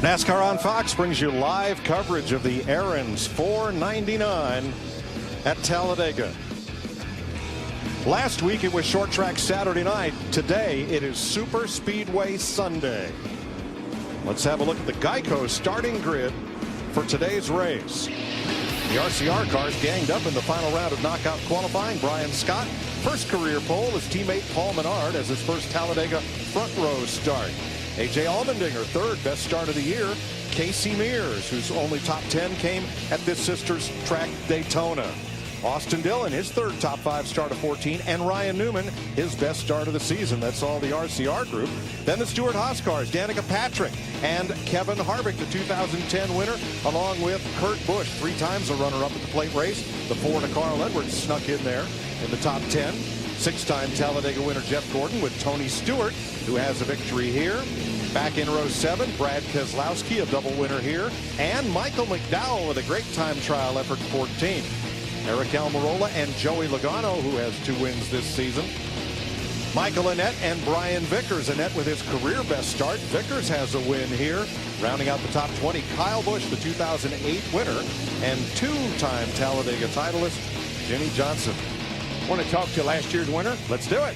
NASCAR on Fox brings you live coverage of the Aaron's 499 at Talladega. Last week it was short track Saturday night. Today it is Super Speedway Sunday. Let's have a look at the Geico starting grid for today's race. The RCR cars ganged up in the final round of knockout qualifying. Brian Scott, first career pole. His teammate Paul Menard has his first Talladega front row start. A.J. Allmendinger, third best start of the year. Casey Mears, whose only top 10 came at this sister's track Daytona. Austin Dillon, his third top 5 start of 14, and Ryan Newman, his best start of the season. That's all the RCR group. Then the Stewart Haas cars, Danica Patrick and Kevin Harvick, the 2010 winner, along with Kurt Busch, 3 times a runner-up at the plate race. The Ford of Carl Edwards snuck in there in the top 10. 6-time Talladega winner Jeff Gordon with Tony Stewart, who has a victory here. Back in row 7, Brad Keselowski, a double winner here, and Michael McDowell with a great time trial effort, 14. Eric Almirola and Joey Logano, who has 2 wins this season. Michael Annett and Brian Vickers. Annett with his career best start. Vickers has a win here. Rounding out the top 20, Kyle Busch, the 2008 winner, and 2-time Talladega titleist, Jimmie Johnson. Want to talk to last year's winner? Let's do it.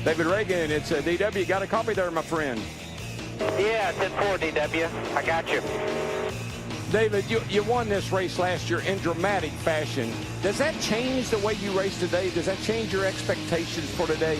David Reagan, it's DW. Got a copy there, my friend. Yeah, 10-4, DW. I got you. David, you won this race last year in dramatic fashion. Does that change the way you race today? Does that change your expectations for today?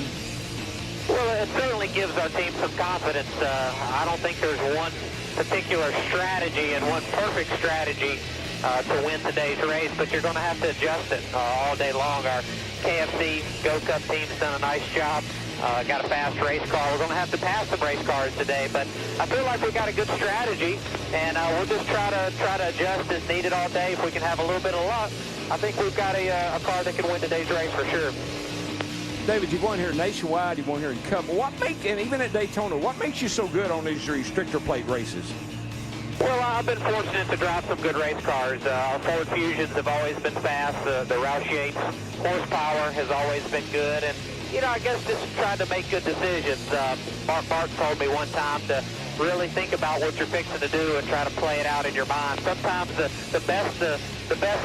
Well, it certainly gives our team some confidence. I don't think there's one particular strategy and one perfect strategy to win today's race, but you're going to have to adjust it all day long. Our KFC Go Cup team's done a nice job. Got a fast race car. We're going to have to pass some race cars today, but I feel like we got a good strategy, and we'll just try to adjust as needed all day. If we can have a little bit of luck, I think we've got a car that can win today's race for sure. David, you've won here nationwide, you've won here in Cup. And even at Daytona, what makes you so good on these restrictor plate races? Well, I've been fortunate to drive some good race cars. Our Ford Fusions have always been fast. The Roush Yates horsepower has always been good. And, you know, I guess just trying to make good decisions. Mark Martin told me one time to really think about what you're fixing to do and try to play it out in your mind. Sometimes the best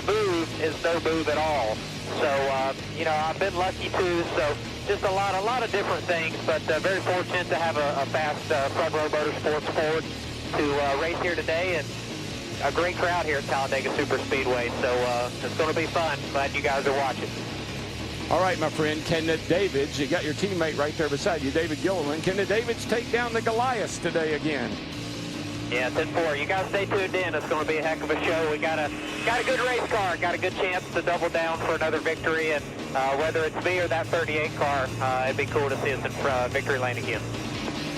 move is no move at all. So, you know, I've been lucky too. So just a lot of different things, but very fortunate to have a fast front row motorsports Ford to race here today, and a great crowd here at Talladega Super Speedway. So it's going to be fun. Glad you guys are watching. All right, my friend, can the Davids, you got your teammate right there beside you, David Gilliland, can the Davids take down the Goliaths today again? Yeah, 10-4. You guys stay tuned in. It's going to be a heck of a show. We got a good race car. Got a good chance to double down for another victory. And whether it's me or that 38 car, it'd be cool to see us in victory lane again.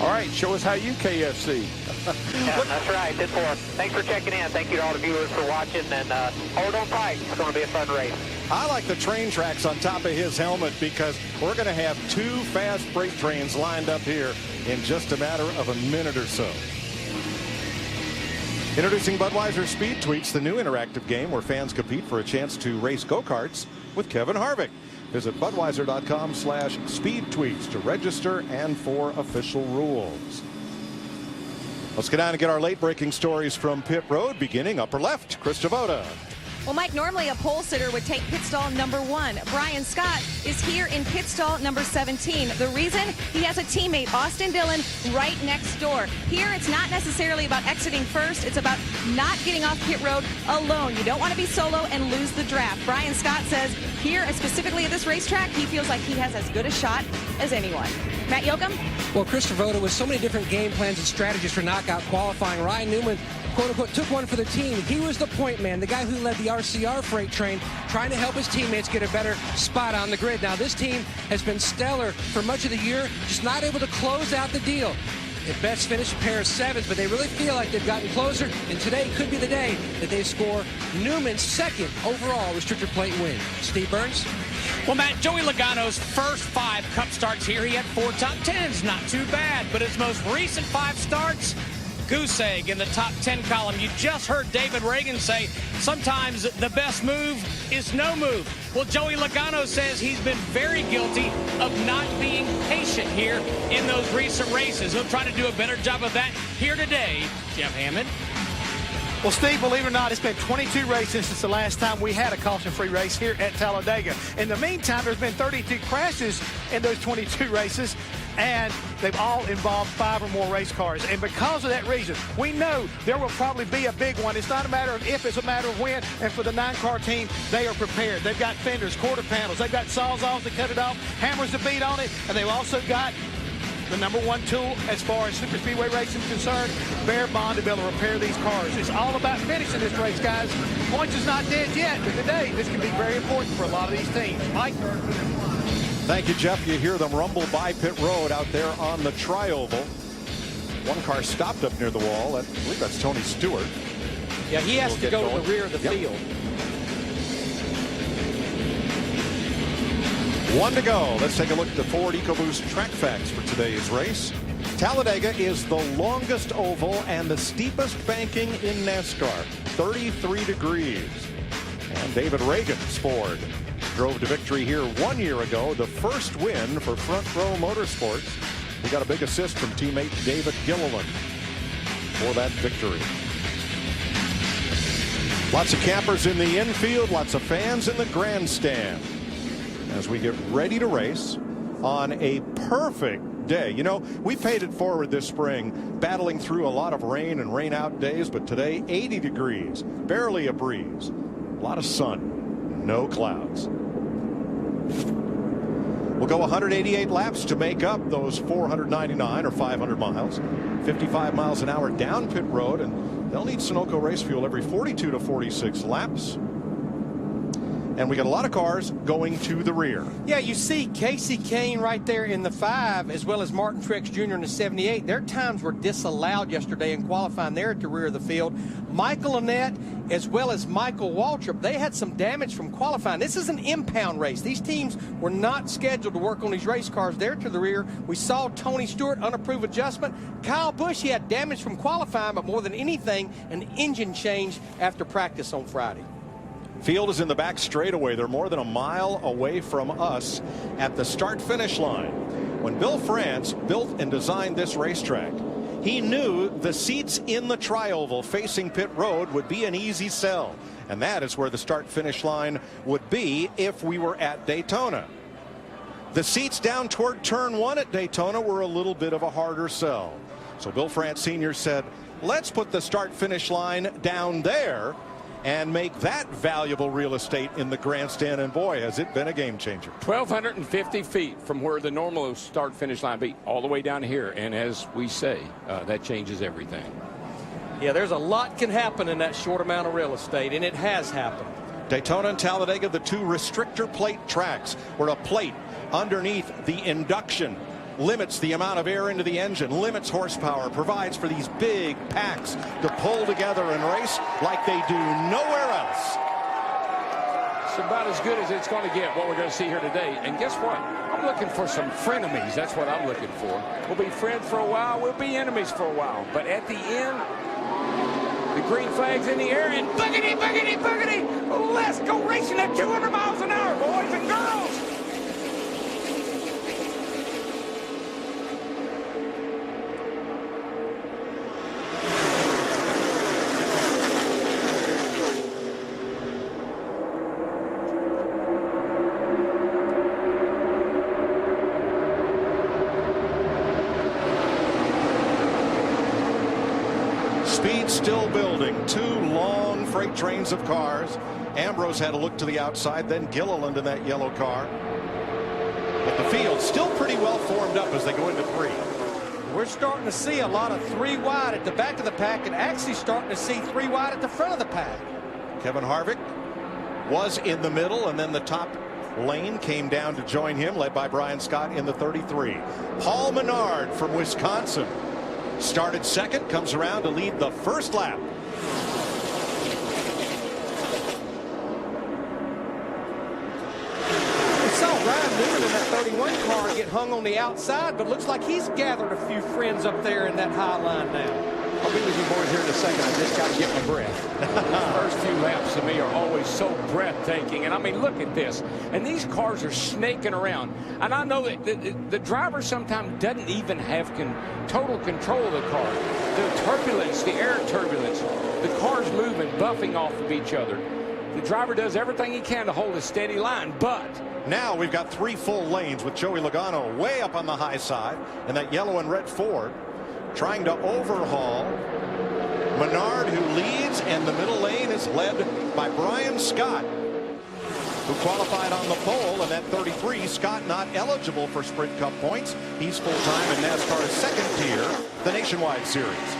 All right, show us how you KFC. Yeah, that's right, 10-4. Thanks for checking in. Thank you to all the viewers for watching, and hold on tight. It's going to be a fun race. I like the train tracks on top of his helmet because we're going to have 2 fast freight trains lined up here in just a matter of a minute or so. Introducing Budweiser Speed Tweets, the new interactive game where fans compete for a chance to race go-karts with Kevin Harvick. Visit Budweiser.com/speedtweets to register and for official rules. Let's get down and get our late-breaking stories from pit road, beginning upper left. Chris Devoda. Well, Mike, normally a pole sitter would take pit stall number 1. Brian Scott is here in pit stall number 17. The reason? He has a teammate, Austin Dillon, right next door. Here, it's not necessarily about exiting first. It's about not getting off pit road alone. You don't want to be solo and lose the draft. Brian Scott says here, specifically at this racetrack, he feels like he has as good a shot as anyone. Matt Yoakum? Well, Chris Devoda, with so many different game plans and strategies for knockout qualifying, Ryan Newman, quote-unquote, took one for the team. He was the point man, the guy who led the RCR freight train, trying to help his teammates get a better spot on the grid. Now, this team has been stellar for much of the year, just not able to close out the deal. At best, finish a pair of 7s, but they really feel like they've gotten closer, and today could be the day that they score Newman's 2nd overall restrictor plate win. Steve Burns? Well, Matt, Joey Logano's first 5 Cup starts here, he had 4 top 10s. Not too bad, but his most recent 5 starts, goose egg in the top 10 column. You just heard David Ragan say sometimes the best move is no move. Well, Joey Logano says he's been very guilty of not being patient here in those recent races. He'll try to do a better job of that here today. Jeff Hammond. Well, Steve, believe it or not, it's been 22 races since the last time we had a caution-free race here at Talladega. In the meantime, there's been 32 crashes in those 22 races, and they've all involved 5 or more race cars. And because of that reason, we know there will probably be a big one. It's not a matter of if, it's a matter of when. And for the 9-car team, they are prepared. They've got fenders, quarter panels. They've got sawzalls to cut it off, hammers to beat on it, and they've also got the #1 tool as far as super speedway racing is concerned, Bear Bond, to be able to repair these cars. It's all about finishing this race, guys. Points is not dead yet, but today this can be very important for a lot of these teams. Mike? Thank you, Jeff. You hear them rumble by pit road out there on the tri-oval. One car stopped up near the wall. I believe that's Tony Stewart. Yeah, he has to go to the rear of the field. 1 to go. Let's take a look at the Ford EcoBoost track facts for today's race. Talladega is the longest oval and the steepest banking in NASCAR, 33 degrees. And David Ragan's Ford drove to victory here 1 year ago, the first win for Front Row Motorsports. He got a big assist from teammate David Gilliland for that victory. Lots of campers in the infield, lots of fans in the grandstand as we get ready to race on a perfect day. You know, we paid it forward this spring, battling through a lot of rain and rain out days, but today 80 degrees, barely a breeze, a lot of sun, no clouds. We'll go 188 laps to make up those 499 or 500 miles, 55 miles an hour down pit road, and they'll need Sunoco race fuel every 42 to 46 laps. And we got a lot of cars going to the rear. Yeah, you see Casey Kane right there in the 5, as well as Martin Truex Jr. in the 78. Their times were disallowed yesterday in qualifying there at the rear of the field. Michael Annett, as well as Michael Waltrip, they had some damage from qualifying. This is an impound race. These teams were not scheduled to work on these race cars there to the rear. We saw Tony Stewart, unapproved adjustment. Kyle Busch, he had damage from qualifying, but more than anything, an engine change after practice on Friday. Field is in the back straightaway. They're more than a mile away from us at the start-finish line. When Bill France built and designed this racetrack, he knew the seats in the tri-oval facing pit road would be an easy sell. And that is where the start-finish line would be if we were at Daytona. The seats down toward turn 1 at Daytona were a little bit of a harder sell. So Bill France Sr. said, let's put the start-finish line down there and make that valuable real estate in the grandstand, and boy, has it been a game changer. 1,250 feet from where the normal start-finish line be, all the way down here, and as we say, that changes everything. Yeah, there's a lot can happen in that short amount of real estate, and it has happened. Daytona and Talladega, the two restrictor plate tracks, where a plate underneath the induction limits the amount of air into the engine, limits horsepower, provides for these big packs to pull together and race like they do nowhere else. It's about as good as it's going to get, what we're going to see here today. And guess what? I'm looking for some frenemies. That's what I'm looking for. We'll be friends for a while. We'll be enemies for a while. But at the end, the green flag's in the air, and boogity, boogity, boogity. Let's go racing at 200 miles an hour, boys and girls. Speed still building. Two long freight trains of cars. Ambrose had a look to the outside, then Gilliland in that yellow car. But the field still pretty well formed up as they go into 3. We're starting to see a lot of 3 wide at the back of the pack, and actually starting to see 3 wide at the front of the pack. Kevin Harvick was in the middle, and then the top lane came down to join him, led by Brian Scott in the 33. Paul Menard from Wisconsin started second, comes around to lead the first lap. We saw Ryan Newman in that 31 car get hung on the outside, but looks like he's gathered a few friends up there in that high line now. I'll be with you boys here in a second. I just got to get my breath. The first few laps to me are always so breathtaking. And I mean, look at this. And these cars are snaking around. And I know that the driver sometimes doesn't even have total control of the car. The turbulence, the air turbulence, the cars moving, buffing off of each other. The driver does everything he can to hold a steady line, but now we've got 3 full lanes with Joey Logano way up on the high side and that yellow and red Ford trying to overhaul Menard, who leads, and the middle lane is led by Brian Scott, who qualified on the pole, and that 33. Scott not eligible for Sprint Cup points. He's full-time in NASCAR's second tier, the Nationwide Series.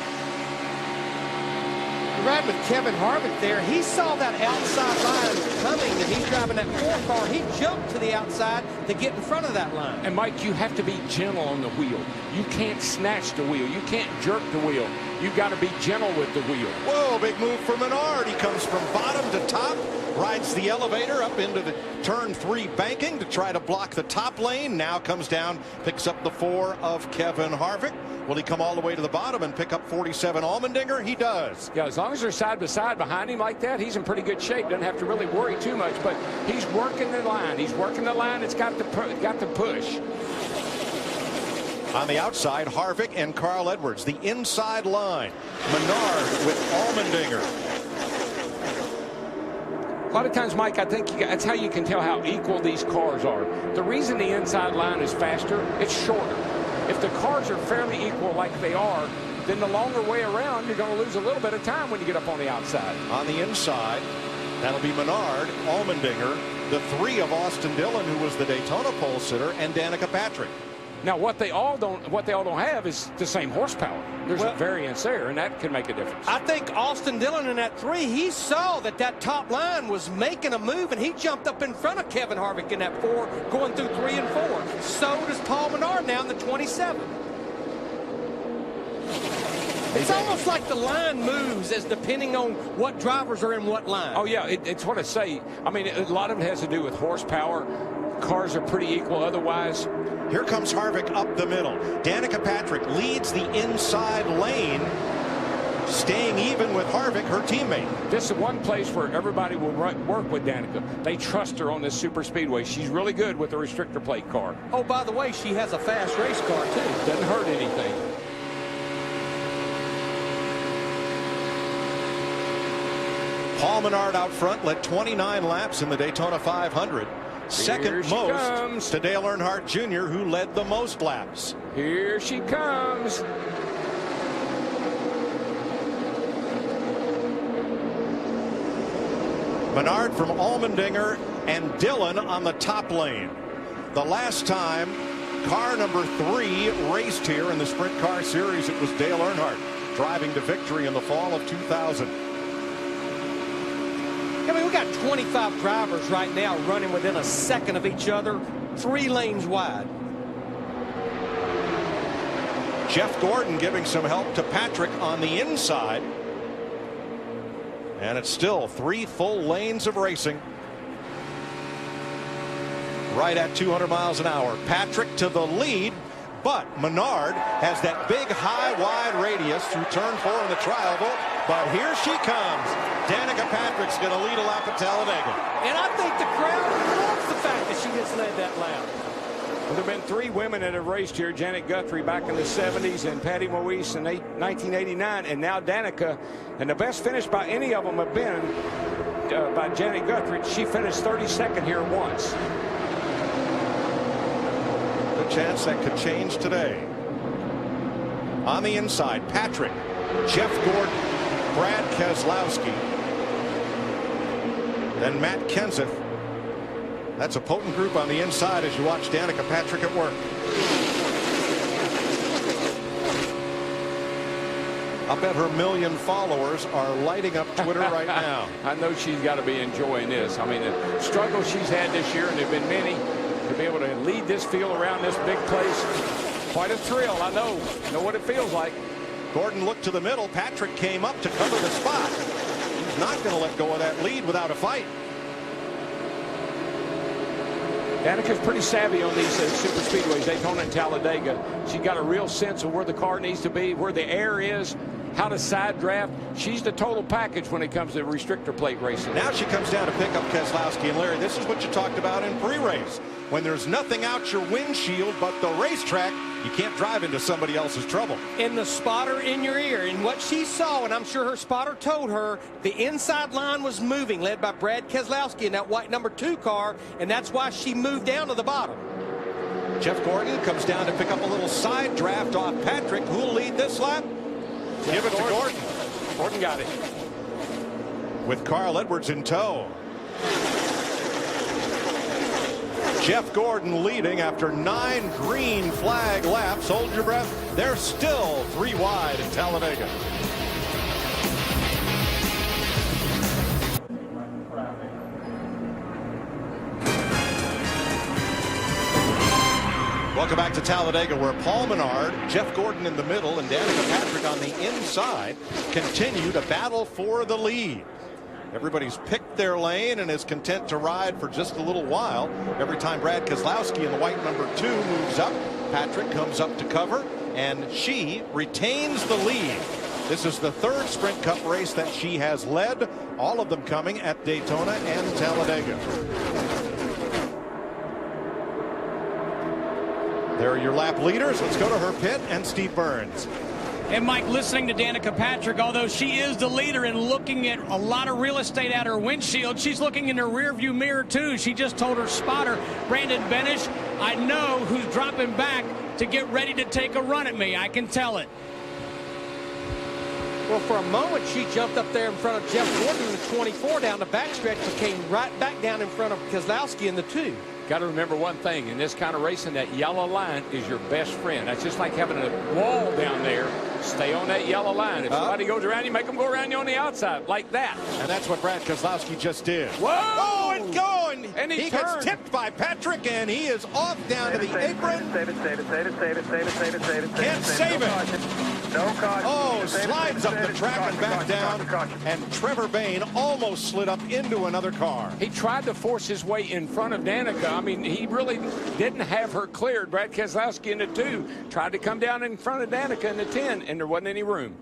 Riding with Kevin Harvick there, he saw that outside line coming, and he's driving that 4 car. He jumped to the outside to get in front of that line. And Mike, you have to be gentle on the wheel. You can't snatch the wheel. You can't jerk the wheel. You got to be gentle with the wheel. Whoa, big move for Menard. He comes from bottom to top, rides the elevator up into the turn 3 banking to try to block the top lane. Now comes down, picks up the 4 of Kevin Harvick. Will he come all the way to the bottom and pick up 47 Allmendinger? He does. Yeah, as long as they're side by side behind him like that, he's in pretty good shape. Doesn't have to really worry too much, but he's working the line. He's working the line. It's got to push. On the outside, Harvick and Carl Edwards. The inside line, Menard with Allmendinger. A lot of times, Mike, I think that's how you can tell how equal these cars are. The reason the inside line is faster, it's shorter. If the cars are fairly equal like they are, then the longer way around, you're going to lose a little bit of time when you get up on the outside. On the inside, that'll be Menard, Allmendinger, the 3 of Austin Dillon, who was the Daytona pole sitter, and Danica Patrick. Now, what they all don't have is the same horsepower. There's a variance there, and that can make a difference. I think Austin Dillon in that 3, he saw that top line was making a move, and he jumped up in front of Kevin Harvick in that 4, going through 3 and 4. So does Paul Menard now in the 27. It's almost like the line moves as depending on what drivers are in what line. Oh, yeah, it's what I say. I mean, a lot of it has to do with horsepower. Cars are pretty equal otherwise. Here comes Harvick up the middle. Danica Patrick leads the inside lane, staying even with Harvick, her teammate. This is one place where everybody will work with Danica. They trust her on this super speedway. She's really good with the restrictor plate car. Oh, by the way, she has a fast race car, too. Doesn't hurt anything. Paul Menard out front, led 29 laps in the Daytona 500. Second most to Dale Earnhardt Jr., who led the most laps. Here she comes. Menard from Allmendinger and Dillon on the top lane. The last time car number 3 raced here in the Sprint Car Series, it was Dale Earnhardt driving to victory in the fall of 2000. I mean, we got 25 drivers right now running within a second of each other, 3 lanes wide. Jeff Gordon giving some help to Patrick on the inside. And it's still 3 full lanes of racing. Right at 200 miles an hour. Patrick to the lead, but Menard has that big high wide radius through turn 4 in the trial vote. But here she comes. Danica Patrick's going to lead a lap at Talladega. And I think the crowd loves the fact that she has led that lap. Well, there have been 3 women that have raced here. Janet Guthrie back in the 70s and Patty Moise in 1989, and now Danica. And the best finish by any of them have been by Janet Guthrie. She finished 32nd here once. Good chance that could change today. On the inside, Patrick, Jeff Gordon, Brad Keselowski, and Matt Kenseth. That's a potent group on the inside as you watch Danica Patrick at work. I bet her 1 million followers are lighting up Twitter right now. I know she's got to be enjoying this. I mean, the struggle she's had this year, and there have been many, to be able to lead this field around this big place. Quite a thrill. I know what it feels like. Gordon looked to the middle. Patrick came up to cover the spot. He's not going to let go of that lead without a fight. Danica's pretty savvy on these super speedways, Daytona and Talladega. She got a real sense of where the car needs to be, where the air is, how to side draft. She's the total package when it comes to restrictor plate racing. Now she comes down to pick up Keselowski. And Larry, this is what you talked about in pre-race. When there's nothing out your windshield but the racetrack, you can't drive into somebody else's trouble. And the spotter in your ear, and what she saw, and I'm sure her spotter told her, the inside line was moving, led by Brad Keselowski in that white number 2 car, and that's why she moved down to the bottom. Jeff Gordon comes down to pick up a little side draft off Patrick. Who'll lead this lap? Give it to Gordon. Gordon got it. With Carl Edwards in tow. Jeff Gordon leading after 9 green flag laps. Hold your breath. They're still 3 wide in Talladega. Welcome back to Talladega, where Paul Menard, Jeff Gordon in the middle, and Danica Patrick on the inside continue to battle for the lead. Everybody's picked their lane and is content to ride for just a little while. Every time Brad Keselowski in the white number 2 moves up, Patrick comes up to cover, and she retains the lead. This is the 3rd Sprint Cup race that she has led, all of them coming at Daytona and Talladega. There are your lap leaders. Let's go to her pit and Steve Burns. And Mike, listening to Danica Patrick, although she is the leader and looking at a lot of real estate out her windshield, she's looking in her rearview mirror too. She just told her spotter, Brandon Benish, I know who's dropping back to get ready to take a run at me. I can tell it. Well, for a moment, she jumped up there in front of Jeff Gordon in the 24 down the backstretch, but came right back down in front of Keselowski in the 2. Got to remember one thing, in this kind of racing, that yellow line is your best friend. That's just like having a wall down there. Stay on that yellow line. If somebody goes around you, make them go around you on the outside, like that. And that's what Brad Keselowski just did. Whoa! Oh, and going! And he gets tipped by Patrick, and he is off down to the apron. Save it. Can't save it. No caution. Oh, slides up the track and back down. And Trevor Bayne almost slid up into another car. He tried to force his way in front of Danica. I mean, he really didn't have her cleared. Brad Keselowski in the 2 tried to come down in front of Danica in the 10, and there wasn't any room.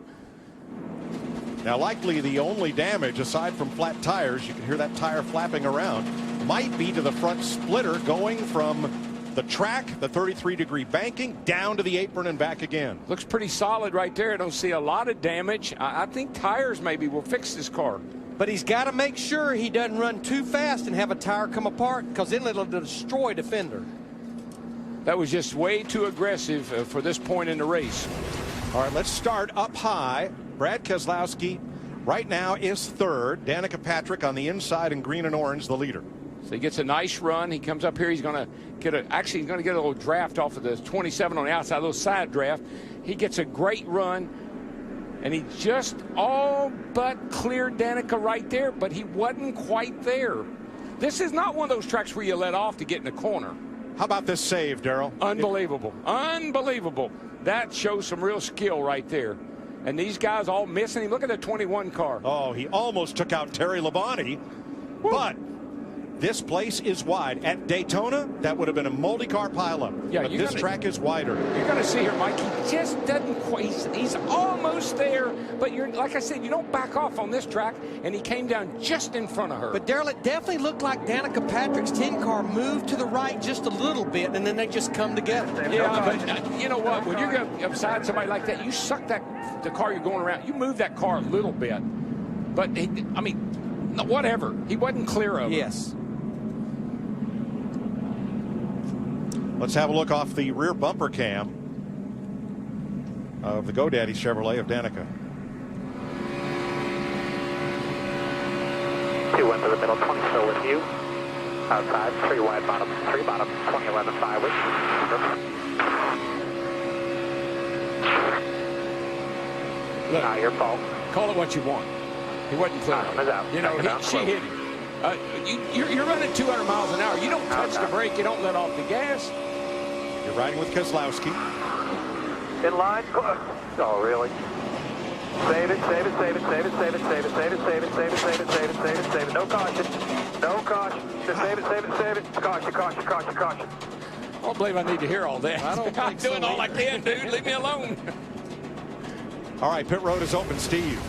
Now, likely the only damage, aside from flat tires, you can hear that tire flapping around, might be to the front splitter going from the track, the 33-degree banking, down to the apron and back again. Looks pretty solid right there. I don't see a lot of damage. I think tires maybe will fix this car. But he's got to make sure he doesn't run too fast and have a tire come apart, because then it'll destroy defender. That was just way too aggressive for this point in the race. All right, let's start up high. Brad Keselowski right now is 3rd. Danica Patrick on the inside in green and orange, the leader. So he gets a nice run. He comes up here. He's going to get he's going to get a little draft off of the 27 on the outside, a little side draft. He gets a great run, and he just all but cleared Danica right there, but he wasn't quite there. This is not one of those tracks where you let off to get in the corner. How about this save, Darrell? Unbelievable. Unbelievable. That shows some real skill right there. And these guys all missing him. Look at the 21 car. Oh, he almost took out Terry Labonte, but this place is wide. At Daytona, that would have been a multi-car pileup. Yeah, but this track is wider. You're going to see here, Mike. He just doesn't quite. He's almost there, but you're like I said, you don't back off on this track, and he came down just in front of her. But Darrell, it definitely looked like Danica Patrick's 10 car moved to the right just a little bit, and then they just come together. Yeah, but you know what? When you're beside somebody like that, you suck the car you're going around. You move that car a little bit, but I mean, whatever. He wasn't clear of it. Yes. Let's have a look off the rear bumper cam of the GoDaddy Chevrolet of Danica. 2 into the middle, 20 still with you. Outside, 3 wide bottom, 3 bottom, 2011 5 with. Look, Not your fault. call it what you want. He wasn't clear. You know, she hit him. You're running 200 miles an hour. You don't touch the brake. You don't let off the gas. You're riding with Keselowski. In line. Oh, really? Save it, save it, save it, save it, save it, save it, save it, save it, save it, save it, save it, save it, save it. No caution. No caution. Just save it, save it, save it. Caution, caution, caution, caution. I don't believe I need to hear all that. I don't I'm think so doing all I either. can, dude. Leave me alone. All right, pit road is open, Steve.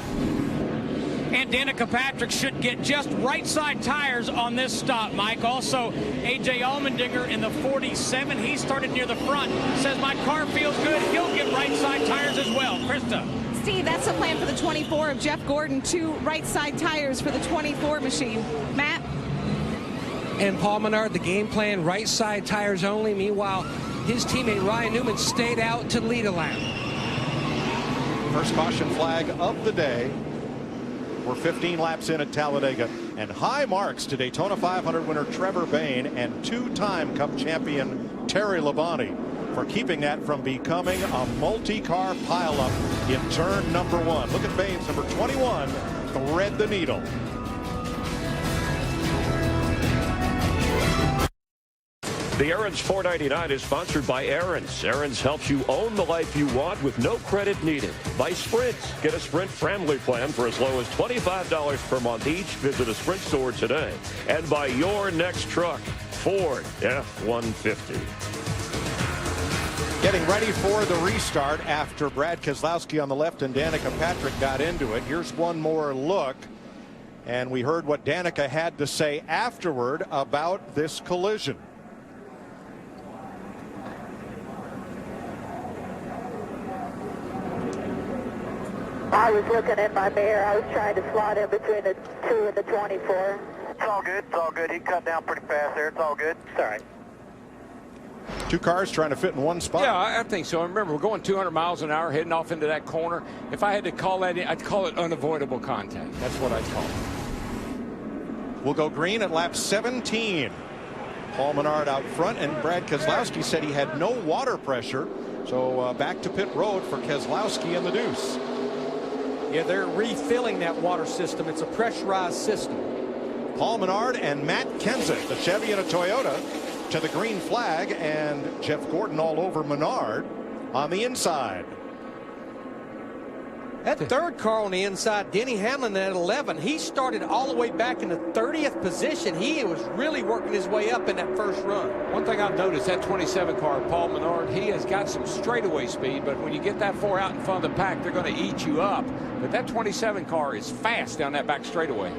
And Danica Patrick should get just right side tires on this stop, Mike. Also, A.J. Allmendinger in the 47. He started near the front. Says, my car feels good. He'll get right side tires as well. Krista. Steve, that's the plan for the 24 of Jeff Gordon. 2 right side tires for the 24 machine. Matt? And Paul Menard, the game plan, right side tires only. Meanwhile, his teammate Ryan Newman stayed out to lead a lap. First caution flag of the day. We're 15 laps in at Talladega, and high marks to Daytona 500 winner Trevor Bayne and 2-time Cup champion Terry Labonte for keeping that from becoming a multi-car pileup in turn number 1. Look at Bayne's number 21 thread the needle. The Aaron's 499 is sponsored by Aaron's. Aaron's helps you own the life you want with no credit needed. By Sprint. Get a Sprint family plan for as low as $25 per month each. Visit a Sprint store today. And by Your Next Truck, Ford F-150. Getting ready for the restart after Brad Keselowski on the left and Danica Patrick got into it. Here's one more look. And we heard what Danica had to say afterward about this collision. I was looking in my mirror. I was trying to slot in between the 2 and the 24. It's all good. It's all good. He cut down pretty fast there. It's all good. It's all right. 2 cars trying to fit in one spot. Yeah, I think so. Remember, we're going 200 miles an hour heading off into that corner. If I had to call that in, I'd call it unavoidable contact. That's what I'd call it. We'll go green at lap 17. Paul Menard out front, and Brad Keselowski said he had no water pressure. So back to pit road for Keselowski and the deuce. Yeah, they're refilling that water system. It's a pressurized system. Paul Menard and Matt Kenseth, the Chevy and a Toyota, to the green flag, and Jeff Gordon all over Menard on the inside. That third car on the inside, Denny Hamlin at 11, he started all the way back in the 30th position. He was really working his way up in that first run. One thing I've noticed, that 27 car, Paul Menard, he has got some straightaway speed, but when you get that 4 out in front of the pack, they're going to eat you up. But that 27 car is fast down that back straightaway.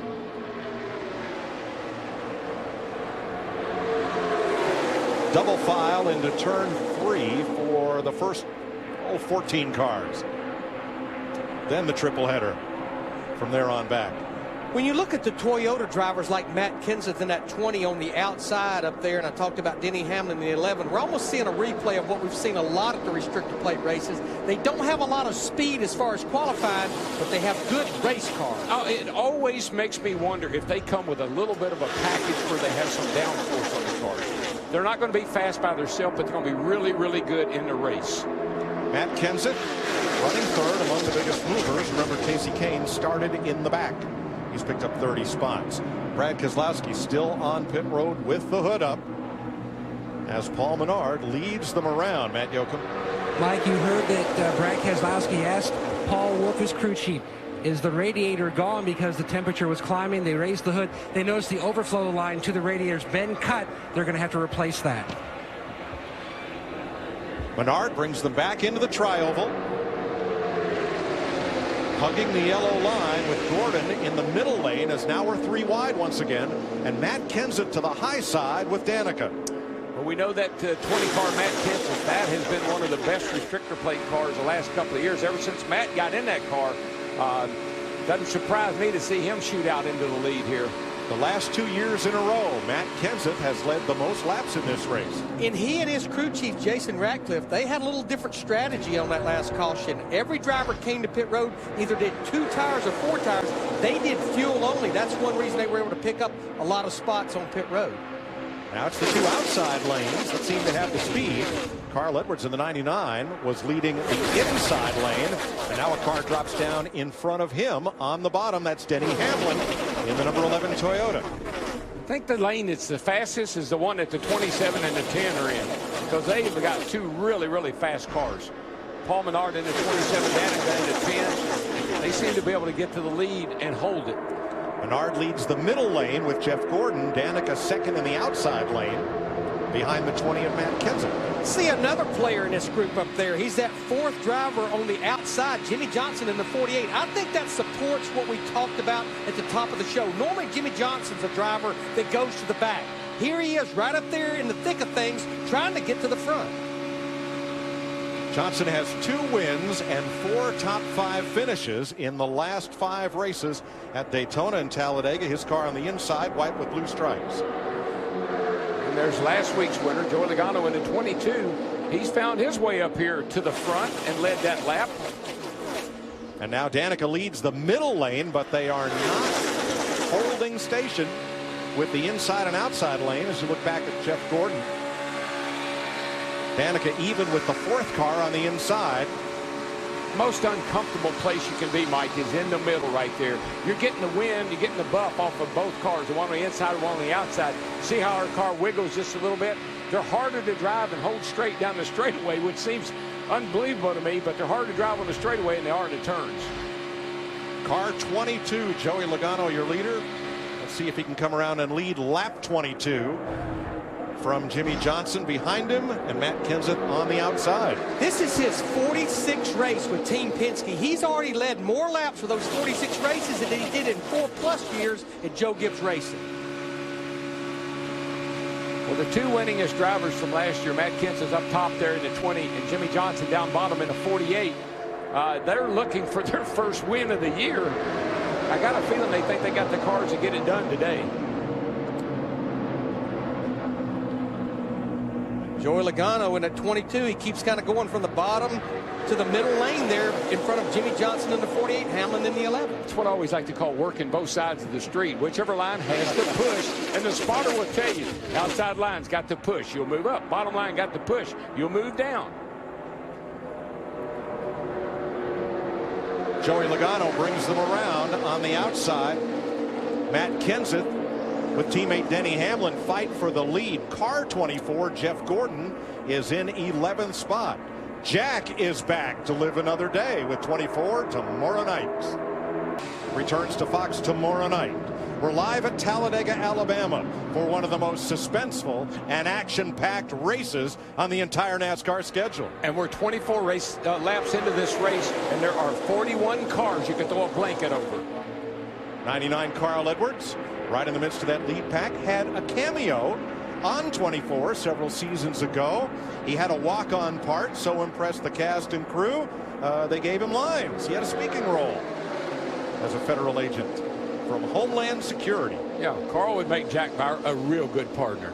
Double file into turn 3 for the first 14 cars. Then the triple header from there on back. When you look at the Toyota drivers like Matt Kenseth in that 20 on the outside up there, and I talked about Denny Hamlin in the 11, we're almost seeing a replay of what we've seen a lot at the restrictor plate races. They don't have a lot of speed as far as qualifying, but they have good race cars. Oh, it always makes me wonder if they come with a little bit of a package where they have some downforce on the cars. They're not going to be fast by themselves, but they're going to be really, really good in the race. Matt Kenseth running third among the biggest movers. Remember, Casey Kane started in the back. He's picked up 30 spots. Brad Keselowski still on pit road with the hood up as Paul Menard leads them around. Matt Yoakum. Mike, you heard that Brad Keselowski asked Paul Wolfe, his crew chief, is the radiator gone because the temperature was climbing? They raised the hood. They noticed the overflow line to the radiator's been cut. They're going to have to replace that. Menard brings them back into the tri-oval. Hugging the yellow line with Gordon in the middle lane as now we're 3 wide once again. And Matt Kenseth to the high side with Danica. Well, we know that 20-car Matt Kenseth, that has been one of the best restrictor plate cars the last couple of years. Ever since Matt got in that car, doesn't surprise me to see him shoot out into the lead here. The last 2 years in a row, Matt Kenseth has led the most laps in this race. And he and his crew chief, Jason Ratcliffe, they had a little different strategy on that last caution. Every driver came to pit road, either did 2 tires or 4 tires. They did fuel only. That's one reason they were able to pick up a lot of spots on pit road. Now it's the 2 outside lanes that seem to have the speed. Carl Edwards in the 99 was leading the inside lane, and now a car drops down in front of him on the bottom. That's Denny Hamlin in the number 11 Toyota. I think the lane that's the fastest is the one that the 27 and the 10 are in, because they've got 2 really, really fast cars. Paul Menard in the 27, Danica in the 10. to be able to get to the lead and hold it. Menard leads the middle lane with Jeff Gordon. Danica second in the outside lane behind the 20 of Matt Kenseth. See another player in this group up there. He's that fourth driver on the outside, Jimmie Johnson in the 48. I think that supports what we talked about at the top of the show. Normally, Jimmie Johnson's a driver that goes to the back. Here he is right up there in the thick of things, trying to get to the front. Johnson has 2 wins and 4 top 5 finishes in the last 5 races at Daytona and Talladega. His car on the inside, white with blue stripes. And there's last week's winner, Joey Logano, in the 22. He's found his way up here to the front and led that lap. And now Danica leads the middle lane, but they are not holding station with the inside and outside lane as you look back at Jeff Gordon. Danica even with the 4th car on the inside. Most uncomfortable place you can be, Mike, is in the middle right there. You're getting the wind, you're getting the buff off of both cars, the one on the inside and one on the outside. See how our car wiggles just a little bit? They're harder to drive and hold straight down the straightaway, which seems unbelievable to me, but they're harder to drive on the straightaway than they are in the turns. Car 22, Joey Logano, your leader. Let's see if he can come around and lead lap 22. From Jimmie Johnson behind him and Matt Kenseth on the outside. This is his 46th race with Team Penske. He's already led more laps for those 46 races than he did in 4+ years at Joe Gibbs Racing. Well, the 2 winningest drivers from last year, Matt Kenseth's up top there in the 20 and Jimmie Johnson down bottom in the 48. They're looking for their first win of the year. I got a feeling they think they got the cars to get it done today. Joey Logano in at 22. He keeps kind of going from the bottom to the middle lane there in front of Jimmie Johnson in the 48, Hamlin in the 11. That's what I always like to call working both sides of the street. Whichever line has to push, and the spotter will tell you, outside line's got to push, you'll move up. Bottom line got to push, you'll move down. Joey Logano brings them around on the outside. Matt Kenseth with teammate Denny Hamlin fight for the lead. Car 24, Jeff Gordon, is in 11th spot. Jack is back to live another day with 24 tomorrow night. Returns to Fox tomorrow night. We're live at Talladega, Alabama for one of the most suspenseful and action-packed races on the entire NASCAR schedule. And we're 24 laps into this race, and there are 41 cars you can throw a blanket over. 99 Carl Edwards, right in the midst of that lead pack, had a cameo on 24 several seasons ago. He had a walk-on part, so impressed the cast and crew, they gave him lines. He had a speaking role as a federal agent from Homeland Security. Yeah, Carl would make Jack Bauer a real good partner.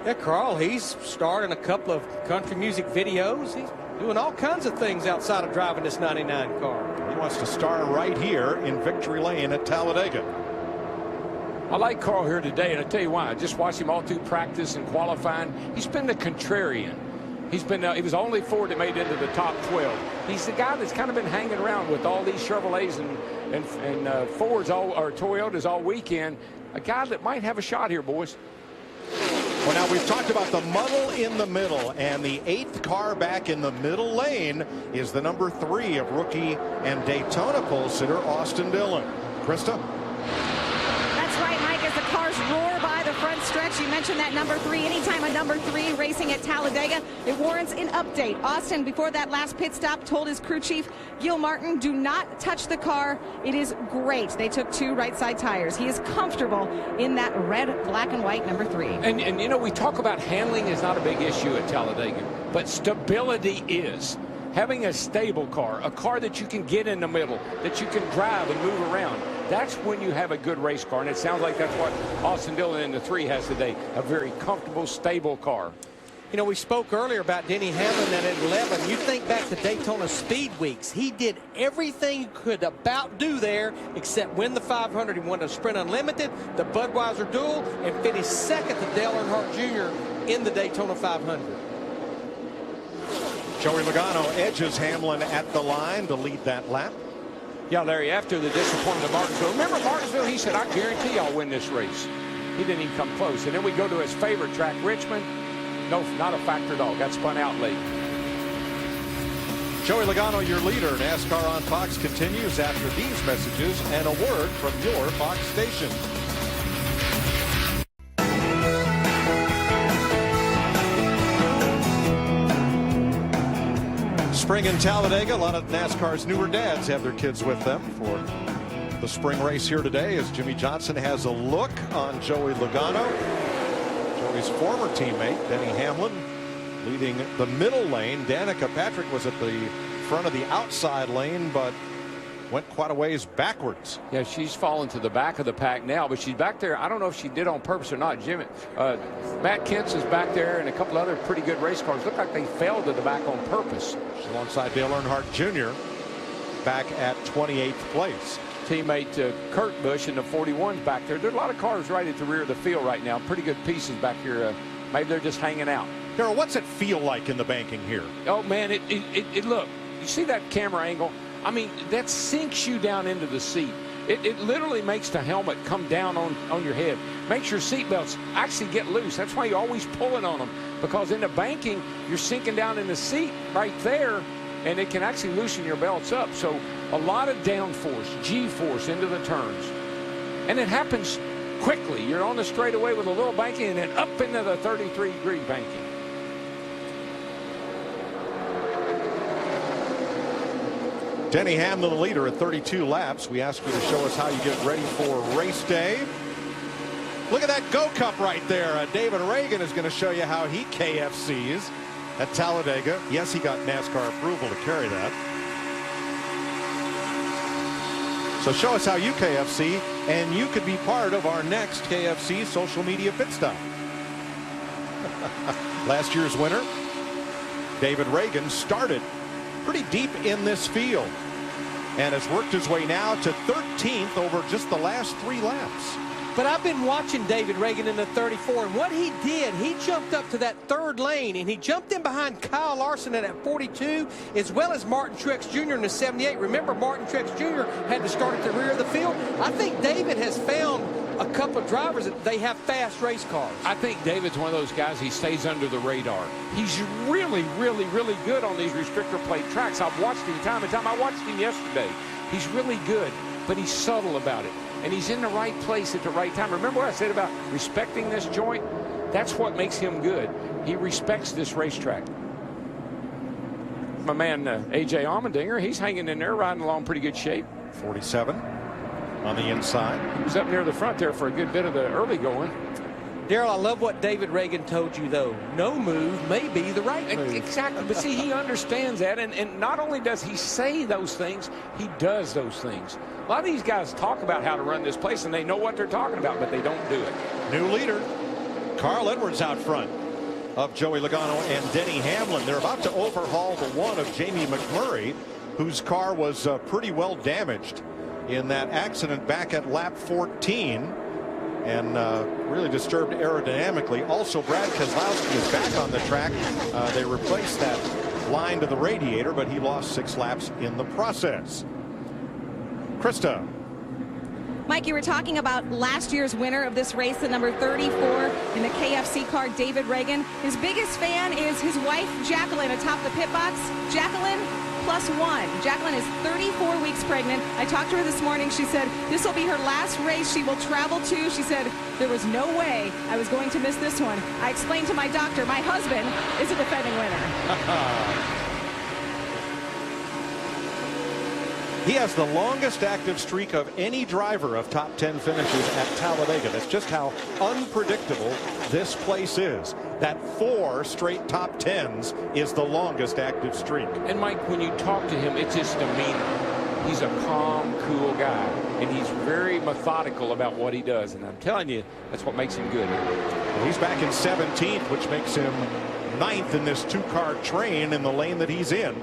Yeah, Carl, he's starred in a couple of country music videos. He's doing all kinds of things outside of driving this 99 car. He wants to star right here in Victory Lane at Talladega. I like Carl here today, and I'll tell you why. I just watched him all through practice and qualifying. He's been the contrarian. He was only Ford that made it into the top 12. He's the guy that's kind of been hanging around with all these Chevrolets and Fords or Toyotas all weekend. A guy that might have a shot here, boys. Well, now we've talked about the muddle in the middle, and the 8th car back in the middle lane is the number 3 of rookie and Daytona pole sitter Austin Dillon. Krista? That's right, Mike, as the cars roar by the front stretch. You mentioned that number 3. Anytime a number 3 racing at Talladega, it warrants an update. Austin, before that last pit stop, told his crew chief, Gil Martin, do not touch the car. It is great. They took 2 right side tires. He is comfortable in that red, black, and white number 3. And you know, we talk about handling is not a big issue at Talladega, but stability is. Having a stable car, a car that you can get in the middle, that you can drive and move around, that's when you have a good race car. And it sounds like that's what Austin Dillon in the 3 has today, a very comfortable, stable car. You know, we spoke earlier about Denny Hamlin at 11. You think back to Daytona Speed Weeks. He did everything he could about do there except win the 500. He won the Sprint Unlimited, the Budweiser Duel, and finished second to Dale Earnhardt Jr. in the Daytona 500. Joey Logano edges Hamlin at the line to lead that lap. Yeah, Larry, after the disappointment of Martinsville, remember Martinsville? He said, I guarantee I'll win this race. He didn't even come close. And then we go to his favorite track, Richmond. No, not a factor at all. Got spun out late. Joey Logano, your leader. NASCAR on Fox continues after these messages and a word from your Fox station. Spring in Talladega. A lot of NASCAR's newer dads have their kids with them for the spring race here today as Jimmie Johnson has a look on Joey Logano. Joey's former teammate, Denny Hamlin, leading the middle lane. Danica Patrick was at the front of the outside lane, but went quite a ways backwards. Yeah, she's fallen to the back of the pack now, but she's back there. I don't know if she did on purpose or not. Jimmy, Matt Kenseth is back there, and a couple other pretty good race cars. Look like they fell to the back on purpose. She's alongside Dale Earnhardt Jr. back at 28th place. Teammate Kurt Busch in the 41's back there. There are a lot of cars right at the rear of the field right now. Pretty good pieces back here. Maybe they're just hanging out. Darrell, what's it feel like in the banking here? Oh, man, it look, you see that camera angle? I mean, that sinks you down into the seat. It literally makes the helmet come down on your head. Makes your seatbelts actually get loose. That's why you're always pulling on them, because in the banking, you're sinking down in the seat right there, and it can actually loosen your belts up. So a lot of downforce, G-force into the turns. And it happens quickly. You're on the straightaway with a little banking and then up into the 33-degree banking. Denny Hamlin, the leader at 32 laps. We ask you to show us how you get ready for race day. Look at that Go Cup right there. David Reagan is going to show you how he KFCs at Talladega. Yes, he got NASCAR approval to carry that. So show us how you KFC, and you could be part of our next KFC social media pit stop. Last year's winner, David Reagan, started pretty deep in this field and has worked his way now to 13th over just the last 3 laps. But I've been watching David Reagan in the 34, and what he did, he jumped up to that 3rd lane, and he jumped in behind Kyle Larson at 42, as well as Martin Truex Jr. in the 78. Remember, Martin Truex Jr. had to start at the rear of the field. I think David has found a couple of drivers that they have fast race cars. I think David's one of those guys, he stays under the radar. He's really, really, really good on these restrictor plate tracks. I've watched him time and time. I watched him yesterday. He's really good, but he's subtle about it. And he's in the right place at the right time. Remember what I said about respecting this joint? That's what makes him good. He respects this racetrack. My man, A.J. Allmendinger, he's hanging in there, riding along pretty good shape. 47 on the inside. He was up near the front there for a good bit of the early going. Darrell, I love what David Reagan told you, though. No move may be the right move. Exactly. But see, he understands that. And not only does he say those things, he does those things. A lot of these guys talk about how to run this place, and they know what they're talking about, but they don't do it. New leader, Carl Edwards out front of Joey Logano and Denny Hamlin. They're about to overhaul the one of Jamie McMurray, whose car was pretty well damaged in that accident back at lap 14. And really disturbed aerodynamically. Also, Brad Keselowski is back on the track. They replaced that line to the radiator, but he lost 6 laps in the process. Krista. Mike, you were talking about last year's winner of this race, the number 34 in the KFC car, David Reagan. His biggest fan is his wife, Jacqueline, atop the pit box. Jacqueline +1. Jacqueline is 34 weeks pregnant. I talked to her this morning. She said this will be her last race she will travel to. She said there was no way I was going to miss this one. I explained to my doctor, my husband is a defending winner. He has the longest active streak of any driver of top 10 finishes at Talladega. That's just how unpredictable this place is. That 4 straight top 10s is the longest active streak. And Mike, when you talk to him, it's his demeanor. He's a calm, cool guy, and he's very methodical about what he does. And I'm telling you, that's what makes him good. Well, he's back in 17th, which makes him 9th in this 2-car train in the lane that he's in.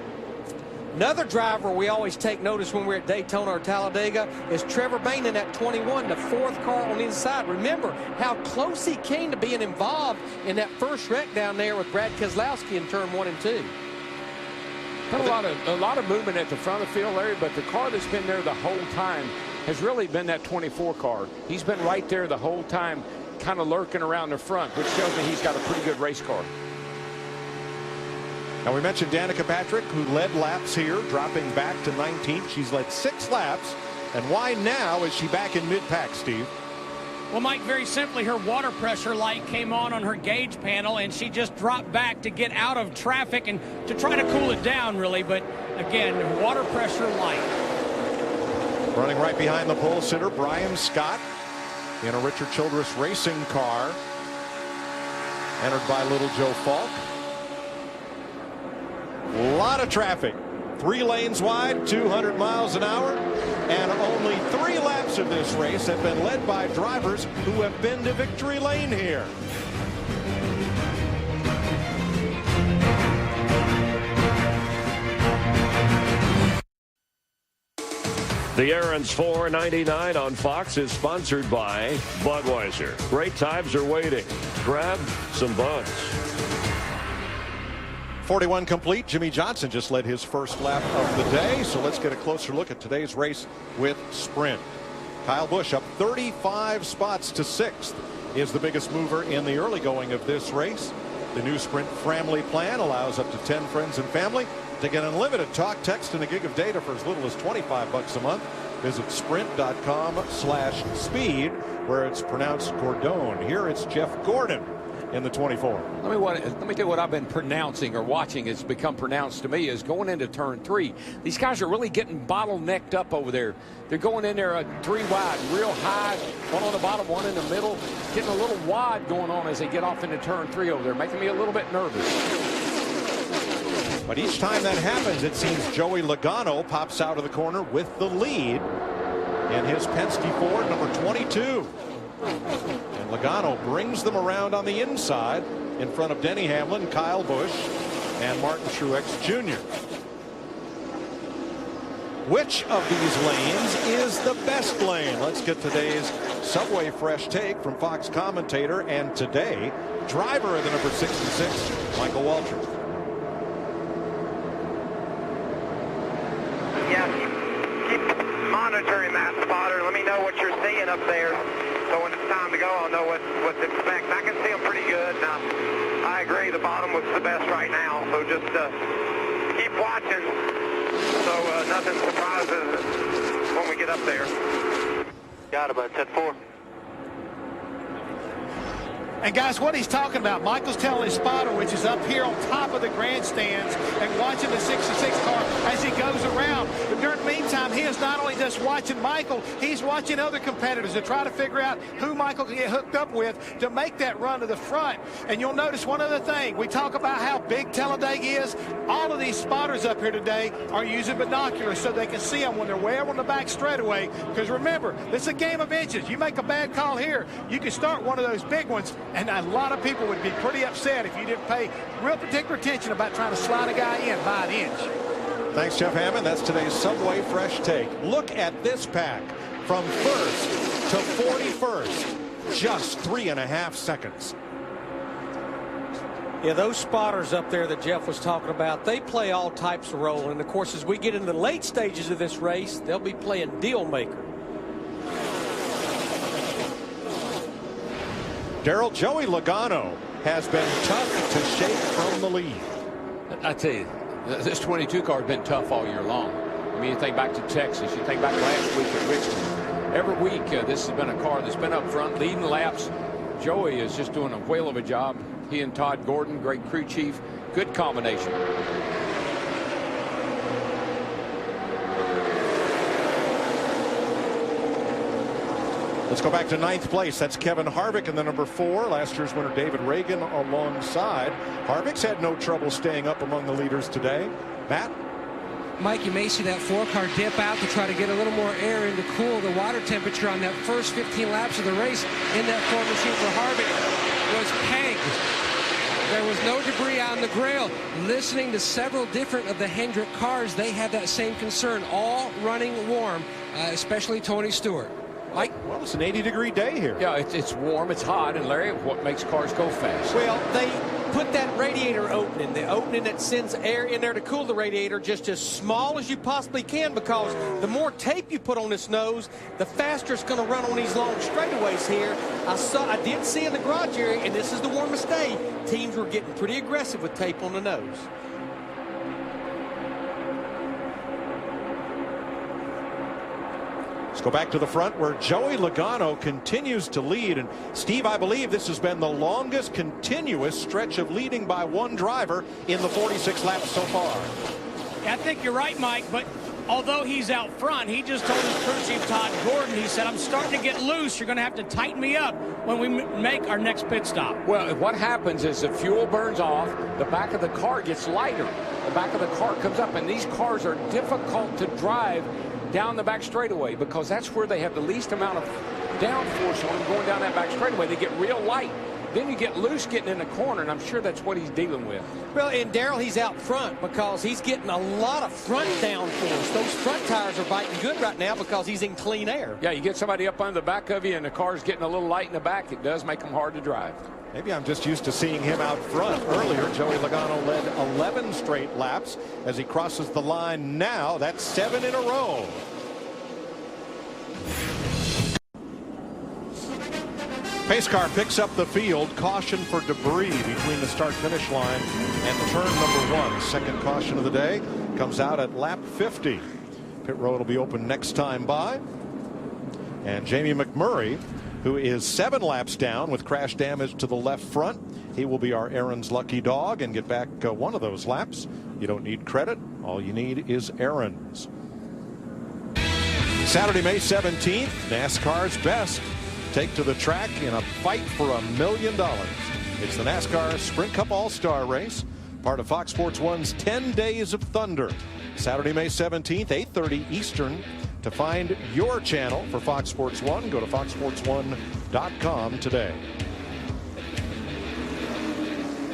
Another driver we always take notice when we're at Daytona or Talladega is Trevor Bayne in that 21, the 4th car on the inside. Remember how close he came to being involved in that first wreck down there with Brad Keselowski in turn 1 and 2. A lot of movement at the front of the field, Larry, but the car that's been there the whole time has really been that 24 car. He's been right there the whole time, kind of lurking around the front, which shows me he's got a pretty good race car. Now, we mentioned Danica Patrick, who led laps here, dropping back to 19th. She's led 6 laps. And why now is she back in mid-pack, Steve? Well, Mike, very simply, her water pressure light came on her gauge panel, and she just dropped back to get out of traffic and to try to cool it down, really. But, again, water pressure light. Running right behind the pole sitter, Brian Scott, in a Richard Childress racing car, entered by Little Joe Falk. A lot of traffic. 3 lanes wide, 200 miles an hour, and only 3 laps of this race have been led by drivers who have been to victory lane here. The Aaron's 499 on Fox is sponsored by Budweiser. Great times are waiting. Grab some buds. 41 complete. Jimmy Johnson just led his first lap of the day. So let's get a closer look at today's race with sprint. Kyle Busch up 35 spots to 6th is the biggest mover in the early going of this race. The new Sprint family plan allows up to 10 friends and family to get unlimited talk, text, and a gig of data for as little as $25 a month. Visit sprint.com/speed, where it's pronounced Gordon. Here it's Jeff Gordon in the 24. Let me tell you what I've been pronouncing or watching. It's become pronounced to me is going into turn 3. These guys are really getting bottlenecked up over there. They're going in there 3 wide, real high, one on the bottom, one in the middle, getting a little wide going on as they get off into turn 3 over there, making me a little bit nervous. But each time that happens, it seems Joey Logano pops out of the corner with the lead in his Penske Ford number 22. And Logano brings them around on the inside in front of Denny Hamlin, Kyle Busch, and Martin Truex Jr. Which of these lanes is the best lane? Let's get today's Subway Fresh take from Fox commentator and today driver of the number 66, Michael Waltrip. Yeah, keep monitoring that, spotter. Let me know what you're seeing up there. So when it's time to go, I'll know what to expect. I can see them pretty good. Now, I agree, the bottom was the best right now. So just keep watching so nothing surprises when we get up there. Got it, bud. Set 4. And guys, what he's talking about, Michael's telling his spotter, which is up here on top of the grandstands, and watching the 66 car as he goes around. But during the meantime, he is not only just watching Michael, he's watching other competitors to try to figure out who Michael can get hooked up with to make that run to the front. And you'll notice one other thing. We talk about how big Talladega is. All of these spotters up here today are using binoculars so they can see them when they're way over on the back straightaway. Because remember, this is a game of inches. You make a bad call here, you can start one of those big ones. And a lot of people would be pretty upset if you didn't pay real particular attention about trying to slide a guy in by an inch. Thanks, Jeff Hammond. That's today's Subway Fresh Take. Look at this pack from first to 41st. Just 3.5 seconds. Yeah, those spotters up there that Jeff was talking about, they play all types of role. And, of course, as we get into the late stages of this race, they'll be playing deal maker. Darrell, Joey Logano has been tough to shake from the lead. I tell you, this 22 car has been tough all year long. I mean, you think back to Texas, you think back last week at Richmond. Every week, this has been a car that's been up front, leading laps. Joey is just doing a whale of a job. He and Todd Gordon, great crew chief, good combination. Let's go back to 9th place. That's Kevin Harvick in the number 4. Last year's winner David Reagan alongside. Harvick's had no trouble staying up among the leaders today. Matt? Mike, you may see that 4-car dip out to try to get a little more air in to cool the water temperature on that first 15 laps of the race. In that Ford machine for Harvick was pegged. There was no debris on the grill. Listening to several different of the Hendrick cars, they have that same concern, all running warm, especially Tony Stewart. Mike? Well, it's an 80-degree day here. Yeah, it's warm, it's hot, and Larry, what makes cars go fast? Well, they put that radiator opening, the opening that sends air in there to cool the radiator, just as small as you possibly can, because the more tape you put on this nose, the faster it's going to run on these long straightaways here. I did see in the garage area, and this is the warmest day, teams were getting pretty aggressive with tape on the nose. Let's go back to the front where Joey Logano continues to lead. And Steve, I believe this has been the longest continuous stretch of leading by one driver in the 46 laps so far. I think you're right, Mike, but although he's out front, he just told his crew chief, Todd Gordon, he said, I'm starting to get loose. You're going to have to tighten me up when we make our next pit stop. Well, what happens is the fuel burns off, the back of the car gets lighter. The back of the car comes up, and these cars are difficult to drive down the back straightaway because that's where they have the least amount of downforce on them going down that back straightaway. They get real light. Then you get loose getting in the corner, and I'm sure that's what he's dealing with. Well, and Darrell, he's out front because he's getting a lot of front downforce. Those front tires are biting good right now because he's in clean air. Yeah, you get somebody up on the back of you, and the car's getting a little light in the back. It does make them hard to drive. Maybe I'm just used to seeing him out front. Earlier, Joey Logano led 11 straight laps. As he crosses the line now, that's 7 in a row. Pace car picks up the field. Caution for debris between the start-finish line and turn number 1. Second caution of the day comes out at lap 50. Pit road will be open next time by. And Jamie McMurray, who is 7 laps down with crash damage to the left front. He will be our Aaron's lucky dog and get back one of those laps. You don't need credit. All you need is Aaron's. Saturday, May 17th, NASCAR's best take to the track in a fight for $1 million. It's the NASCAR Sprint Cup All-Star Race, part of Fox Sports 1's 10 Days of Thunder. Saturday, May 17th, 8:30 Eastern. To find your channel for Fox Sports 1, go to foxsports1.com today.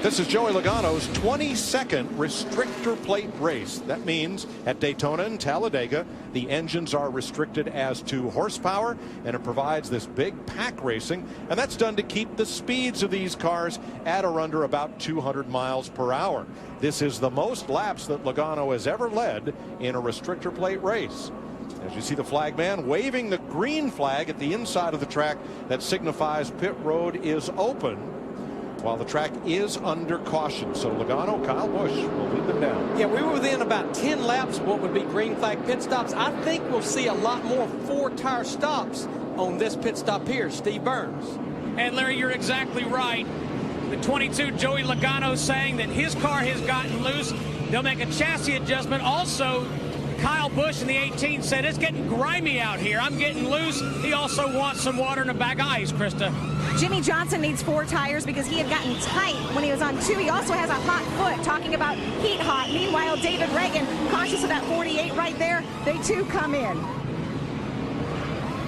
This is Joey Logano's 22nd restrictor plate race. That means at Daytona and Talladega, the engines are restricted as to horsepower, and it provides this big pack racing, and that's done to keep the speeds of these cars at or under about 200 miles per hour. This is the most laps that Logano has ever led in a restrictor plate race. As you see the flag man waving the green flag at the inside of the track that signifies pit road is open while the track is under caution. So Logano, Kyle Busch will lead them down. Yeah, we were within about 10 laps of what would be green flag pit stops. I think we'll see a lot more 4-tire stops on this pit stop here. Steve Burns. And Larry, you're exactly right. The 22 Joey Logano saying that his car has gotten loose. They'll make a chassis adjustment. Also, Kyle Busch in the 18 said it's getting grimy out here. I'm getting loose. He also wants some water in a bag of ice, Krista. Jimmie Johnson needs 4 tires because he had gotten tight when he was on 2. He also has a hot foot, talking about heat hot. Meanwhile, David Ragan, conscious of that 48 right there, they too come in.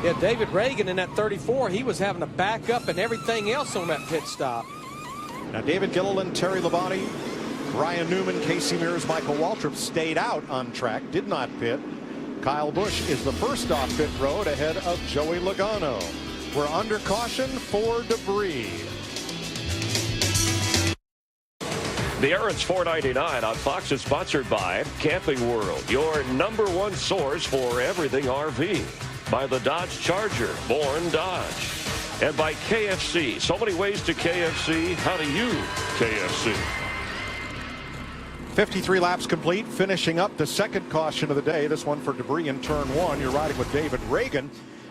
Yeah, David Ragan in that 34, he was having to back up and everything else on that pit stop. Now David Gilliland, Terry Labonte, Ryan Newman, Casey Mears, Michael Waltrip stayed out on track, did not pit. Kyle Busch is the first off pit road ahead of Joey Logano. We're under caution for debris. The Aaron's 499 on Fox is sponsored by Camping World, your #1 source for everything RV. By the Dodge Charger, born Dodge. And by KFC. So many ways to KFC. How do you KFC? 53 laps complete, finishing up the second caution of the day. This one for debris in turn 1. You're riding with David Ragan,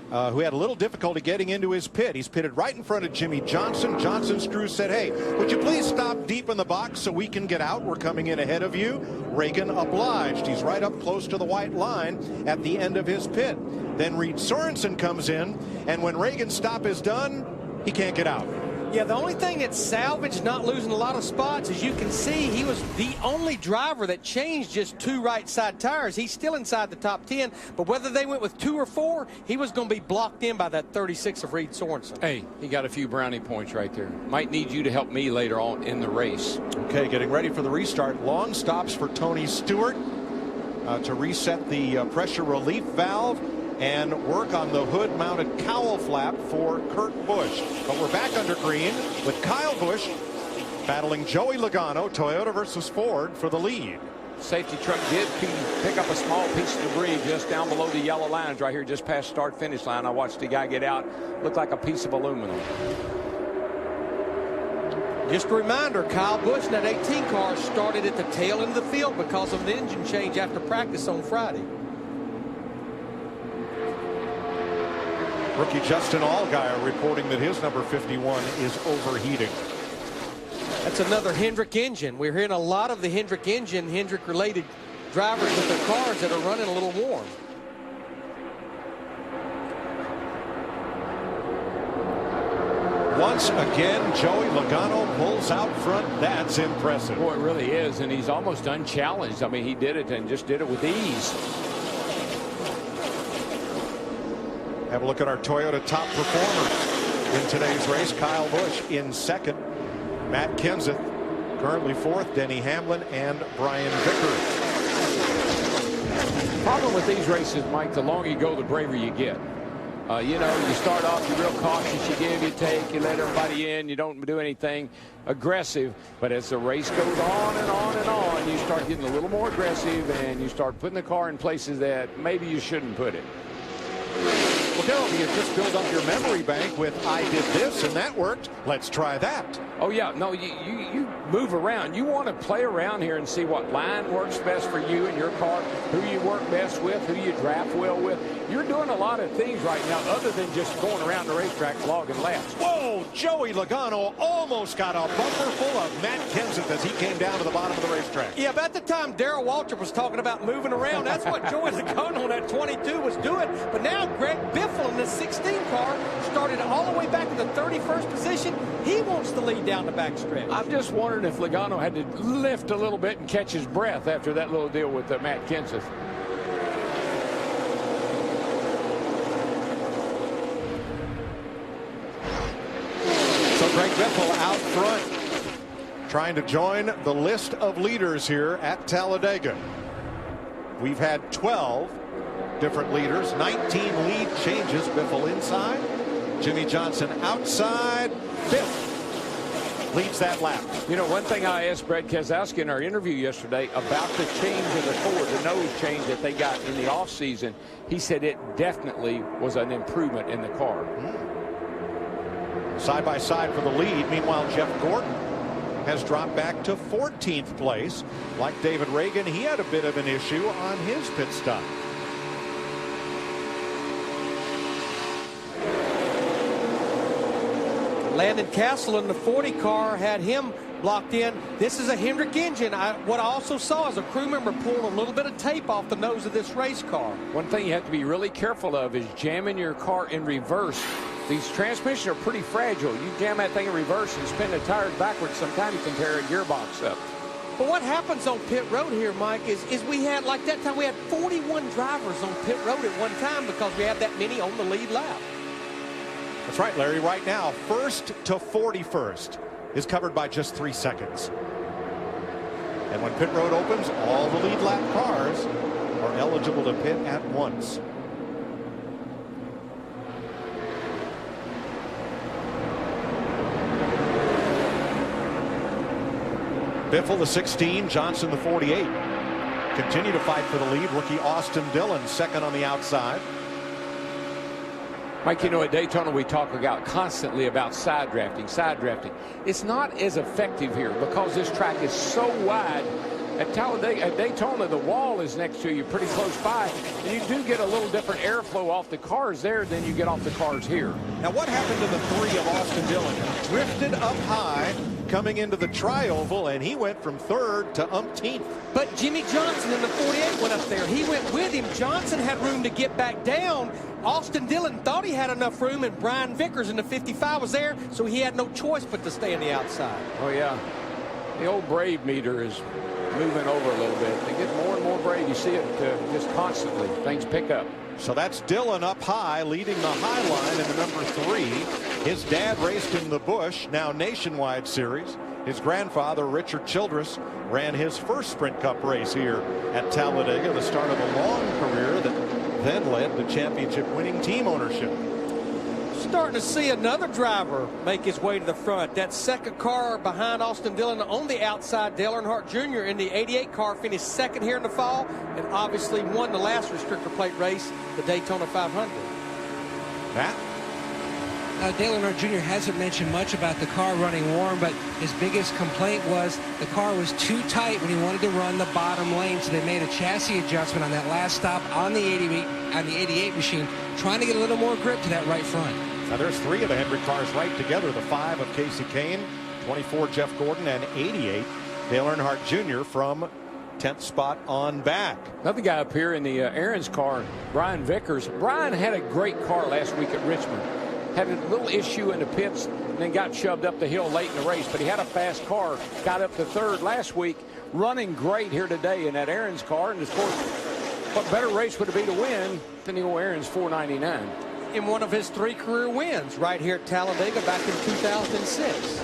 who had a little difficulty getting into his pit. He's pitted right in front of Jimmie Johnson. Johnson's crew said, hey, would you please stop deep in the box so we can get out? We're coming in ahead of you. Ragan obliged. He's right up close to the white line at the end of his pit. Then Reed Sorensen comes in, and when Ragan's stop is done, he can't get out. Yeah, the only thing that salvaged not losing a lot of spots, as you can see, he was the only driver that changed just 2 right side tires. He's still inside the top 10, but whether they went with 2 or 4, he was going to be blocked in by that 36 of Reed Sorensen. Hey, he got a few brownie points right there. Might need you to help me later on in the race. Okay, getting ready for the restart. Long stops for Tony Stewart to reset the pressure relief valve and work on the hood-mounted cowl flap for Kurt Busch. But we're back under green with Kyle Busch battling Joey Logano, Toyota versus Ford, for the lead. Safety truck did pick up a small piece of debris just down below the yellow lines right here, just past start-finish line. I watched the guy get out. Looked like a piece of aluminum. Just a reminder, Kyle Busch in that 18 car started at the tail end of the field because of an engine change after practice on Friday. Rookie Justin Allgaier reporting that his number 51 is overheating. That's another Hendrick engine. We're hearing a lot of the Hendrick engine, Hendrick-related drivers with their cars that are running a little warm. Once again, Joey Logano pulls out front. That's impressive. Boy, it really is, and he's almost unchallenged. I mean, he did it and just did it with ease. Have a look at our Toyota top performers in today's race. Kyle Busch in second. Matt Kenseth currently fourth. Denny Hamlin and Brian Vickers. Problem with these races, Mike, the longer you go, the braver you get. You know, you start off, you're real cautious, you give, you take, you let everybody in, you don't do anything aggressive. But as the race goes on and on and on, you start getting a little more aggressive and you start putting the car in places that maybe you shouldn't put it. Well, Dylan, you just build up your memory bank with I did this and that worked. Let's try that. Oh, yeah. No, you move around. You want to play around here and see what line works best for you and your car, who you work best with, who you draft well with. You're doing a lot of things right now other than just going around the racetrack logging laps. Whoa, Joey Logano almost got a bumper full of Matt Kenseth as he came down to the bottom of the racetrack. Yeah, about the time Darrell Waltrip was talking about moving around, that's what Joey Logano on that 22 was doing. But now Greg Biffle in the 16 car started all the way back in the 31st position. He wants the lead down the backstretch. I'm just wondering if Logano had to lift a little bit and catch his breath after that little deal with Matt Kenseth. So Greg Biffle out front, trying to join the list of leaders here at Talladega. We've had 12 different leaders, 19 lead changes. Biffle inside, Jimmy Johnson outside. Biff leads that lap. You know, one thing I asked Brad Keselowski in our interview yesterday about the change in the Ford, the nose change that they got in the offseason, he said it definitely was an improvement in the car. Side by side for the lead. Meanwhile, Jeff Gordon has dropped back to 14th place. Like David Reagan, he had a bit of an issue on his pit stop. Landon Castle in the 40 car had him blocked in. This is a Hendrick engine. What I also saw is a crew member pulling a little bit of tape off the nose of this race car. One thing you have to be really careful of is jamming your car in reverse. These transmissions are pretty fragile. You jam that thing in reverse and spin the tires backwards, sometimes you can tear a gearbox up. But what happens on pit road here, Mike, is we had, like that time, we had 41 drivers on pit road at one time because we had that many on the lead lap. That's right, Larry. Right now, first to 41st is covered by just 3 seconds. And when pit road opens, all the lead lap cars are eligible to pit at once. Biffle the 16, Johnson the 48. Continue to fight for the lead. Rookie Austin Dillon second on the outside. Mike, you know, at Daytona we talk constantly about side drafting. It's not as effective here because this track is so wide. At Talladega, at Daytona, the wall is next to you pretty close by, and you do get a little different airflow off the cars there than you get off the cars here. Now, what happened to the 3 of Austin Dillon? Drifted up high coming into the tri-oval, and he went from 3rd to umpteenth. But Jimmy Johnson in the 48 went up there. He went with him. Johnson had room to get back down. Austin Dillon thought he had enough room, and Brian Vickers in the 55 was there, so he had no choice but to stay on the outside. Oh, yeah. The old brave meter is moving over a little bit. They get more and more brave. You see it just constantly. Things pick up. So that's Dillon up high, leading the high line in the number 3. His dad raced in the Busch, now Nationwide Series. His grandfather, Richard Childress, ran his first Sprint Cup race here at Talladega, the start of a long career that then led to championship-winning team ownership. Starting to see another driver make his way to the front. That second car behind Austin Dillon on the outside, Dale Earnhardt Jr. in the 88 car finished second here in the fall and obviously won the last restrictor plate race, the Daytona 500. Matt? Dale Earnhardt Jr. hasn't mentioned much about the car running warm, but his biggest complaint was the car was too tight when he wanted to run the bottom lane, so they made a chassis adjustment on that last stop on the 88 machine, trying to get a little more grip to that right front. Now there's 3 of the Hendrick cars right together, the 5 of Kasey Kahne, 24 Jeff Gordon, and 88 Dale Earnhardt Jr. from 10th spot on back. Another guy up here in the Aaron's car, Brian Vickers. Brian had a great car last week at Richmond. Had a little issue in the pits and then got shoved up the hill late in the race, but he had a fast car, got up to 3rd last week, running great here today in that Aaron's car. And of course, what better race would it be to win than the old Aaron's 499? In one of his 3 career wins right here at Talladega back in 2006.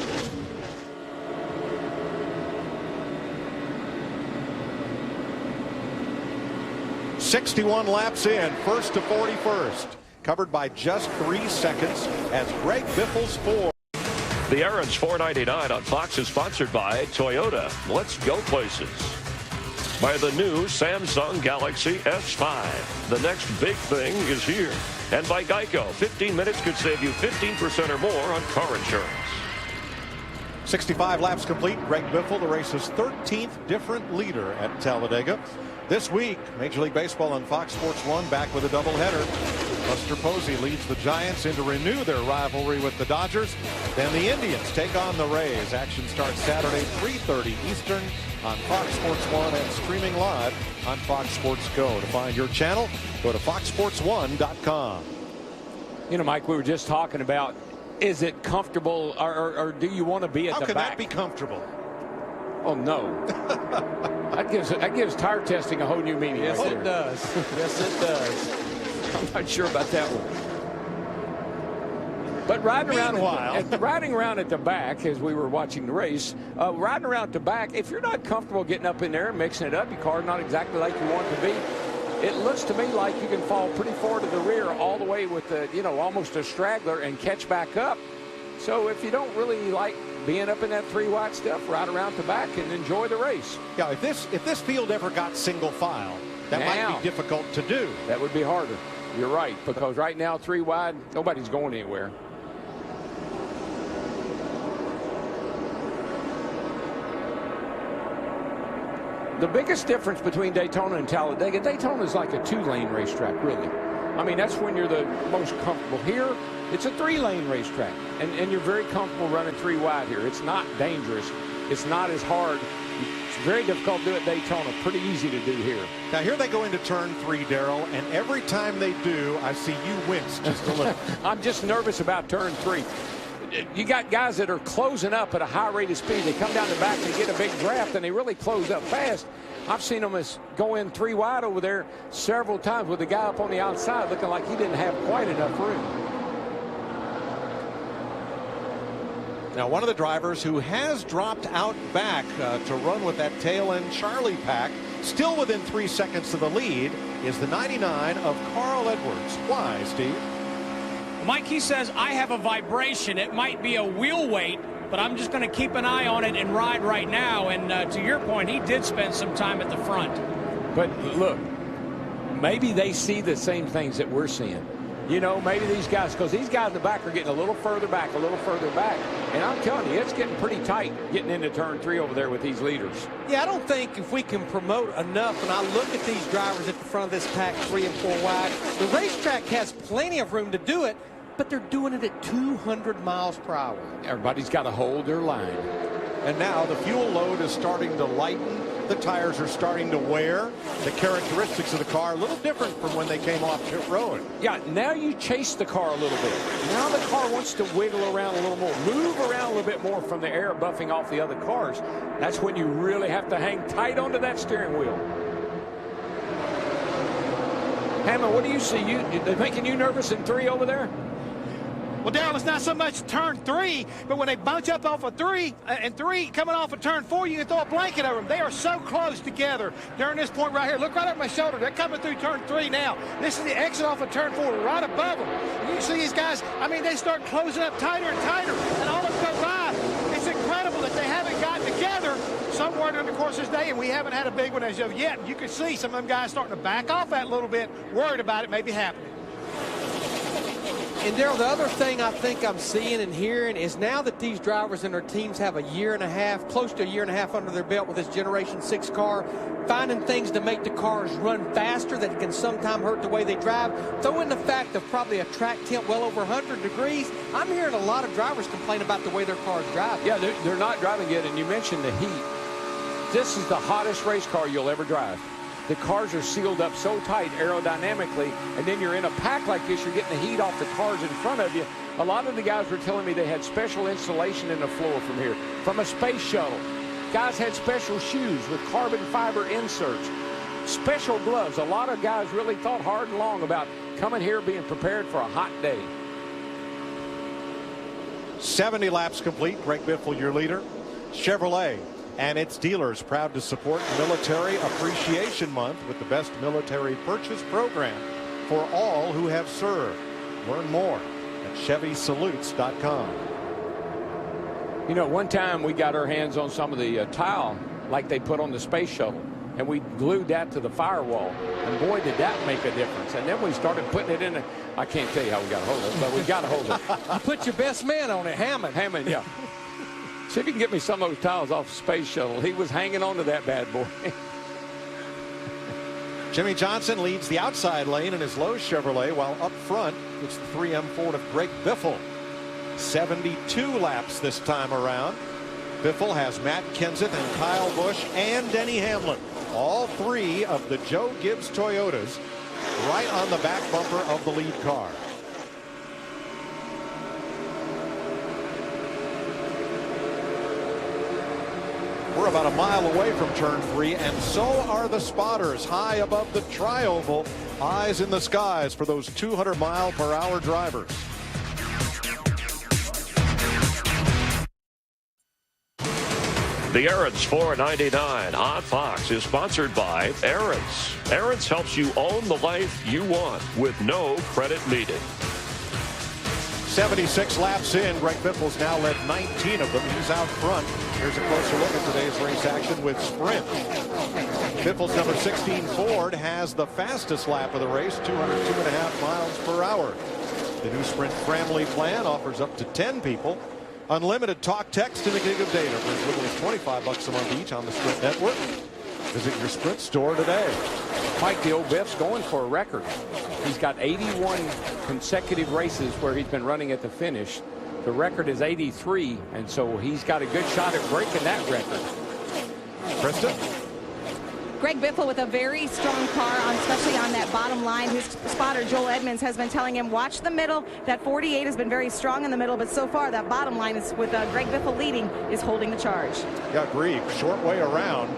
61 laps in, first to 41st, covered by just 3 seconds as Greg Biffle's 4. The Aaron's 499 on Fox is sponsored by Toyota. Let's go places. By the new Samsung Galaxy S5. The next big thing is here. And by Geico. 15 minutes could save you 15% or more on car insurance. 65 laps complete. Greg Biffle, the race's 13th different leader at Talladega. This week, Major League Baseball on Fox Sports 1 back with a doubleheader. Buster Posey leads the Giants in to renew their rivalry with the Dodgers. Then the Indians take on the Rays. Action starts Saturday, 3:30 Eastern on Fox Sports 1 and streaming live on Fox Sports Go. To find your channel, go to foxsports1.com. You know, Mike, we were just talking about, is it comfortable or do you want to be at the back? How can that be comfortable? Oh, no. That gives tire testing a whole new meaning. Yes, right it does. Yes, it does. I'm not sure about that one. But riding around at the back as we were watching the race, riding around at the back, if you're not comfortable getting up in there and mixing it up, your car's not exactly like you want it to be, it looks to me like you can fall pretty far to the rear all the way with the, almost a straggler and catch back up. So if you don't really like being up in that 3-wide stuff, ride around the back and enjoy the race. Yeah, if this field ever got single file, that might be difficult to do. That would be harder. You're right, because right now 3-wide, nobody's going anywhere. The biggest difference between Daytona and Talladega, Daytona is like a 2-lane racetrack, really. I mean, that's when you're the most comfortable. Here, it's a 3-lane racetrack, and you're very comfortable running 3-wide here. It's not dangerous. It's not as hard. It's very difficult to do at Daytona. Pretty easy to do here. Now, here they go into turn 3, Darrell, and every time they do, I see you wince just a little. I'm just nervous about turn 3. You got guys that are closing up at a high rate of speed. They come down the back, they get a big draft, and they really close up fast. I've seen them go in 3-wide over there several times with the guy up on the outside looking like he didn't have quite enough room. Now, one of the drivers who has dropped out back to run with that tail end Charlie pack, still within 3 seconds of the lead, is the 99 of Carl Edwards. Why, Steve? Mike, he says, I have a vibration. It might be a wheel weight, but I'm just going to keep an eye on it and ride right now. And to your point, he did spend some time at the front. But look, maybe they see the same things that we're seeing. Maybe these guys, because these guys in the back are getting a little further back. And I'm telling you, it's getting pretty tight getting into turn 3 over there with these leaders. Yeah, I don't think if we can promote enough, and I look at these drivers at the front of this pack 3 and 4 wide, the racetrack has plenty of room to do it, but they're doing it at 200 miles per hour. Everybody's got to hold their line. And now the fuel load is starting to lighten. The tires are starting to wear. The characteristics of the car a little different from when they came off pit road. Yeah, now you chase the car a little bit. Now the car wants to wiggle around a little more, move around a little bit more from the air buffing off the other cars. That's when you really have to hang tight onto that steering wheel. Hammond, what do you see? They making you nervous in 3 over there? Well, Darrell, it's not so much turn 3, but when they bunch up off of 3 and 3 coming off of turn 4, you can throw a blanket over them. They are so close together during this point right here. Look right at my shoulder. They're coming through turn 3 now. This is the exit off of turn 4, right above them. You see these guys, they start closing up tighter and tighter, and all of them go by. It's incredible that they haven't gotten together somewhere during the course of this day, and we haven't had a big one as of yet. You can see some of them guys starting to back off that a little bit, worried about it maybe happening. And Darrell, the other thing I think I'm seeing and hearing is now that these drivers and their teams have a year and a half, close to a year and a half under their belt with this Generation 6 car, finding things to make the cars run faster that can sometimes hurt the way they drive. Throw in the fact of probably a track temp well over 100 degrees. I'm hearing a lot of drivers complain about the way their cars drive. Yeah, they're not driving good, and you mentioned the heat. This is the hottest race car you'll ever drive. The cars are sealed up so tight aerodynamically, and then you're in a pack like this, you're getting the heat off the cars in front of you. A lot of the guys were telling me they had special insulation in the floor from here, from a space shuttle. Guys had special shoes with carbon fiber inserts, special gloves. A lot of guys really thought hard and long about coming here being prepared for a hot day. 70 laps complete. Greg Biffle, your leader. Chevrolet and its dealers proud to support Military Appreciation Month with the best military purchase program for all who have served. Learn more at ChevySalutes.com. You know, one time we got our hands on some of the tile like they put on the space shuttle, and we glued that to the firewall, and boy, did that make a difference. And then we started putting it in. I can't tell you how we got a hold of it, but we got a hold of it. You put your best man on it, Hammond. Hammond, yeah. See if you can get me some of those tiles off the space shuttle. He was hanging on to that bad boy. Jimmy Johnson leads the outside lane in his Lowe's Chevrolet, while up front it's the 3M Ford of Greg Biffle. 72 laps this time around. Biffle has Matt Kenseth and Kyle Busch and Denny Hamlin, all three of the Joe Gibbs Toyotas, right on the back bumper of the lead car. We're about a mile away from turn 3, and so are the spotters high above the tri-oval. Eyes in the skies for those 200-mile-per-hour drivers. The Aaron's 499 on Fox is sponsored by Aaron's. Aaron's helps you own the life you want with no credit needed. 76 laps in. Greg Biffle's now led 19 of them. He's out front. Here's a closer look at today's race action with Sprint. Biffle's number 16 Ford has the fastest lap of the race, 202.5 miles per hour. The new Sprint family plan offers up to 10 people unlimited talk, text, and a gig of data for as little as $25 a month each on the Sprint network. Visit your Sprint store today. Mike, the old Biff's going for a record. He's got 81 consecutive races where he's been running at the finish. The record is 83, and so he's got a good shot at breaking that record. Krista? Greg Biffle with a very strong car, especially on that bottom line. His spotter, Joel Edmonds, has been telling him, watch the middle. That 48 has been very strong in the middle, but so far that bottom line is with Greg Biffle leading is holding the charge. Yeah, agree. Short way around.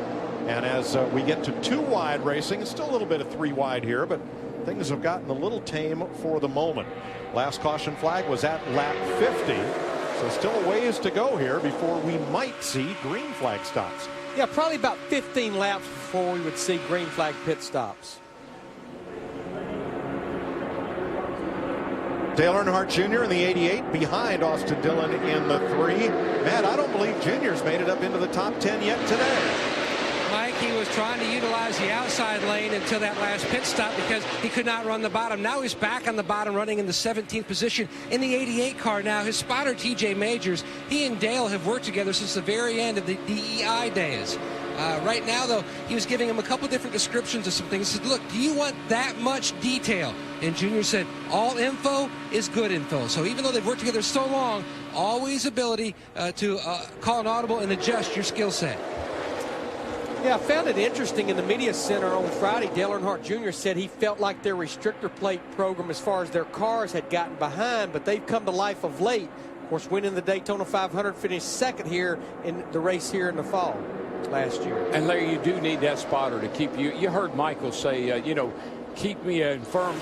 And as we get to 2 wide racing, it's still a little bit of 3 wide here, but things have gotten a little tame for the moment. Last caution flag was at lap 50, so still a ways to go here before we might see green flag stops. Yeah, probably about 15 laps before we would see green flag pit stops. Dale Earnhardt Jr. in the 88 behind Austin Dillon in the 3. Matt, I don't believe Jr.'s made it up into the top 10 yet today. Mike, he was trying to utilize the outside lane until that last pit stop because he could not run the bottom. Now he's back on the bottom, running in the 17th position in the 88 car. Now his spotter, TJ Majors, he and Dale have worked together since the very end of the DEI days. Right now, though, he was giving him a couple different descriptions of some things. He said, look, do you want that much detail? And Junior said, all info is good info. So even though they've worked together so long, always ability to call an audible and adjust your skill set. Yeah, I found it interesting in the media center on Friday. Dale Earnhardt Jr. said he felt like their restrictor plate program as far as their cars had gotten behind, but they've come to life of late. Of course, winning the Daytona 500, finished second here in the race here in the fall last year. And Larry, you do need that spotter to keep you. You heard Michael say, you know, keep me informed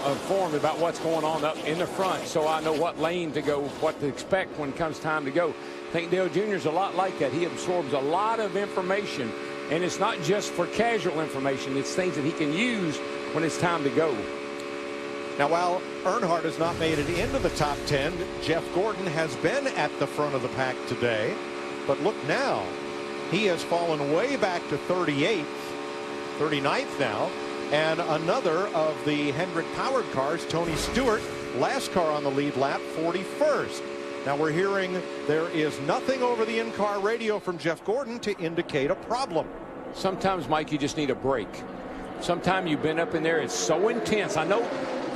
about what's going on up in the front so I know what lane to go, what to expect when it comes time to go. I think Dale Jr. is a lot like that. He absorbs a lot of information. And it's not just for casual information. It's things that he can use when it's time to go. Now, while Earnhardt has not made it into the top 10, Jeff Gordon has been at the front of the pack today. But look now, he has fallen way back to 38th, 39th now. And another of the Hendrick-powered cars, Tony Stewart, last car on the lead lap, 41st. Now we're hearing there is nothing over the in-car radio from Jeff Gordon to indicate a problem. Sometimes, Mike, you just need a break. Sometimes you've been up in there, it's so intense. I know,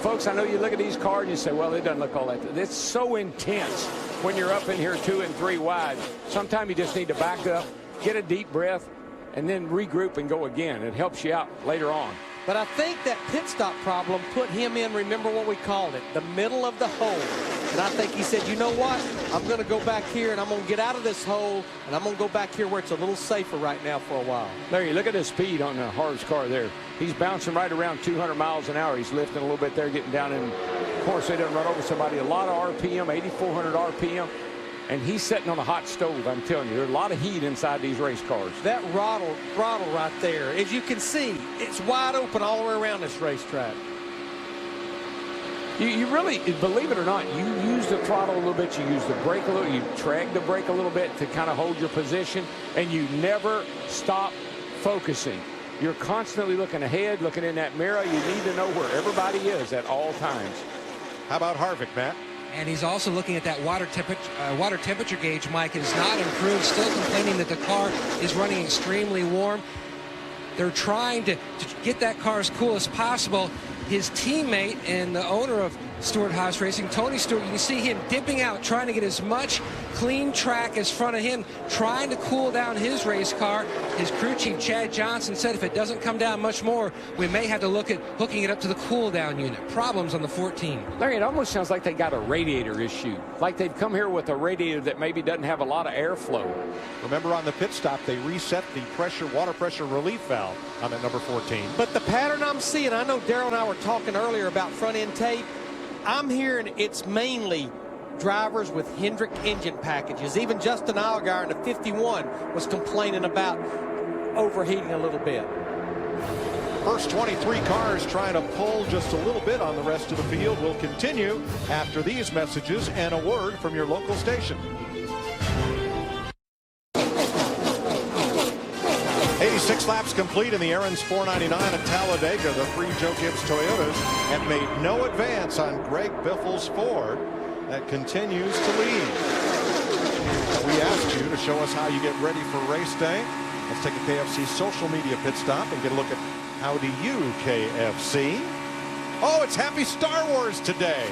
folks, I know you look at these cars and you say, well, it doesn't look all that. It's so intense when you're up in here 2 and 3 wide. Sometimes you just need to back up, get a deep breath, and then regroup and go again. It helps you out later on. But I think that pit stop problem put him in, remember what we called it, the middle of the hole. And I think he said, you know what, I'm going to go back here and I'm going to get out of this hole and I'm going to go back here where it's a little safer right now for a while. Larry, look at the speed on the Harv's car there. He's bouncing right around 200 miles an hour. He's lifting a little bit there, getting down in. Of course, they didn't run over somebody. A lot of RPM, 8,400 RPM. And he's sitting on a hot stove, I'm telling you. There's a lot of heat inside these race cars. That throttle right there, as you can see, it's wide open all the way around this racetrack. You really, believe it or not, you use the throttle a little bit, you use the brake a little, you drag the brake a little bit to kind of hold your position, and you never stop focusing. You're constantly looking ahead, looking in that mirror. You need to know where everybody is at all times. How about Harvick, Matt? And he's also looking at that water temperature gauge, Mike. It has not improved. Still complaining that the car is running extremely warm. They're trying to get that car as cool as possible. His teammate and the owner of Stewart-Haas Racing, Tony Stewart, you can see him dipping out, trying to get as much clean track as front of him, trying to cool down his race car. His crew chief, Chad Johnson, said if it doesn't come down much more, we may have to look at hooking it up to the cool down unit. Problems on the 14. Larry, it almost sounds like they got a radiator issue. Like they've come here with a radiator that maybe doesn't have a lot of airflow. Remember on the pit stop, they reset the water pressure relief valve on that number 14. But the pattern I'm seeing, I know Darrell and I were talking earlier about front end tape. I'm hearing it's mainly drivers with Hendrick engine packages. Even Justin Allgaier in the 51 was complaining about overheating a little bit. First 23 cars trying to pull just a little bit on the rest of the field will continue after these messages and a word from your local station. 86 laps complete in the Aaron's 499 at Talladega. The three Joe Gibbs Toyotas have made no advance on Greg Biffle's Ford that continues to lead. We asked you to show us how you get ready for race day. Let's take a KFC social media pit stop and get a look at how do you KFC. Oh, it's Happy Star Wars today.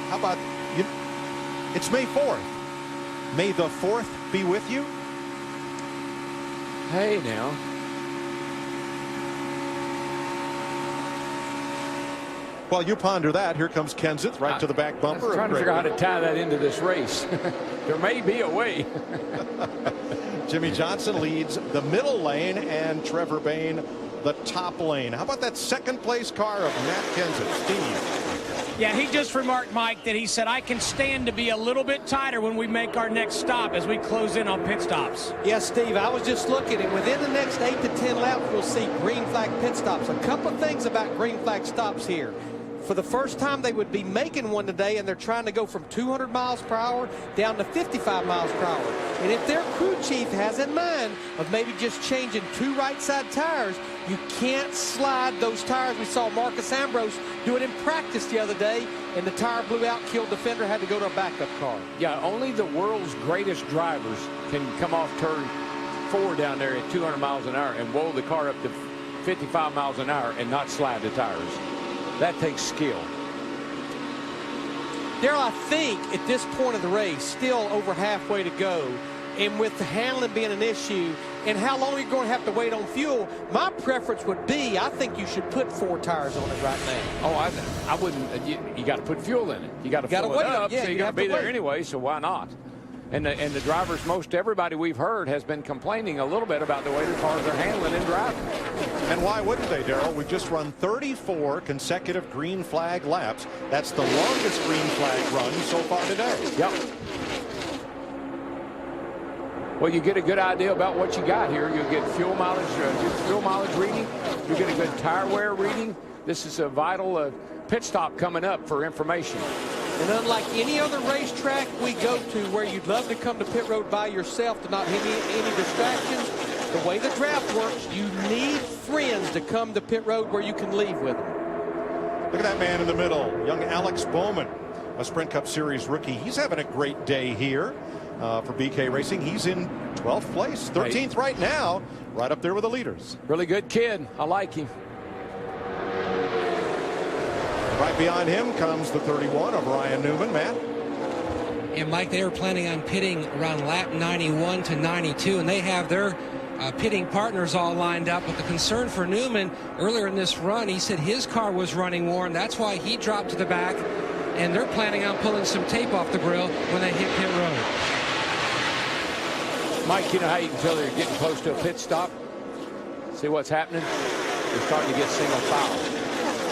How about you? It's May 4th. May the 4th be with you. Hey, now. While you ponder that, here comes Kenseth right to the back bumper. I'm trying to figure out how to tie that into this race. There may be a way. Jimmy Johnson leads the middle lane and Trevor Bayne the top lane. How about that second place car of Matt Kenseth? Steve. Yeah, he just remarked, Mike, that he said, I can stand to be a little bit tighter when we make our next stop as we close in on pit stops. Yes, Steve, I was just looking, and within the next 8 to 10 laps, we'll see green flag pit stops. A couple of things about green flag stops here. For the first time, they would be making one today, and they're trying to go from 200 miles per hour down to 55 miles per hour. And if their crew chief has in mind of maybe just changing 2 right side tires, you can't slide those tires. We saw Marcus Ambrose do it in practice the other day, and the tire blew out, killed the fender, had to go to a backup car. Yeah, only the world's greatest drivers can come off turn 4 down there at 200 miles an hour and roll the car up to 55 miles an hour and not slide the tires. That takes skill. Darrell, I think at this point of the race, still over halfway to go, and with the handling being an issue and how long you're going to have to wait on fuel, my preference would be, I think you should put 4 tires on it right now. Oh, I wouldn't. You got to put fuel in it. You got to fill it up, yeah, so you got to be there anyway, so why not? And the drivers, most everybody we've heard has been complaining a little bit about the way the cars are handling and driving. And why wouldn't they, Darrell? We've just run 34 consecutive green flag laps. That's the longest green flag run so far today. Yep. Well, you get a good idea about what you got here. You'll get fuel mileage reading. You get a good tire wear reading. This is a vital pit stop coming up for information. And unlike any other racetrack we go to where you'd love to come to pit road by yourself to not hit any distractions, The way the draft works, you need friends to come to pit road where you can leave with them. Look at that man in the middle, young Alex Bowman, a Sprint Cup Series rookie. He's having a great day here for BK Racing. He's in 12th place, 13th right now, right up there with the leaders. Really good kid. I like him. Right behind him comes the 31 of Ryan Newman. Matt? And Mike, they were planning on pitting around lap 91 to 92, and they have their pitting partners all lined up. But the concern for Newman earlier in this run, he said his car was running warm. That's why he dropped to the back, and they're planning on pulling some tape off the grill when they hit pit road. Mike, you know how you can tell they're getting close to a pit stop? See what's happening? They're starting to get single file.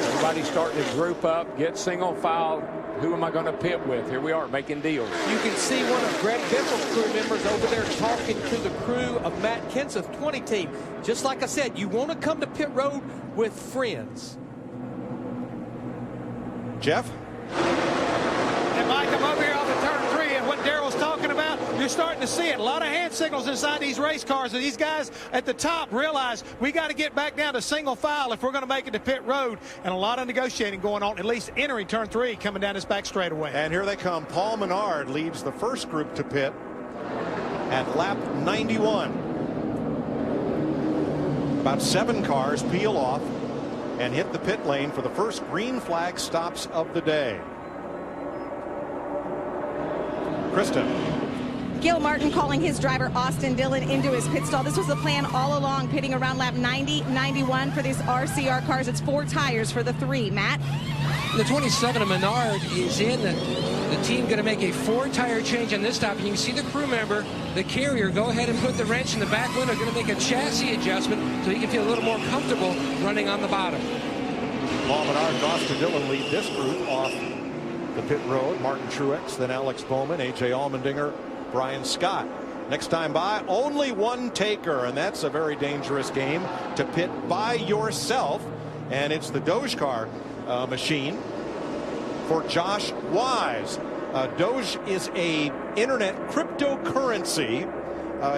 Everybody's starting to group up, get single file. Who am I going to pit with? Here we are making deals. You can see one of Greg Biffle's crew members over there talking to the crew of Matt Kenseth 20 team. Just like I said, you want to come to pit road with friends. Jeff? And Mike, I'm over here off of turn 3, and what Darrell's talking about, you're starting to see it. A lot of hand signals inside these race cars, and these guys at the top realize we got to get back down to single file if we're going to make it to pit road, and a lot of negotiating going on, at least entering turn 3, coming down this back straightaway. And here they come. Paul Menard leads the first group to pit at lap 91. About 7 cars peel off and hit the pit lane for the first green flag stops of the day. Krista. Gil Martin calling his driver Austin Dillon into his pit stall. This was the plan all along, pitting around lap 90, 91 for these RCR cars. It's 4 tires for the 3. Matt? The 27 of Menard is in. The team going to make a 4-tire change on this stop. And you can see the crew member, the carrier, go ahead and put the wrench in the back window. Going to make a chassis adjustment so he can feel a little more comfortable running on the bottom. Paul Menard and Austin Dillon lead this group off the pit road. Martin Truex, then Alex Bowman, A.J. Allmendinger, Brian Scott. Next time by, only one taker, and that's a very dangerous game to pit by yourself. And it's the Doge car machine for Josh Wise. Doge is a internet cryptocurrency.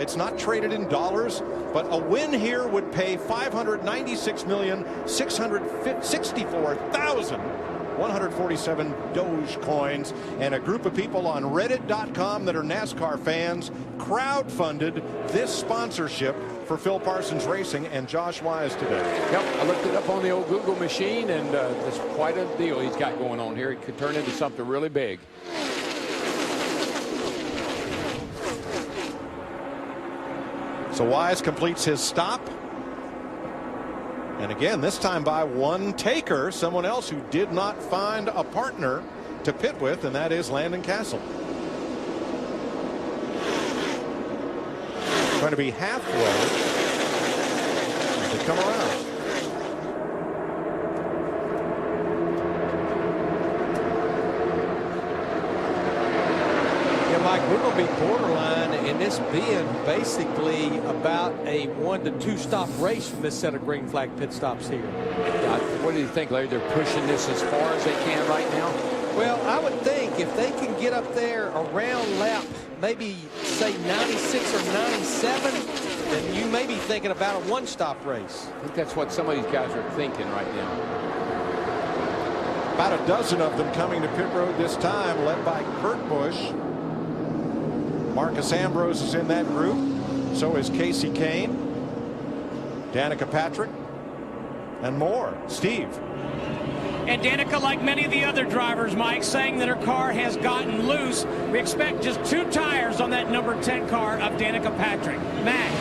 It's not traded in dollars, but a win here would pay $596,664,147 Doge coins, and a group of people on Reddit.com that are NASCAR fans crowdfunded this sponsorship for Phil Parsons Racing and Josh Wise today. Yep, I looked it up on the old Google machine, and it's quite a deal he's got going on here. It could turn into something really big. So Wise completes his stop. And again, this time by one taker, someone else who did not find a partner to pit with, and that is Landon Castle. Going to be halfway to come around. Yeah, Mike, we're going to be borderline in this being basically about a 1 to 2 stop race from this set of green flag pit stops here. What do you think, Larry? They're pushing this as far as they can right now? Well, I would think if they can get up there around lap, maybe say 96 or 97, then you may be thinking about a one-stop race. I think that's what some of these guys are thinking right now. About a dozen of them coming to pit road this time, led by Kurt Busch. Marcus Ambrose is in that group. So is Casey Kane, Danica Patrick, and more. Steve. And Danica, like many of the other drivers, Mike, saying that her car has gotten loose. We expect just 2 tires on that number 10 car of Danica Patrick. Matt.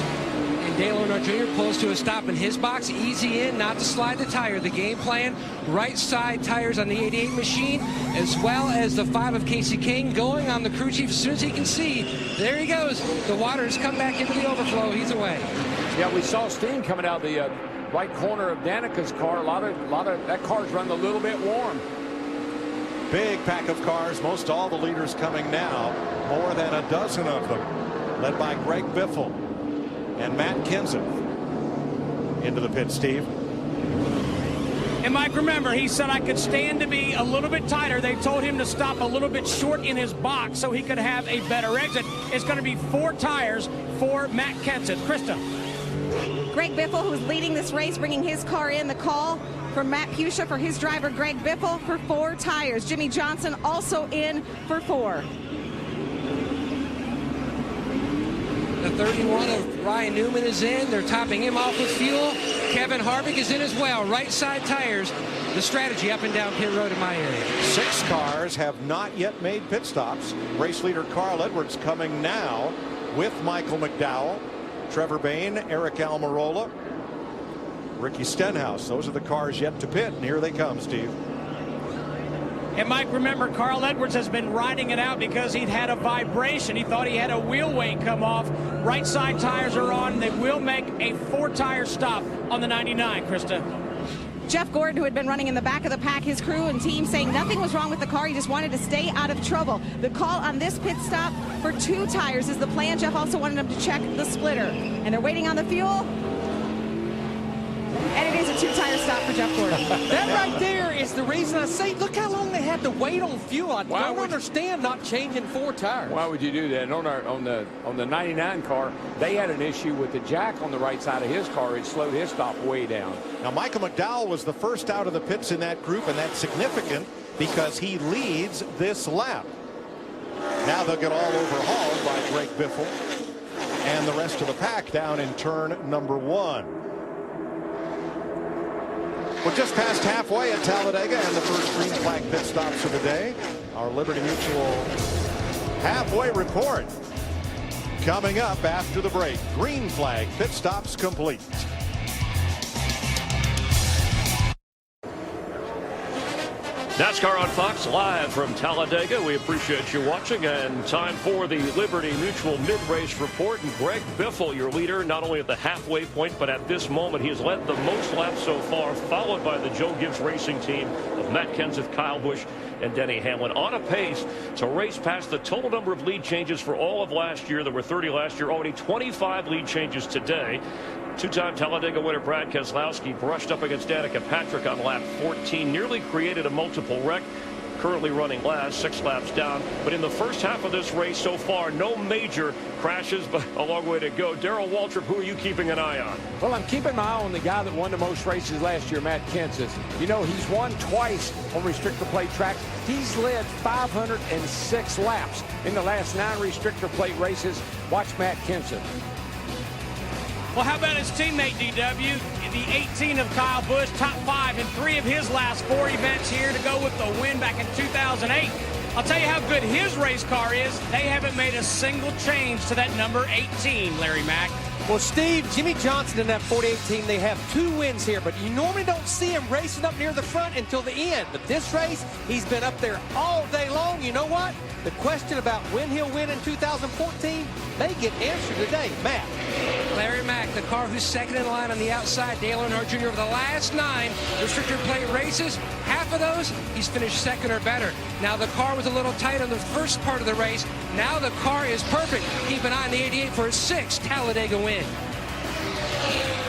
And Dale Earnhardt Jr. pulls to a stop in his box. Easy in, not to slide the tire. The game plan, right side tires on the 88 machine, as well as the 5 of Casey Kane going on the crew chief as soon as he can see. There he goes. The water's come back into the overflow. He's away. Yeah, we saw steam coming out of the right corner of Danica's car. A lot of that car's running a little bit warm. Big pack of cars, most all the leaders coming now, more than a dozen of them, led by Greg Biffle and Matt Kenseth. Into the pit, Steve. And Mike, remember, he said I could stand to be a little bit tighter. They told him to stop a little bit short in his box so he could have a better exit. It's going to be 4 tires for Matt Kenseth. Krista. Greg Biffle, who's leading this race, bringing his car in. The call from Matt Pusha for his driver, Greg Biffle, for 4 tires. Jimmy Johnson also in for 4. The 31 of Ryan Newman is in. They're topping him off with fuel. Kevin Harvick is in as well. Right side tires. The strategy up and down pit road in my area. 6 cars have not yet made pit stops. Race leader Carl Edwards coming now with Michael McDowell, Trevor Bayne, Eric Almirola, Ricky Stenhouse. Those are the cars yet to pit, and here they come, Steve. And Mike, remember, Carl Edwards has been riding it out because he'd had a vibration. He thought he had a wheel weight come off. Right side tires are on. They will make a 4-tire stop on the 99, Krista. Jeff Gordon, who had been running in the back of the pack, his crew and team saying nothing was wrong with the car. He just wanted to stay out of trouble. The call on this pit stop for 2 tires is the plan. Jeff also wanted him to check the splitter. And they're waiting on the fuel. And it is a 2-tire stop for Jeff Gordon. That right there is the reason I say, look how long they had to wait on fuel. I don't understand not changing 4 tires. Why would you do that? And on the 99 car, they had an issue with the jack on the right side of his car. It slowed his stop way down. Now, Michael McDowell was the first out of the pits in that group, and that's significant because he leads this lap. Now they'll get all overhauled by Greg Biffle and the rest of the pack down in turn number 1. We're just past halfway at Talladega and the first green flag pit stops of the day. Our Liberty Mutual halfway report coming up after the break. Green flag pit stops complete. NASCAR on Fox live from Talladega. We appreciate you watching, and time for the Liberty Mutual mid-race report. And Greg Biffle, your leader, not only at the halfway point, but at this moment he has led the most laps so far, followed by the Joe Gibbs Racing team of Matt Kenseth, Kyle Busch, and Denny Hamlin, on a pace to race past the total number of lead changes for all of last year. There were 30 last year, already 25 lead changes today. 2-time Talladega winner Brad Keselowski brushed up against Danica Patrick on lap 14, nearly created a multiple wreck. Currently running last, 6 laps down. But in the first half of this race so far, no major crashes, but a long way to go. Darrell Waltrip, who are you keeping an eye on? Well, I'm keeping my eye on the guy that won the most races last year, Matt Kenseth. You know, he's won twice on restrictor plate tracks. He's led 506 laps in the last 9 restrictor plate races. Watch Matt Kenseth. Well, how about his teammate, DW? The 18 of Kyle Busch, top 5 in 3 of his last 4 events here to go with the win back in 2008. I'll tell you how good his race car is. They haven't made a single change to that number 18, Larry Mack. Well, Steve, Jimmy Johnson in that 48 team, they have 2 wins here, but you normally don't see him racing up near the front until the end. But this race, he's been up there all day long. You know what? The question about when he'll win in 2014 may get answered today. Matt. Larry Mack, the car who's second in line on the outside. Dale Earnhardt Jr. over the last 9 restrictor plate races, half of those he's finished second or better. Now the car was a little tight on the first part of the race. Now the car is perfect. Keep an eye on the 88 for his 6th Talladega win.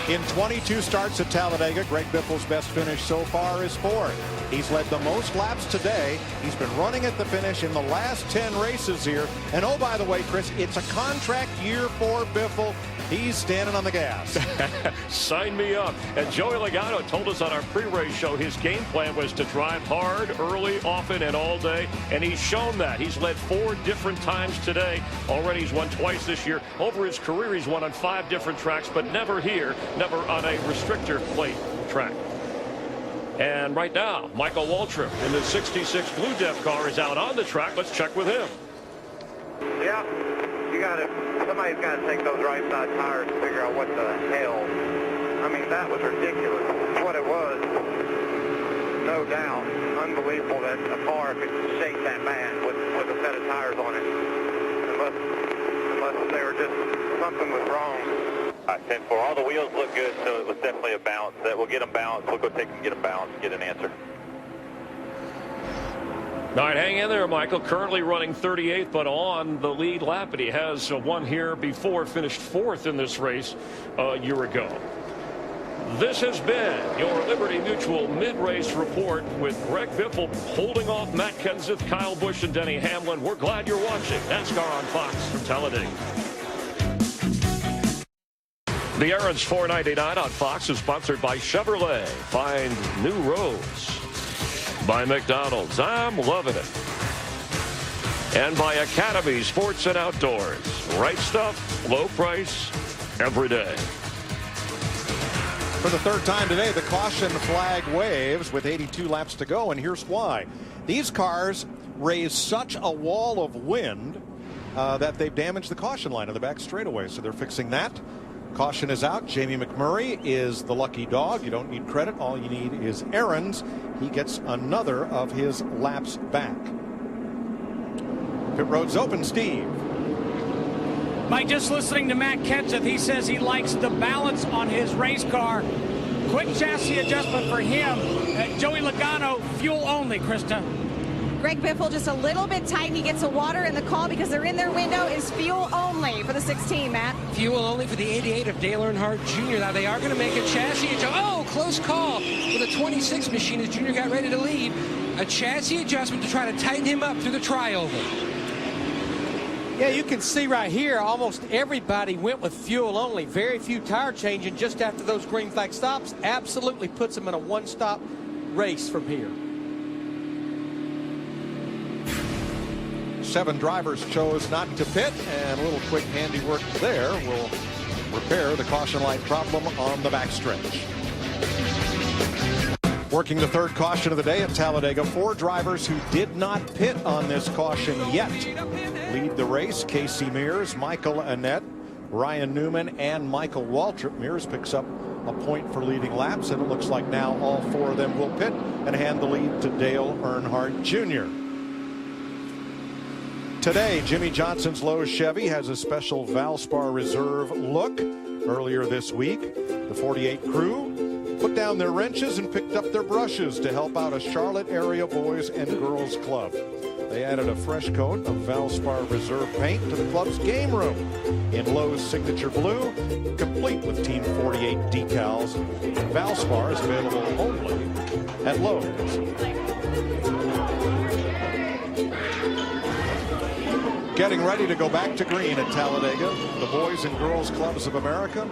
In 22 starts at Talladega, Greg Biffle's best finish so far is 4th. He's led the most laps today. He's been running at the finish in the last 10 races here. And oh, by the way, Chris, it's a contract year for Biffle. He's standing on the gas. Sign me up. And Joey Logano told us on our pre-race show his game plan was to drive hard, early, often, and all day. And he's shown that. He's led 4 different times today. Already he's won twice this year. Over his career, he's won on 5 different tracks, but never here, never on a restrictor plate track. And right now, Michael Waltrip in the 66 Blue Def car is out on the track. Let's check with him. Yeah, somebody's got to take those right side tires and figure out what the hell. I mean, that was ridiculous. That's what it was. No doubt. Unbelievable that a car could shake that bad with a set of tires on it. Unless they were just, something was wrong. All right, 10-4. All the wheels look good, so it was definitely a balance. That we'll get them balanced. We'll go take them, get them balanced, get an answer. All right, hang in there, Michael. Currently running 38th, but on the lead lap. And he has won here before, finished 4th in this race a year ago. This has been your Liberty Mutual mid-race report with Greg Biffle holding off Matt Kenseth, Kyle Busch, and Denny Hamlin. We're glad you're watching NASCAR on Fox from Talladega. The Aaron's $4.99 on Fox is sponsored by Chevrolet. Find new roads. By McDonald's. I'm loving it. And by Academy Sports and Outdoors. Right stuff, low price, every day. For the third time today, the caution flag waves with 82 laps to go, and here's why. These cars raise such a wall of wind that they've damaged the caution line of the back straightaway, so they're fixing that. Caution is out. Jamie McMurray is the lucky dog. You don't need credit. All you need is Aaron's. He gets another of his laps back. Pit road's open, Steve. Mike, just listening to Matt Kenseth, he says he likes the balance on his race car. Quick chassis adjustment for him. Joey Logano, fuel only, Krista. Greg Biffle just a little bit tight. He gets a water in the call because they're in their window. Is fuel only for the 16, Matt. Fuel only for the 88 of Dale Earnhardt Jr. Now they are going to make a chassis adjustment. Oh, close call with a 26 machine as Jr. got ready to lead. A chassis adjustment to try to tighten him up through the trioval. Yeah, you can see right here, almost everybody went with fuel only. Very few tire changing just after those green flag stops. Absolutely puts them in a one-stop race from here. 7 drivers chose not to pit, and a little quick handiwork there will repair the caution light problem on the backstretch. Working the third caution of the day at Talladega, 4 drivers who did not pit on this caution yet lead the race. Casey Mears, Michael Annett, Ryan Newman, and Michael Waltrip. Mears picks up a point for leading laps, and it looks like now all 4 of them will pit and hand the lead to Dale Earnhardt Jr. Today, Jimmy Johnson's Lowe's Chevy has a special Valspar Reserve look. Earlier this week, the 48 crew put down their wrenches and picked up their brushes to help out a Charlotte area boys and girls club. They added a fresh coat of Valspar Reserve paint to the club's game room in Lowe's signature blue, complete with Team 48 decals. Valspar is available only at Lowe's. Getting ready to go back to green at Talladega, the Boys and Girls Clubs of America,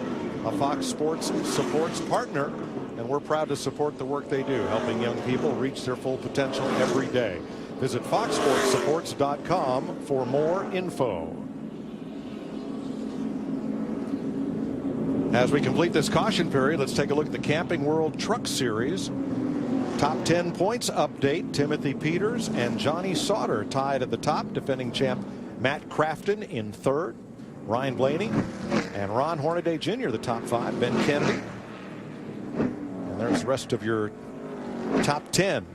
a Fox Sports supports partner, and we're proud to support the work they do, helping young people reach their full potential every day. Visit foxsportsupports.com for more info. As we complete this caution period, let's take a look at the Camping World Truck Series. Top 10 points update. Timothy Peters and Johnny Sauter tied at the top. Defending champ Matt Crafton in third. Ryan Blaney and Ron Hornaday Jr. the top 5. Ben Kennedy. And there's the rest of your top 10.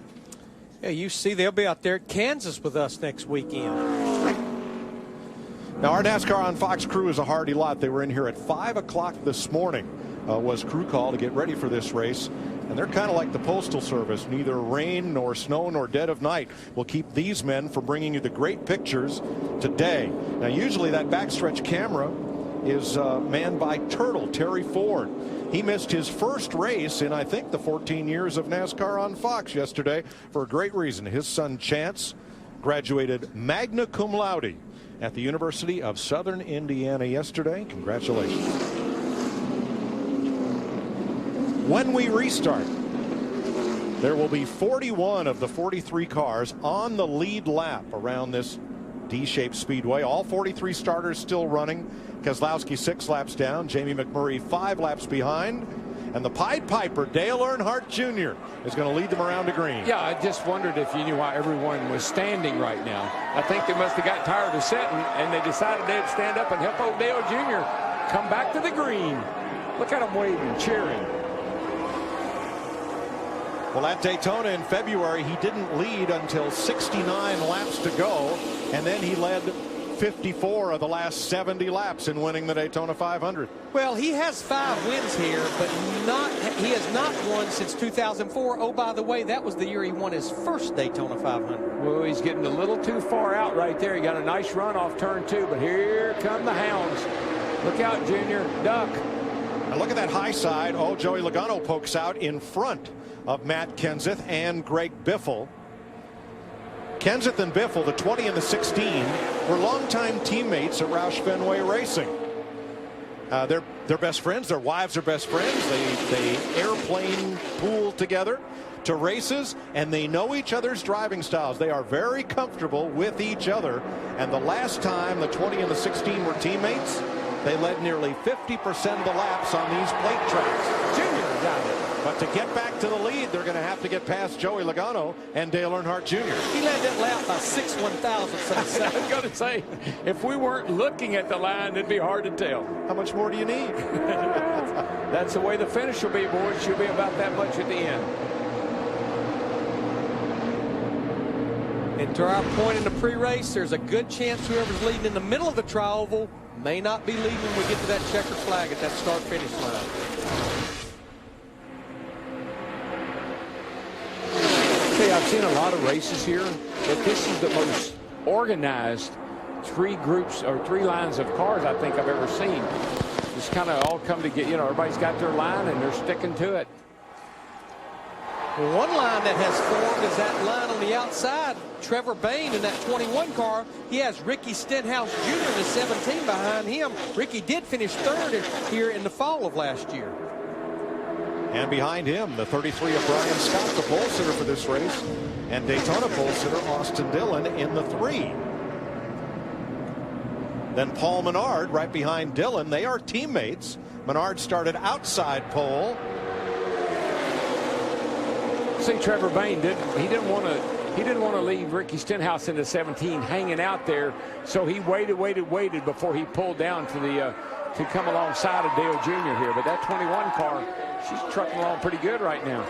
Yeah, you see they'll be out there at Kansas with us next weekend. Now, our NASCAR on Fox crew is a hardy lot. They were in here at 5 o'clock this morning. Was crew call to get ready for this race. And they're kind of like the Postal Service. Neither rain nor snow nor dead of night will keep these men from bringing you the great pictures today. Now, usually that backstretch camera is manned by Turtle, Terry Ford. He missed his first race in, I think, the 14 years of NASCAR on Fox yesterday for a great reason. His son Chance graduated magna cum laude at the University of Southern Indiana yesterday. Congratulations. When we restart, there will be 41 of the 43 cars on the lead lap around this D-shaped speedway. All 43 starters still running. Keselowski 6 laps down. Jamie McMurray 5 laps behind. And the Pied Piper, Dale Earnhardt Jr., is going to lead them around to green. Yeah, I just wondered if you knew why everyone was standing right now. I think they must have got tired of sitting, and they decided they'd stand up and help old Dale Jr. come back to the green. Look at him waving, cheering. Well, at Daytona in February, he didn't lead until 69 laps to go, and then he led 54 of the last 70 laps in winning the Daytona 500. Well, he has 5 wins here, but he has not won since 2004. Oh, by the way, that was the year he won his first Daytona 500. Well, he's getting a little too far out right there. He got a nice run off turn 2, but here come the hounds. Look out, Junior. Duck. Now look at that high side. Oh, Joey Logano pokes out in front of Matt Kenseth and Greg Biffle. Kenseth and Biffle, the 20 and the 16, were longtime teammates at Roush Fenway Racing. They're They're best friends. Their wives are best friends. They airplane pool together to races, and they know each other's driving styles. They are very comfortable with each other. And the last time the 20 and the 16 were teammates, they led nearly 50% of the laps on these plate tracks. Junior got it. But to get back to the lead, they're going to have to get past Joey Logano and Dale Earnhardt Jr. He led that lap by 6 1,000ths. I was going to say, if we weren't looking at the line, it'd be hard to tell. How much more do you need? That's the way the finish will be, boys. She'll be about that much at the end. And to our point in the pre-race, there's a good chance whoever's leading in the middle of the tri-oval may not be leading when we get to that checkered flag at that start-finish line. See, I've seen a lot of races here, but this is the most organized 3 groups or 3 lines of cars I think I've ever seen. Just kind of all come together. You know, everybody's got their line and they're sticking to it. Well, one line that has formed is that line on the outside. Trevor Bayne in that 21 car. He has Ricky Stenhouse Jr. in the 17 behind him. Ricky did finish 3rd here in the fall of last year. And behind him, the 33 of Brian Scott, the pole sitter for this race, and Daytona pole sitter Austin Dillon in the 3. Then Paul Menard right behind Dillon. They are teammates. Menard started outside pole. See, Trevor Bayne didn't want to leave Ricky Stenhouse in the 17 hanging out there, so he waited before he pulled down to come alongside of Dale Jr. here. But that 21 car, she's trucking along pretty good right now.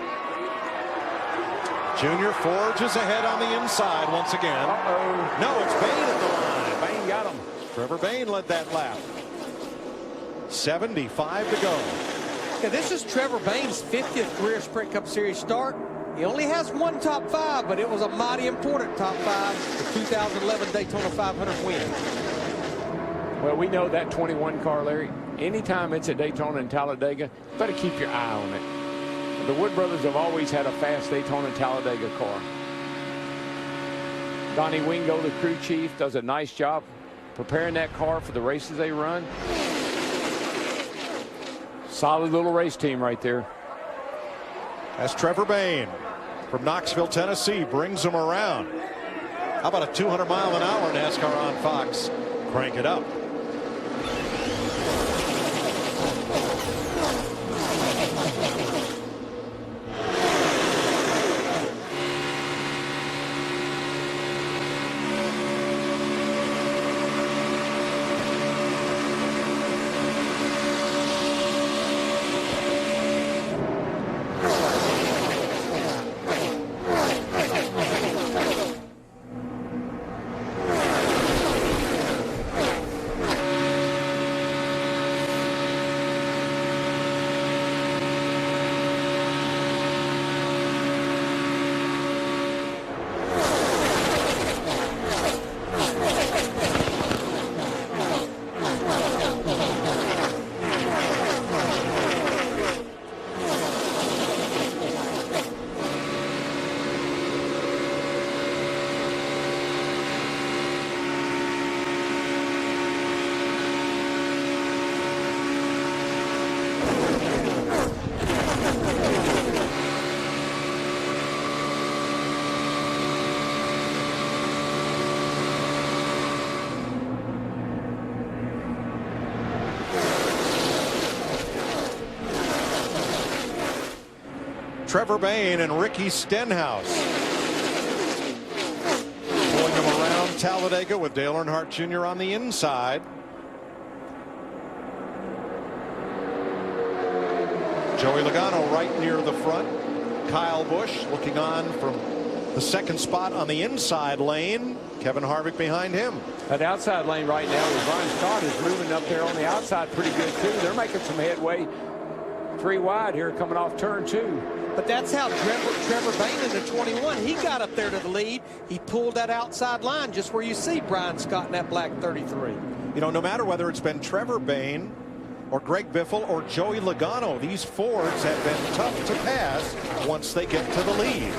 Junior forges ahead on the inside once again. No, it's Bayne at the line. Bayne got him. Trevor Bayne led that lap. 75 to go. Yeah, this is Trevor Bayne's 50th career Sprint Cup Series start. He only has 1 top 5, but it was a mighty important top 5, the 2011 Daytona 500 win. Well, we know that 21 car, Larry, anytime it's at Daytona and Talladega, you better keep your eye on it. The Wood brothers have always had a fast Daytona and Talladega car. Donnie Wingo, the crew chief, does a nice job preparing that car for the races they run. Solid little race team right there. As Trevor Bayne from Knoxville, Tennessee, brings him around. How about a 200-mile-an-hour NASCAR on Fox? Crank it up. Trevor Bayne and Ricky Stenhouse pulling him around Talladega with Dale Earnhardt Jr. on the inside. Joey Logano right near the front. Kyle Busch looking on from the second spot on the inside lane. Kevin Harvick behind him. That outside lane right now with Brian Scott is moving up there on the outside pretty good too. They're making some headway. 3 wide here coming off turn 2. But that's how Trevor Bayne in the 21, he got up there to the lead. He pulled that outside line just where you see Brian Scott in that black 33. You know, no matter whether it's been Trevor Bayne or Greg Biffle or Joey Logano, these Fords have been tough to pass once they get to the lead.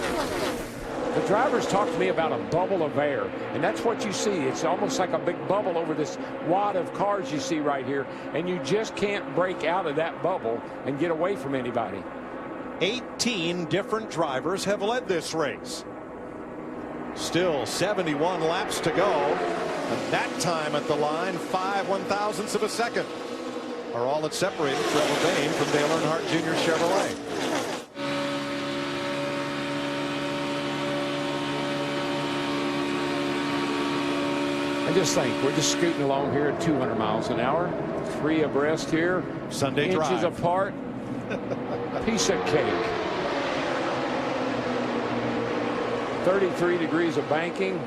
The drivers talk to me about a bubble of air, and that's what you see. It's almost like a big bubble over this wad of cars you see right here, and you just can't break out of that bubble and get away from anybody. 18 different drivers have led this race. Still 71 laps to go. And that time at the line, 5 1/1000ths of a second are all that separated Trevor Bayne from Dale Earnhardt Jr. Chevrolet. And just think, we're just scooting along here at 200 miles an hour, 3 abreast here, Sunday inches drive apart. Piece of cake. 33 degrees of banking.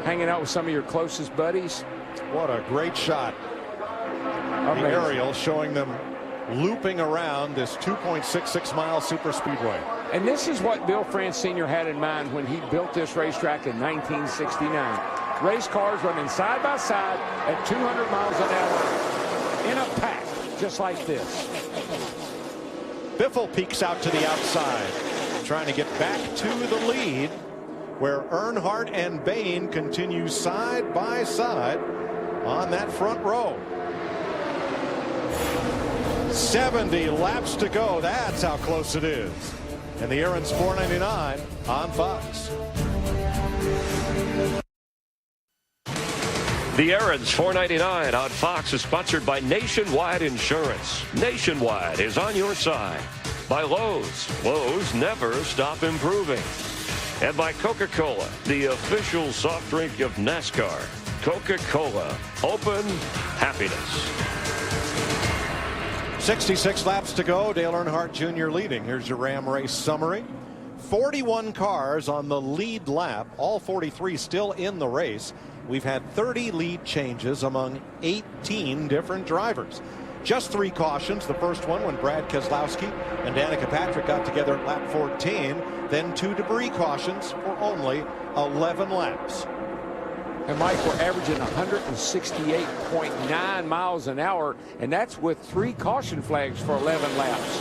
Hanging out with some of your closest buddies. What a great shot. Amazing. The aerial showing them looping around this 2.66 mile super speedway. And this is what Bill France Sr. had in mind when he built this racetrack in 1969. Race cars running side by side at 200 miles an hour in a pack, just like this. Biffle peeks out to the outside, trying to get back to the lead, where Earnhardt and Bayne continue side by side on that front row. 70 laps to go. That's how close it is. And the Aaron's 499 on Fox. The Aaron's 499 on Fox is sponsored by Nationwide Insurance. Nationwide is on your side. By Lowe's. Lowe's never stop improving. And by Coca-Cola, the official soft drink of NASCAR. Coca-Cola. Open happiness. 66 laps to go. Dale Earnhardt Jr. leading. Here's your Ram race summary. 41 cars on the lead lap. All 43 still in the race. We've had 30 lead changes among 18 different drivers. Just 3 cautions. The first one when Brad Keselowski and Danica Patrick got together at lap 14. Then 2 debris cautions for only 11 laps. And Mike, we're averaging 168.9 miles an hour, and that's with 3 caution flags for 11 laps.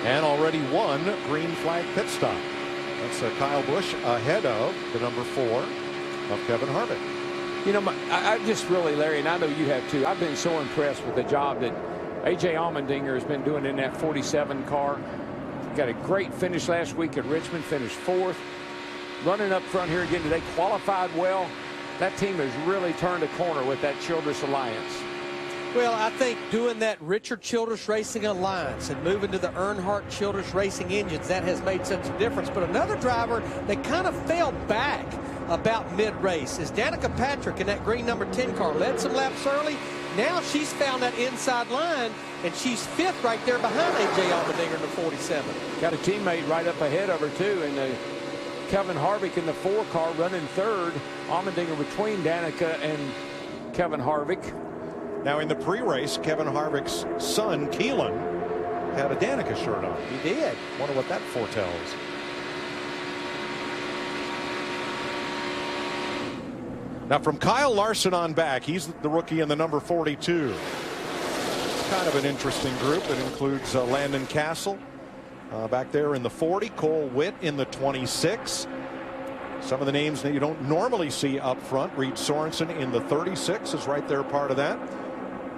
And already 1 green flag pit stop. That's Kyle Busch ahead of the number 4 of Kevin Harvick. You know, I just really, Larry, and I know you have too, I've been so impressed with the job that A.J. Allmendinger has been doing in that 47 car. Got a great finish last week at Richmond, finished 4th. Running up front here again today, qualified well. That team has really turned a corner with that Childress Alliance. Well, I think doing that Richard Childress Racing Alliance and moving to the Earnhardt Childress Racing engines, that has made such a difference. But another driver that kind of fell back about mid-race is Danica Patrick in that green number 10 car. Led some laps early. Now she's found that inside line, and she's 5th right there behind A.J. Allmendinger in the 47. Got a teammate right up ahead of her, too, in the Kevin Harvick in the 4 car running 3rd. Allmendinger between Danica and Kevin Harvick. Now in the pre-race, Kevin Harvick's son, Keelan, had a Danica shirt on. He did. Wonder what that foretells. Now from Kyle Larson on back, he's the rookie in the number 42. It's kind of an interesting group. It includes Landon Castle back there in the 40, Cole Witt in the 26. Some of the names that you don't normally see up front. Reed Sorensen in the 36 is right there, part of that.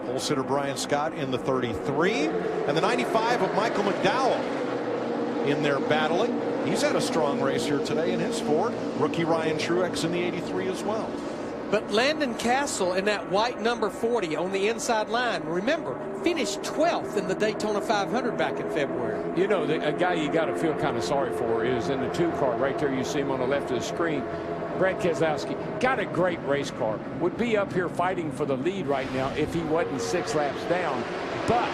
Pole sitter Brian Scott in the 33, and the 95 of Michael McDowell in there battling. He's had a strong race here today in his Ford. Rookie Ryan Truex in the 83 as well. But Landon Castle in that white number 40 on the inside line, remember, finished 12th in the Daytona 500 back in February. You know, a guy you got to feel kind of sorry for is in the 2 car right there. You see him on the left of the screen. Brad Keselowski got a great race car. Would be up here fighting for the lead right now if he wasn't 6 laps down. But,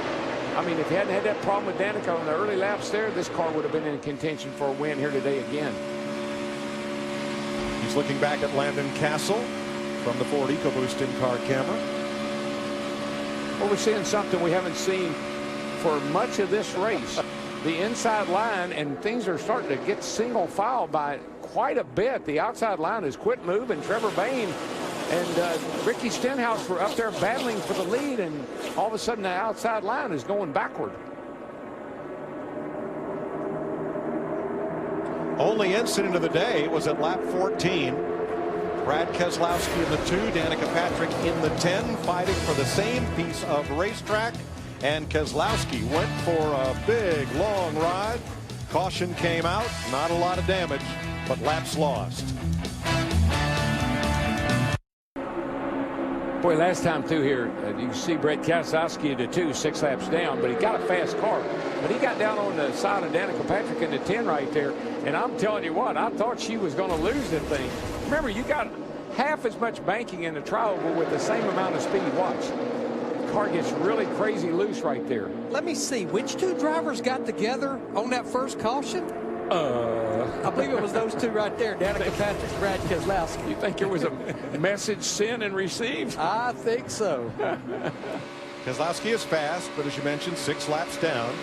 I mean, if he hadn't had that problem with Danica on the early laps there, this car would have been in contention for a win here today again. He's looking back at Landon Castle from the Ford EcoBoost in-car camera. Well, we're seeing something we haven't seen for much of this race. The inside line, and things are starting to get single file by quite a bit. The outside line has quit moving. Trevor Bayne and Ricky Stenhouse were up there battling for the lead, and all of a sudden the outside line is going backward. Only incident of the day was at lap 14. Brad Keselowski in the 2, Danica Patrick in the 10, fighting for the same piece of racetrack. And Keselowski went for a big, long ride. Caution came out. Not a lot of damage, but laps lost. Boy, last time through here, you see Brad Keselowski in the 2, 6 laps down, but he got a fast car. But he got down on the side of Danica Patrick in the 10 right there. And I'm telling you what, I thought she was going to lose the thing. Remember, you got half as much banking in the trioval with the same amount of speed. Watch. The car gets really crazy loose right there. Let me see. Which two drivers got together on that first caution? I believe it was those two right there, Danica Patrick, Brad Keselowski. You think there was a message sent and received? I think so. Keselowski is fast, but as you mentioned, 6 laps down.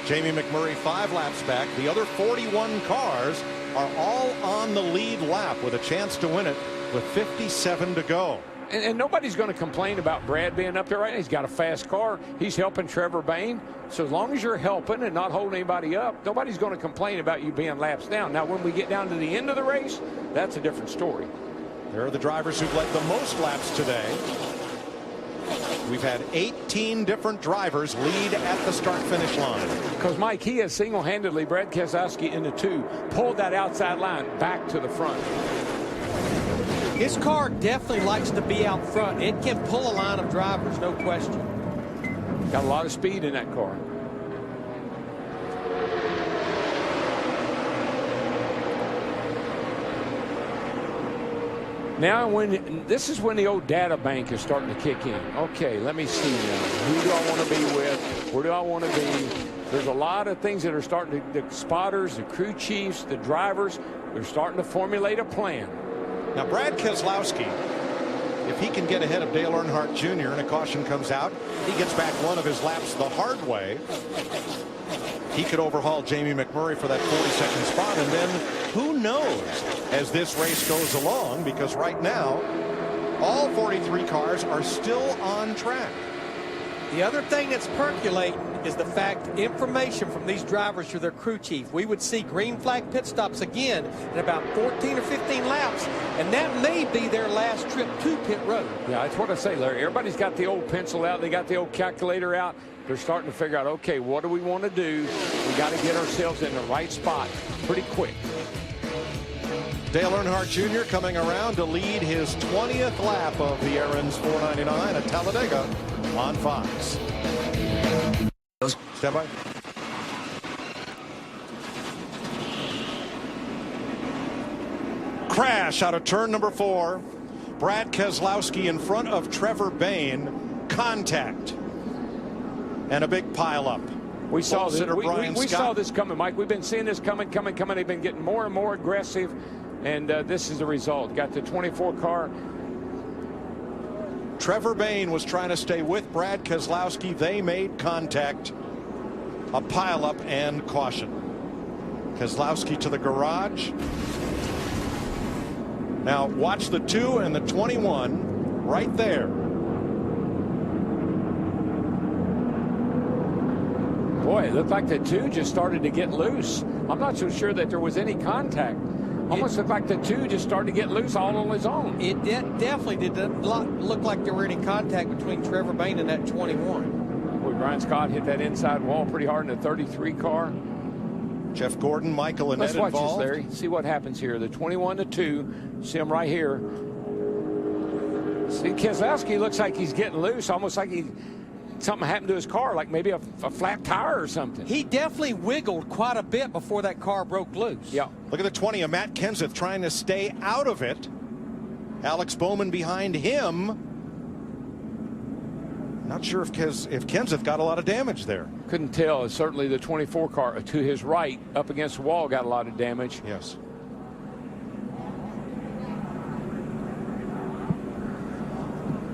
Jamie McMurray 5 laps back. The other 41 cars are all on the lead lap with a chance to win it with 57 to go. And nobody's going to complain about Brad being up there right now. He's got a fast car. He's helping Trevor Bayne. So as long as you're helping and not holding anybody up, nobody's going to complain about you being laps down. Now, when we get down to the end of the race, that's a different story. There are the drivers who've led the most laps today. We've had 18 different drivers lead at the start-finish line. Because, Mike, he has single-handedly, Brad Keselowski in the 2, pulled that outside line back to the front. His car definitely likes to be out front. It can pull a line of drivers, no question. Got a lot of speed in that car. Now, this is when the old data bank is starting to kick in. Okay, let me see now. Who do I want to be with? Where do I want to be? There's a lot of things that are starting to, the spotters, the crew chiefs, the drivers, they're starting to formulate a plan. Now, Brad Keselowski, if he can get ahead of Dale Earnhardt Jr. and a caution comes out, he gets back one of his laps the hard way. He could overhaul Jamie McMurray for that 42nd spot, and then who knows as this race goes along, because right now all 43 cars are still on track. The other thing that's percolating is the fact information from these drivers to their crew chief. We would see green flag pit stops again in about 14 or 15 laps, and that may be their last trip to pit road. Yeah, that's what I say, Larry. Everybody's got the old pencil out. They got the old calculator out. They're starting to figure out, okay, what do we want to do? We got to get ourselves in the right spot pretty quick. Dale Earnhardt Jr. coming around to lead his 20th lap of the Aaron's 499 at Talladega on Fox. Stand by. Crash out of turn number 4. Brad Keselowski in front of Trevor Bayne. Contact. And a big pileup. We saw this. We saw this coming, Mike. We've been seeing this coming. They've been getting more and more aggressive, and this is the result. Got the 24 car. Trevor Bayne was trying to stay with Brad Keselowski. They made contact. A pileup and caution. Keselowski to the garage. Now watch the 2 and the 21 right there. Boy, it looked like the 2 just started to get loose. I'm not so sure that there was any contact. Almost looked like the 2 just started to get loose all on his own. It definitely did not look like there were any contact between Trevor Bayne and that 21. Boy, Brian Scott hit that inside wall pretty hard in the 33 car. Jeff Gordon, Michael Annett Let's watch involved. this, Larry. See what happens here. The 21 to 2. See him right here. See, Keselowski looks like he's getting loose, almost like something happened to his car, like maybe a flat tire or something. He definitely wiggled quite a bit before that car broke loose. Yeah. Look at the 20 of Matt Kenseth trying to stay out of it. Alex Bowman behind him. Not sure if Kenseth got a lot of damage there. Couldn't tell. Certainly the 24 car to his right up against the wall got a lot of damage. Yes.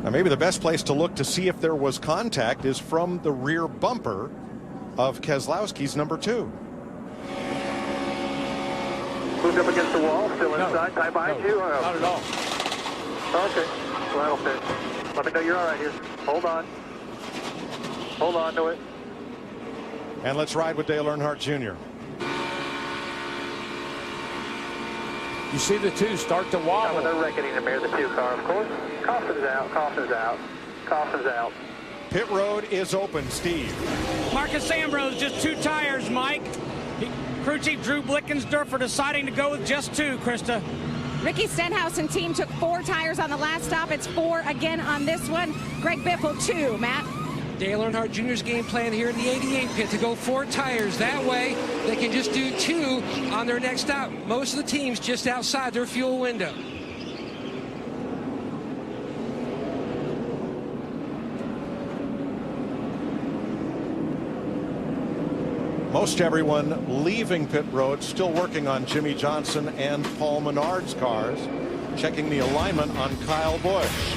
Now maybe the best place to look to see if there was contact is from the rear bumper of Keselowski's number 2. Moved up against the wall, still inside. Tie behind you? Not at all. Okay. Well, that'll fit. Let me know you're all right here. Hold on. Hold on to it. And let's ride with Dale Earnhardt Jr. You see the two start to wobble. They're reckoning to mirror the 2 car, of course. Caution's out, caution's out, caution's out. Pit road is open, Steve. Marcus Ambrose, just 2 tires, Mike. Crew chief Drew Blickensderfer deciding to go with just 2, Krista. Ricky Stenhouse and team took 4 tires on the last stop. It's 4 again on this one. Greg Biffle, 2, Matt. Dale Earnhardt Jr.'s game plan here in the 88 pit to go 4 tires. That way, they can just do 2 on their next stop. Most of the teams just outside their fuel window. Most everyone leaving pit road, still working on Jimmy Johnson and Paul Menard's cars, checking the alignment on Kyle Busch.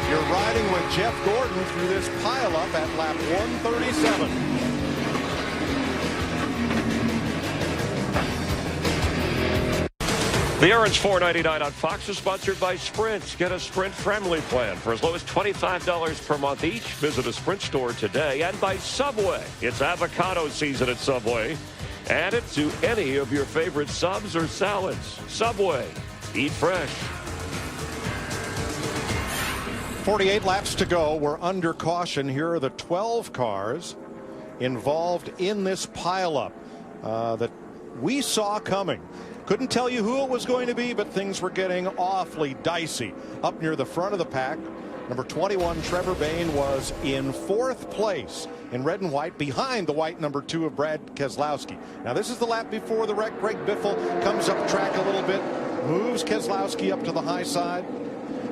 You're riding with Jeff Gordon through this pileup at lap 137. The Aaron's $4.99 on Fox is sponsored by Sprint. Get a Sprint family plan for as low as $25 per month each. Visit a Sprint store today. And by Subway. It's avocado season at Subway. Add it to any of your favorite subs or salads. Subway. Eat fresh. 48 laps to go. We're under caution. Here are the 12 cars involved in this pileup that we saw coming. Couldn't tell you who it was going to be, but things were getting awfully dicey. Up near the front of the pack, number 21, Trevor Bayne, was in 4th place in red and white, behind the white number 2 of Brad Keselowski. Now, this is the lap before the wreck. Greg Biffle comes up track a little bit, moves Keselowski up to the high side.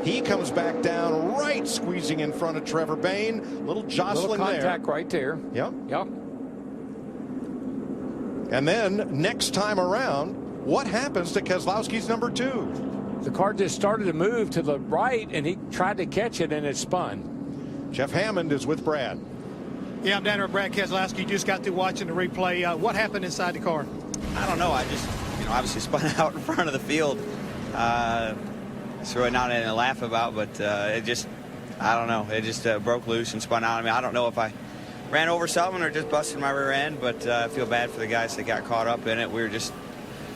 He comes back down right, squeezing in front of Trevor Bayne. Little jostling there. Contact right there. Yep. Yep. And then next time around, what happens to Keselowski's number 2? The car just started to move to the right, and he tried to catch it, and it spun. Jeff Hammond is with Brad. Yeah, I'm down here with Brad Keselowski. Just got through watching the replay. What happened inside the car? I don't know. I just, obviously spun out in front of the field. It's really not anything to laugh about, but it just, I don't know. It just broke loose and spun out. I mean, I don't know if I ran over something or just busted my rear end, but I feel bad for the guys that got caught up in it. We were just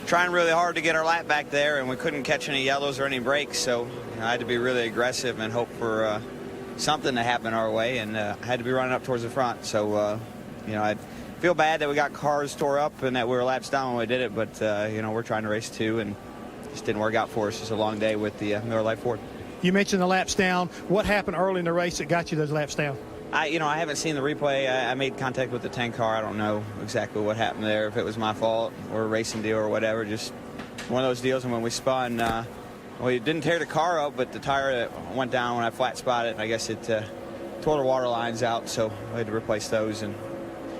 trying really hard to get our lap back there, and we couldn't catch any yellows or any breaks, so I had to be really aggressive and hope for something to happen our way, and I had to be running up towards the front. So, I feel bad that we got cars tore up and that we were laps down when we did it, but, we're trying to race 2, and just didn't work out for us. It's a long day with the Miller Lite Ford. You mentioned the laps down. What happened early in the race that got you those laps down? I haven't seen the replay. I made contact with the 10 car. I don't know exactly what happened there, if it was my fault or a racing deal or whatever. Just one of those deals. And when we spun, we didn't tear the car up, but the tire that went down when I flat spotted, I guess it tore the water lines out, so we had to replace those. And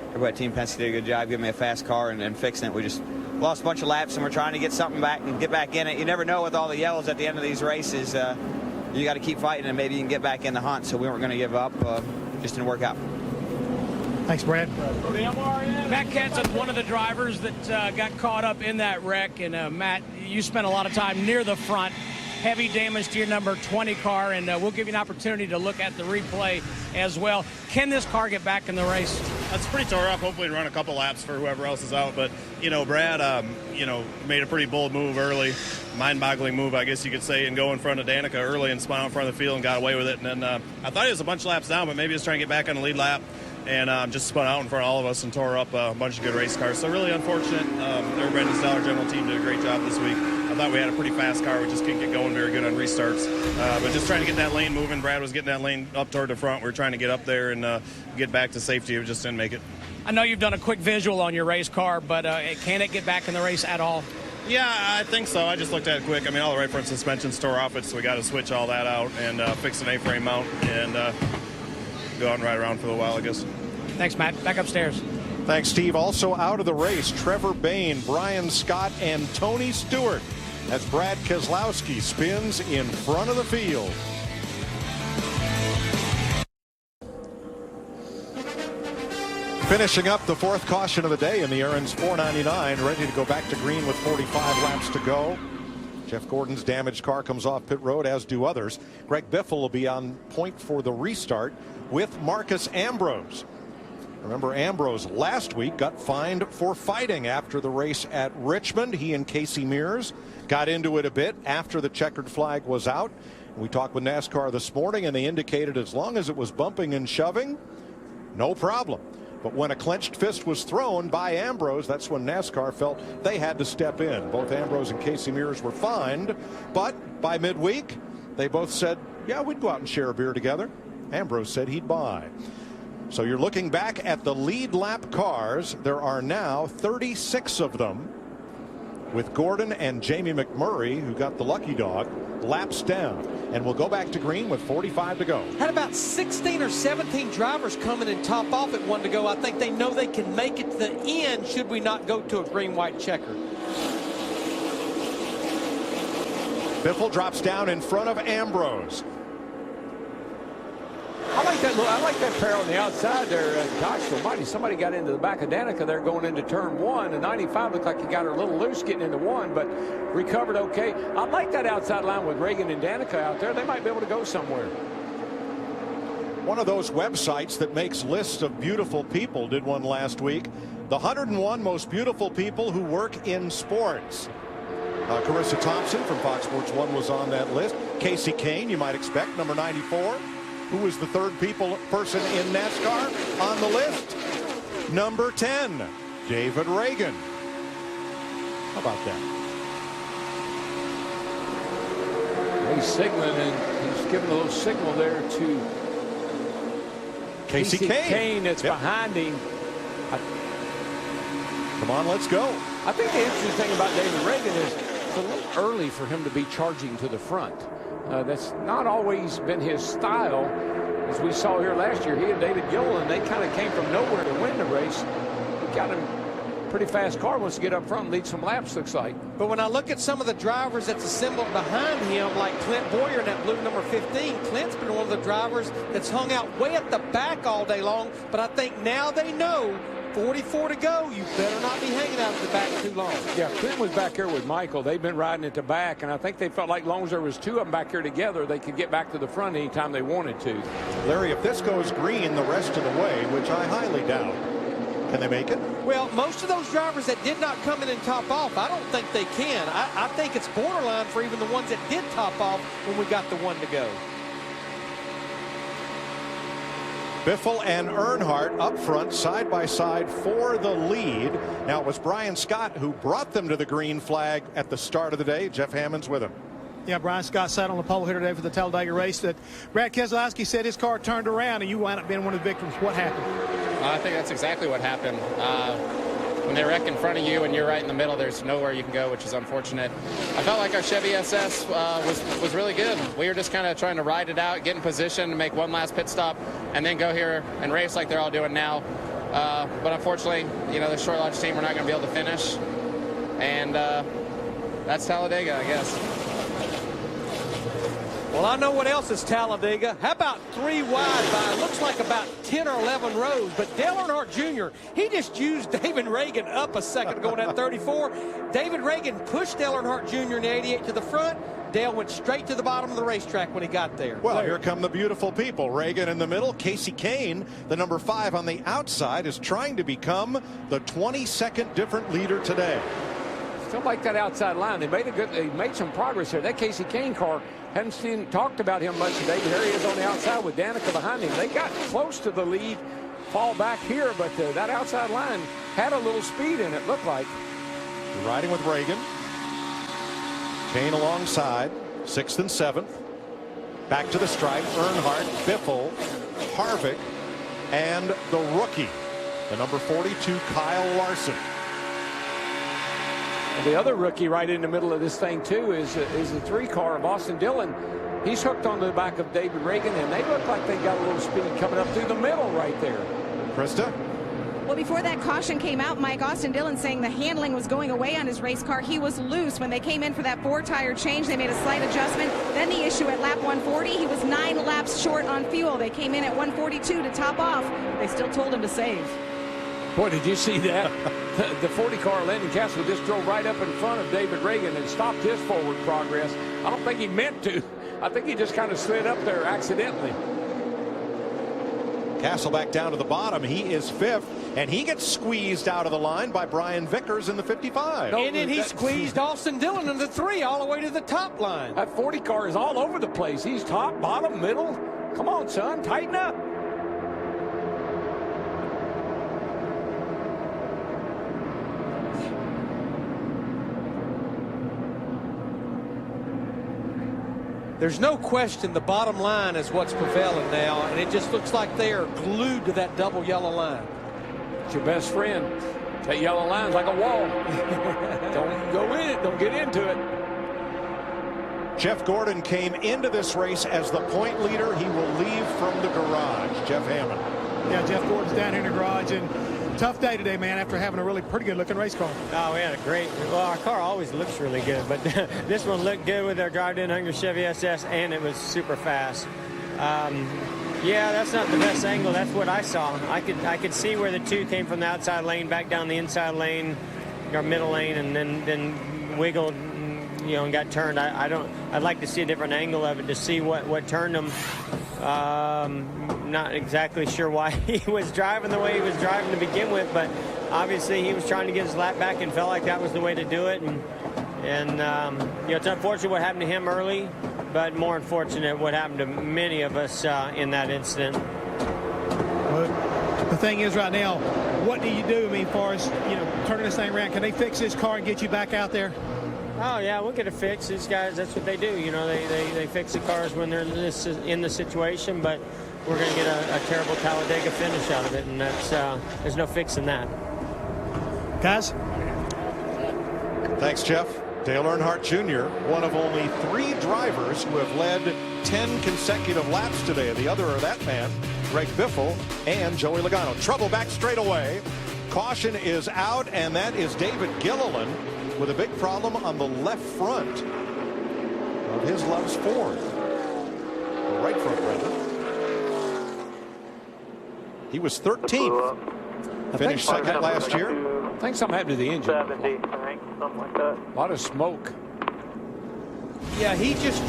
everybody at Team Penske did a good job giving me a fast car and fixing it. We just lost a bunch of laps, and we're trying to get something back and get back in it. You never know with all the yellows at the end of these races. You got to keep fighting, and maybe you can get back in the hunt. So we weren't going to give up. Just didn't work out. Thanks, Brad. Matt Kenseth, one of the drivers that got caught up in that wreck. And Matt, you spent a lot of time near the front. Heavy damage to your number 20 car, and we'll give you an opportunity to look at the replay as well. Can this car get back in the race? That's pretty tore up. Hopefully run a couple laps for whoever else is out. But, Brad, made a pretty bold move early, mind-boggling move, I guess you could say, and go in front of Danica early and spun out in front of the field and got away with it. And then I thought he was a bunch of laps down, but maybe he was trying to get back on the lead lap and just spun out in front of all of us and tore up a bunch of good race cars. So really unfortunate. Everybody in the Dollar General team did a great job this week. I thought we had a pretty fast car. We just couldn't get going very good on restarts. But just trying to get that lane moving. Brad was getting that lane up toward the front. We were trying to get up there and get back to safety. We just didn't make it. I know you've done a quick visual on your race car, but can it get back in the race at all? Yeah, I think so. I just looked at it quick. I mean, all the right front suspensions tore off it, so we got to switch all that out and fix an A-frame mount and go out and ride around for a little while, I guess. Thanks, Matt. Back upstairs. Thanks, Steve. Also out of the race, Trevor Bayne, Brian Scott, and Tony Stewart, as Brad Keselowski spins in front of the field. Finishing up the 4th caution of the day in the Aaron's 499, ready to go back to green with 45 laps to go. Jeff Gordon's damaged car comes off pit road, as do others. Greg Biffle will be on point for the restart with Marcus Ambrose. Remember, Ambrose last week got fined for fighting after the race at Richmond. He and Casey Mears got into it a bit after the checkered flag was out. We talked with NASCAR this morning, and they indicated as long as it was bumping and shoving, no problem. But when a clenched fist was thrown by Ambrose, that's when NASCAR felt they had to step in. Both Ambrose and Casey Mears were fined, but by midweek, they both said, yeah, we'd go out and share a beer together. Ambrose said he'd buy. So you're looking back at the lead lap cars. There are now 36 of them, with Gordon and Jamie McMurray, who got the lucky dog, laps down. And we'll go back to green with 45 to go. Had about 16 or 17 drivers coming in top off at 1 to go. I think they know they can make it to the end should we not go to a green-white checker. Biffle drops down in front of Ambrose. I like that pair on the outside there. Gosh almighty, somebody got into the back of Danica there going into turn 1. And 95 looked like he got her a little loose getting into 1, but recovered okay. I like that outside line with Reagan and Danica out there. They might be able to go somewhere. One of those websites that makes lists of beautiful people did one last week. The 101 most beautiful people who work in sports. Carissa Thompson from Fox Sports 1 was on that list. Casey Kane, you might expect, number 94. Who was the third person in NASCAR on the list? Number 10, David Reagan. How about that? He's signaling, and he's giving a little signal there to Casey Kane. That's behind him. Come on, let's go. I think the interesting thing about David Reagan is it's a little early for him to be charging to the front. That's not always been his style. As we saw here last year, he and David Gilliland, they kind of came from nowhere to win the race. He got him a pretty fast car, wants to get up front and lead some laps, looks like. But when I look at some of the drivers that's assembled behind him, like Clint Boyer in that blue number 15, Clint's been one of the drivers that's hung out way at the back all day long. But I think now they know 44 to go. You better not be hanging out at the back too long. Yeah, Clint was back here with Michael. They've been riding at the back, and I think they felt like as long as there was 2 of them back here together, they could get back to the front anytime they wanted to. Larry, if this goes green the rest of the way, which I highly doubt, can they make it? Well, most of those drivers that did not come in and top off, I don't think they can. I think it's borderline for even the ones that did top off when we got the 1 to go. Biffle and Earnhardt up front, side by side for the lead. Now, it was Brian Scott who brought them to the green flag at the start of the day. Jeff Hammond's with him. Yeah, Brian Scott sat on the pole here today for the Talladega race. That Brad Keselowski said his car turned around and you wound up being one of the victims. What happened? I think that's exactly what happened. When they wreck in front of you and you're right in the middle, there's nowhere you can go, which is unfortunate. I felt like our Chevy SS was really good. We were just kind of trying to ride it out, get in position, to make one last pit stop, and then go here and race like they're all doing now. But unfortunately, you know, the Short Lodge team, we're not going to be able to finish. And that's Talladega, I guess. Well, I know what else is Talladega. How about 3 wide by, looks like about 10 or 11 rows. But Dale Earnhardt Jr., he just used David Reagan up a second ago in that 34. David Reagan pushed Dale Earnhardt Jr. in the 88 to the front. Dale went straight to the bottom of the racetrack when he got there. Well, here come the beautiful people. Reagan in the middle. Casey Kane, the number 5 on the outside, is trying to become the 22nd different leader today. Still like that outside line. They made some progress here. That Casey Kane car, hadn't talked about him much today, but there he is on the outside with Danica behind him. They got close to the lead, fall back here, but that outside line had a little speed in it, looked like. Riding with Reagan. Kane alongside, 6th and 7th. Back to the stripe, Earnhardt, Biffle, Harvick, and the rookie, the number 42, Kyle Larson. And the other rookie right in the middle of this thing, too, is the 3 car of Austin Dillon. He's hooked on the back of David Reagan, and they look like they got a little speed coming up through the middle right there. Krista? Well, before that caution came out, Mike, Austin Dillon saying the handling was going away on his race car. He was loose when they came in for that 4-tire change. They made a slight adjustment. Then the issue at lap 140, he was 9 laps short on fuel. They came in at 142 to top off. They still told him to save. Boy, did you see that? The 40 car, Landon Castle, just drove right up in front of David Reagan and stopped his forward progress. I don't think he meant to. I think he just kind of slid up there accidentally. Castleback down to the bottom. He is 5th, and he gets squeezed out of the line by Brian Vickers in the 55. And then he squeezed Austin Dillon in the 3 all the way to the top line. That 40 car is all over the place. He's top, bottom, middle. Come on, son, tighten up. There's no question the bottom line is what's prevailing now, and it just looks like they are glued to that double yellow line. It's your best friend. That yellow line's like a wall. Don't go in it. Don't get into it. Jeff Gordon came into this race as the point leader. He will leave from the garage. Jeff Hammond. Yeah, Jeff Gordon's down here in the garage, and tough day today, man, after having a really pretty good looking race car. Oh, we had a great, well, our car always looks really good, but this one looked good with our drive-in Hungry Chevy SS, and it was super fast. Yeah, that's not the best angle. That's what I saw. I could see where the 2 came from the outside lane back down the inside lane, or middle lane, and then wiggled, you know, and got turned. I'd like to see a different angle of it to see what turned him. Not exactly sure why he was driving the way he was driving to begin with, but obviously he was trying to get his lap back and felt like that was the way to do it. And you know, it's unfortunate what happened to him early, but more unfortunate what happened to many of us in that incident. Well, the thing is right now, what do you do? I mean, as far as, you know, turning this thing around, can they fix this car and get you back out there? Oh, yeah, we'll get it fixed. These guys, that's what they do. You know, they fix the cars when they're in the situation, but we're going to get a terrible Talladega finish out of it, and that's there's no fixing that. Guys? Thanks, Jeff. Dale Earnhardt Jr., one of only 3 drivers who have led 10 consecutive laps today. The other are that man, Greg Biffle, and Joey Logano. Trouble back straight away. Caution is out, and that is David Gilliland with a big problem on the left front of his Love's Ford. The right front, rather. He was 13th. Finished second last year. I think something happened to the engine. 70, I think, something like that. A lot of smoke. Yeah, he just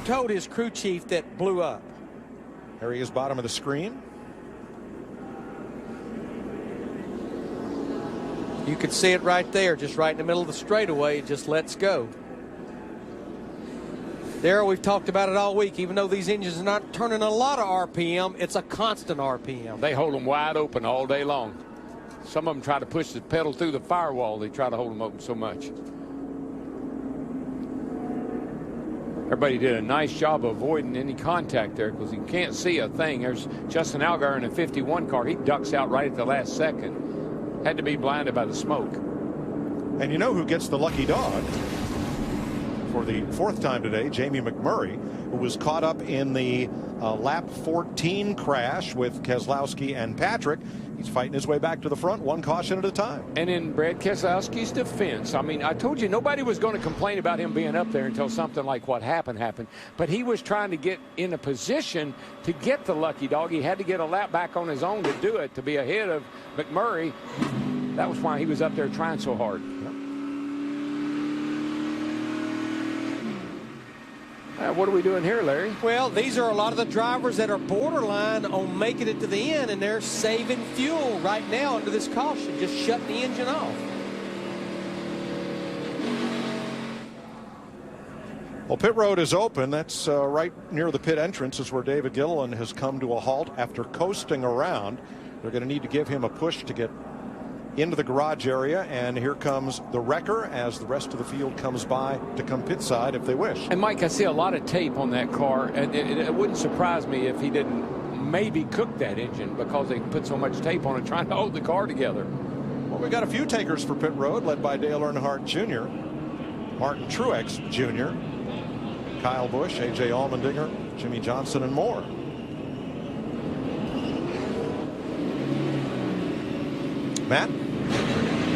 told his crew chief that blew up. There he is, bottom of the screen. You could see it right there, just right in the middle of the straightaway. It just lets go. There, we've talked about it all week. Even though these engines are not turning a lot of RPM, it's a constant RPM. They hold them wide open all day long. Some of them try to push the pedal through the firewall. They try to hold them open so much. Everybody did a nice job of avoiding any contact there because you can't see a thing. There's Justin Allgaier in a 51 car. He ducks out right at the last second. Had to be blinded by the smoke. And you know who gets the lucky dog? For the 4th time today, Jamie McMurray, who was caught up in the lap 14 crash with Keselowski and Patrick. He's fighting his way back to the front, 1 caution at a time. And in Brad Keselowski's defense, I mean, I told you nobody was going to complain about him being up there until something like what happened. But he was trying to get in a position to get the lucky dog. He had to get a lap back on his own to do it, to be ahead of McMurray. That was why he was up there trying so hard. What are we doing here, Larry? Well, these are a lot of the drivers that are borderline on making it to the end, and they're saving fuel right now under this caution, just shutting the engine off. Well, pit road is open. That's right near the pit entrance is where David Gilliland has come to a halt after coasting around. They're going to need to give him a push to get into the garage area, and here comes the wrecker as the rest of the field comes by to come pit side if they wish. And Mike, I see a lot of tape on that car, and it wouldn't surprise me if he didn't maybe cook that engine because they put so much tape on it trying to hold the car together. Well, we got a few takers for pit road led by Dale Earnhardt Jr., Martin Truex Jr., Kyle Busch, A.J. Allmendinger, Jimmy Johnson, and more. Matt?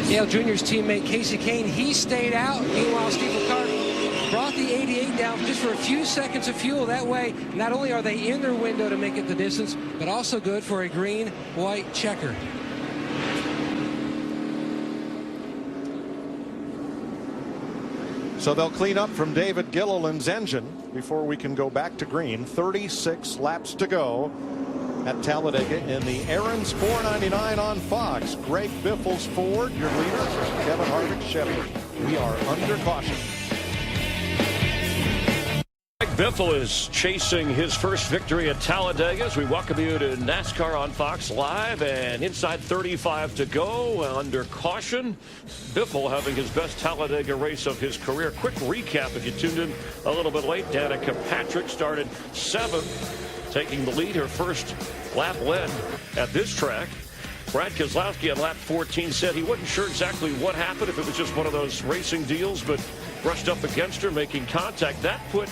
Dale Jr.'s teammate Casey Kane, he stayed out. Meanwhile, Steve Ricciardo brought the 88 down just for a few seconds of fuel. That way, not only are they in their window to make it the distance, but also good for a green-white checker. So they'll clean up from David Gilliland's engine before we can go back to green. 36 laps to go. at Talladega in the Aaron's 499 on Fox. Greg Biffle's Ford, your leader, Kevin Harvick Chevy. We are under caution. Biffle is chasing his first victory at Talladega as we welcome you to NASCAR on Fox Live, and inside 35 to go under caution. Biffle having his best Talladega race of his career. Quick recap if you tuned in a little bit late. Danica Patrick started 7th, taking the lead, her first lap led at this track. Brad Keselowski on lap 14 said he wasn't sure exactly what happened, if it was just one of those racing deals, but brushed up against her, making contact. That put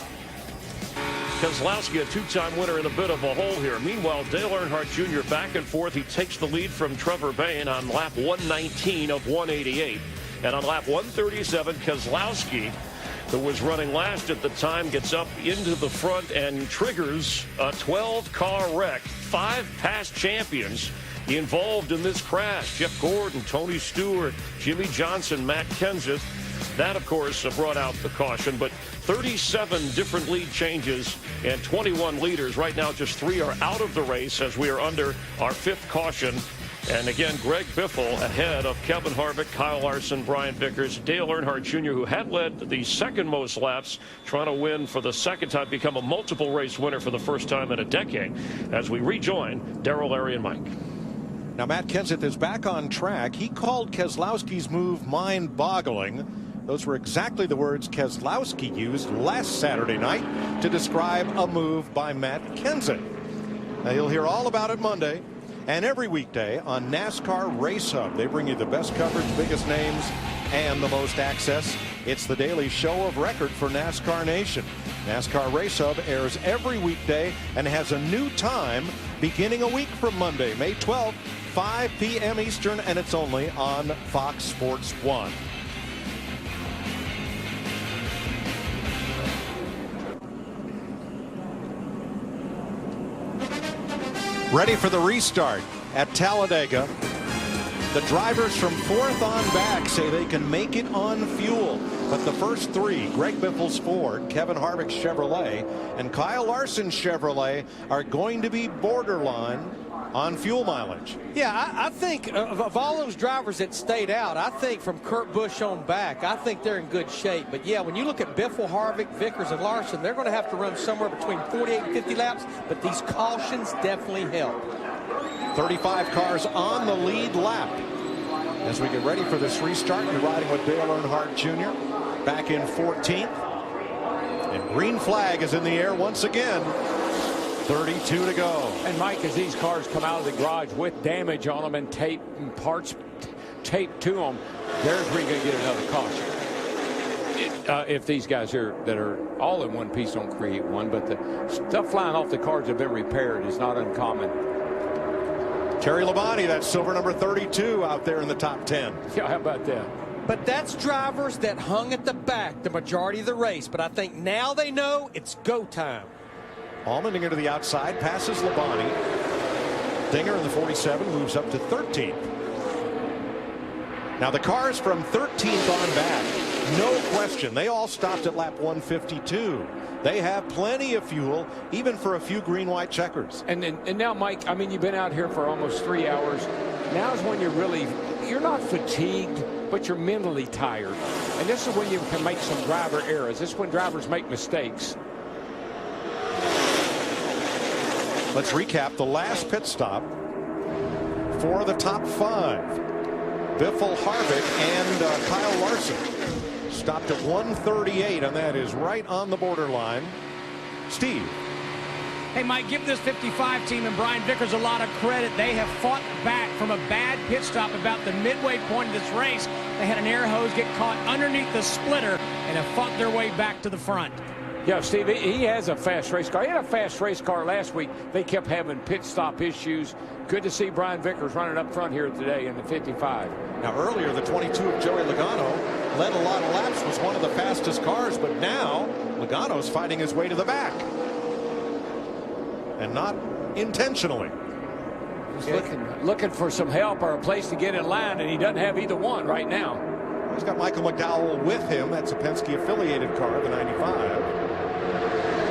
Keselowski, a two-time winner, in a bit of a hole here. Meanwhile, Dale Earnhardt Jr. back and forth. He takes the lead from Trevor Bayne on lap 119 of 188. And on lap 137, Keselowski, who was running last at the time, gets up into the front and triggers a 12-car wreck. 5 past champions involved in this crash. Jeff Gordon, Tony Stewart, Jimmy Johnson, Matt Kenseth. That, of course, brought out the caution, but 37 different lead changes and 21 leaders. Right now, just 3 are out of the race as we are under our 5th caution. And again, Greg Biffle ahead of Kevin Harvick, Kyle Larson, Brian Vickers, Dale Earnhardt Jr., who had led the second most laps, trying to win for the second time, become a multiple race winner for the first time in a decade, as we rejoin Darrell, Larry, and Mike. Now, Matt Kenseth is back on track. He called Keselowski's move mind-boggling. Those were exactly the words Keselowski used last Saturday night to describe a move by Matt Kenseth. Now, you'll hear all about it Monday and every weekday on NASCAR Race Hub. They bring you the best coverage, biggest names, and the most access. It's the daily show of record for NASCAR Nation. NASCAR Race Hub airs every weekday and has a new time beginning a week from Monday, May 12th, 5 p.m. Eastern, and it's only on Fox Sports 1. Ready for the restart at Talladega. The drivers from 4th on back say they can make it on fuel. But the first 3, Greg Biffle's Ford, Kevin Harvick's Chevrolet, and Kyle Larson's Chevrolet, are going to be borderline on fuel mileage. Yeah, I think of all those drivers that stayed out, I think from Kurt Busch on back, I think they're in good shape. But yeah, when you look at Biffle, Harvick, Vickers, and Larson, they're going to have to run somewhere between 48 and 50 laps, but these cautions definitely help. 35 cars on the lead lap. As we get ready for this restart, you're riding with Dale Earnhardt Jr. back in 14th. And green flag is in the air once again. 32 to go. And Mike, as these cars come out of the garage with damage on them and tape and parts taped to them, there's where you're going to get another caution. If these guys here that are all in one piece don't create one, but the stuff flying off the cars have been repaired is not uncommon. Terry Labonte, that's silver number 32 out there in the top 10. Yeah, how about that? But that's drivers that hung at the back the majority of the race. But I think now they know it's go time. Allmendinger to the outside, passes Labonte. Dinger in the 47 moves up to 13th. Now the cars from 13th on back, no question, they all stopped at lap 152. They have plenty of fuel, even for a few green-white checkers. And now, Mike, I mean, you've been out here for almost 3 hours. Now is when you're not fatigued, but you're mentally tired. And this is when you can make some driver errors. This is when drivers make mistakes. Let's recap the last pit stop for the top 5. Biffle, Harvick, and Kyle Larson stopped at 138, and that is right on the borderline. Steve. Hey, Mike, give this 55 team and Brian Vickers a lot of credit. They have fought back from a bad pit stop about the midway point of this race. They had an air hose get caught underneath the splitter and have fought their way back to the front. Yeah, Steve, he has a fast race car. He had a fast race car last week. They kept having pit stop issues. Good to see Brian Vickers running up front here today in the 55. Now, earlier, the 22 of Joey Logano led a lot of laps, was one of the fastest cars, but now Logano's fighting his way to the back. And not intentionally. He's looking for some help or a place to get in line, and he doesn't have either one right now. He's got Michael McDowell with him. That's a Penske-affiliated car, the 95.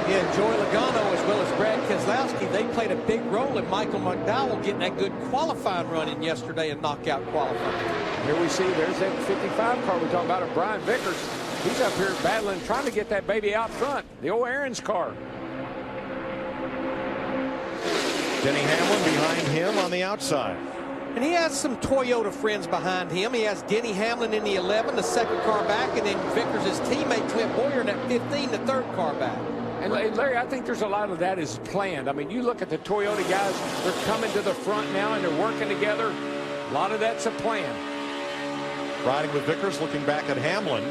Yeah, Joey Logano as well as Brad Keselowski, they played a big role in Michael McDowell getting that good qualifying run in yesterday in knockout qualifying. Here we see there's that 55 car we're talking about of Brian Vickers. He's up here battling, trying to get that baby out front. The old Aaron's car. Denny Hamlin behind him on the outside. And he has some Toyota friends behind him. He has Denny Hamlin in the 11, the second car back, and then Vickers' teammate Clint Boyer in that 15, the third car back. And Larry, I think there's a lot of that is planned. I mean, you look at the Toyota guys, they're coming to the front now and they're working together. A lot of that's a plan. Riding with Vickers, looking back at Hamlin.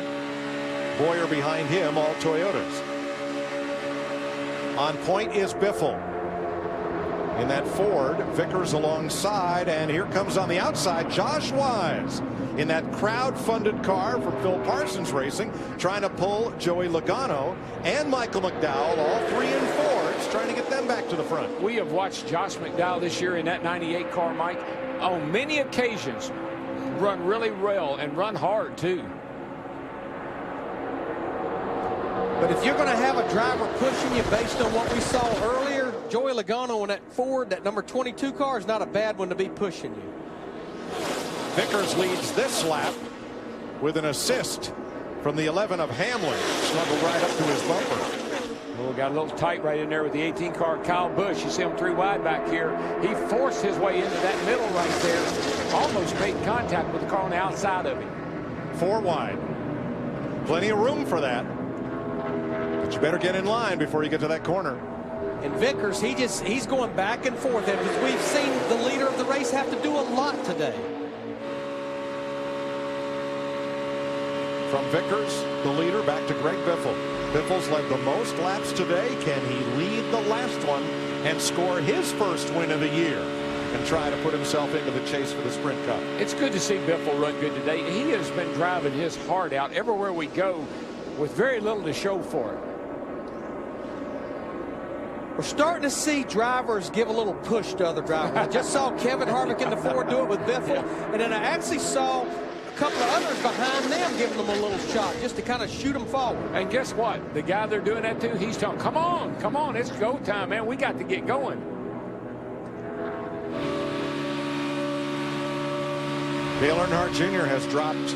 Boyer behind him, all Toyotas. On point is Biffle. In that Ford, Vickers alongside, and here comes on the outside Josh Wise in that crowd-funded car from Phil Parsons Racing, trying to pull Joey Logano and Michael McDowell, all 3 in Fords, trying to get them back to the front. We have watched Josh McDowell this year in that 98 car, Mike, on many occasions run really well and run hard too. But if you're going to have a driver pushing you based on what we saw earlier, Joey Logano in that Ford, that number 22 car, is not a bad one to be pushing you. Vickers leads this lap with an assist from the 11 of Hamlin. Snuggled right up to his bumper. Oh, got a little tight right in there with the 18 car, Kyle Busch. You see him 3 wide back here. He forced his way into that middle right there. Almost made contact with the car on the outside of him. 4 wide. Plenty of room for that. But you better get in line before you get to that corner. And Vickers, he's going back and forth. And as we've seen the leader of the race have to do a lot today. From Vickers, the leader, back to Greg Biffle. Biffle's led the most laps today. Can he lead the last one and score his first win of the year and try to put himself into the chase for the Sprint Cup? It's good to see Biffle run good today. He has been driving his heart out everywhere we go with very little to show for it. We're starting to see drivers give a little push to other drivers. I just saw Kevin Harvick in the Ford do it with Biffle, and then I actually saw a couple of others behind them giving them a little shot just to kind of shoot them forward. And guess what? The guy they're doing that to, he's telling, come on, it's go time, man. We got to get going. Dale Earnhardt Jr. has dropped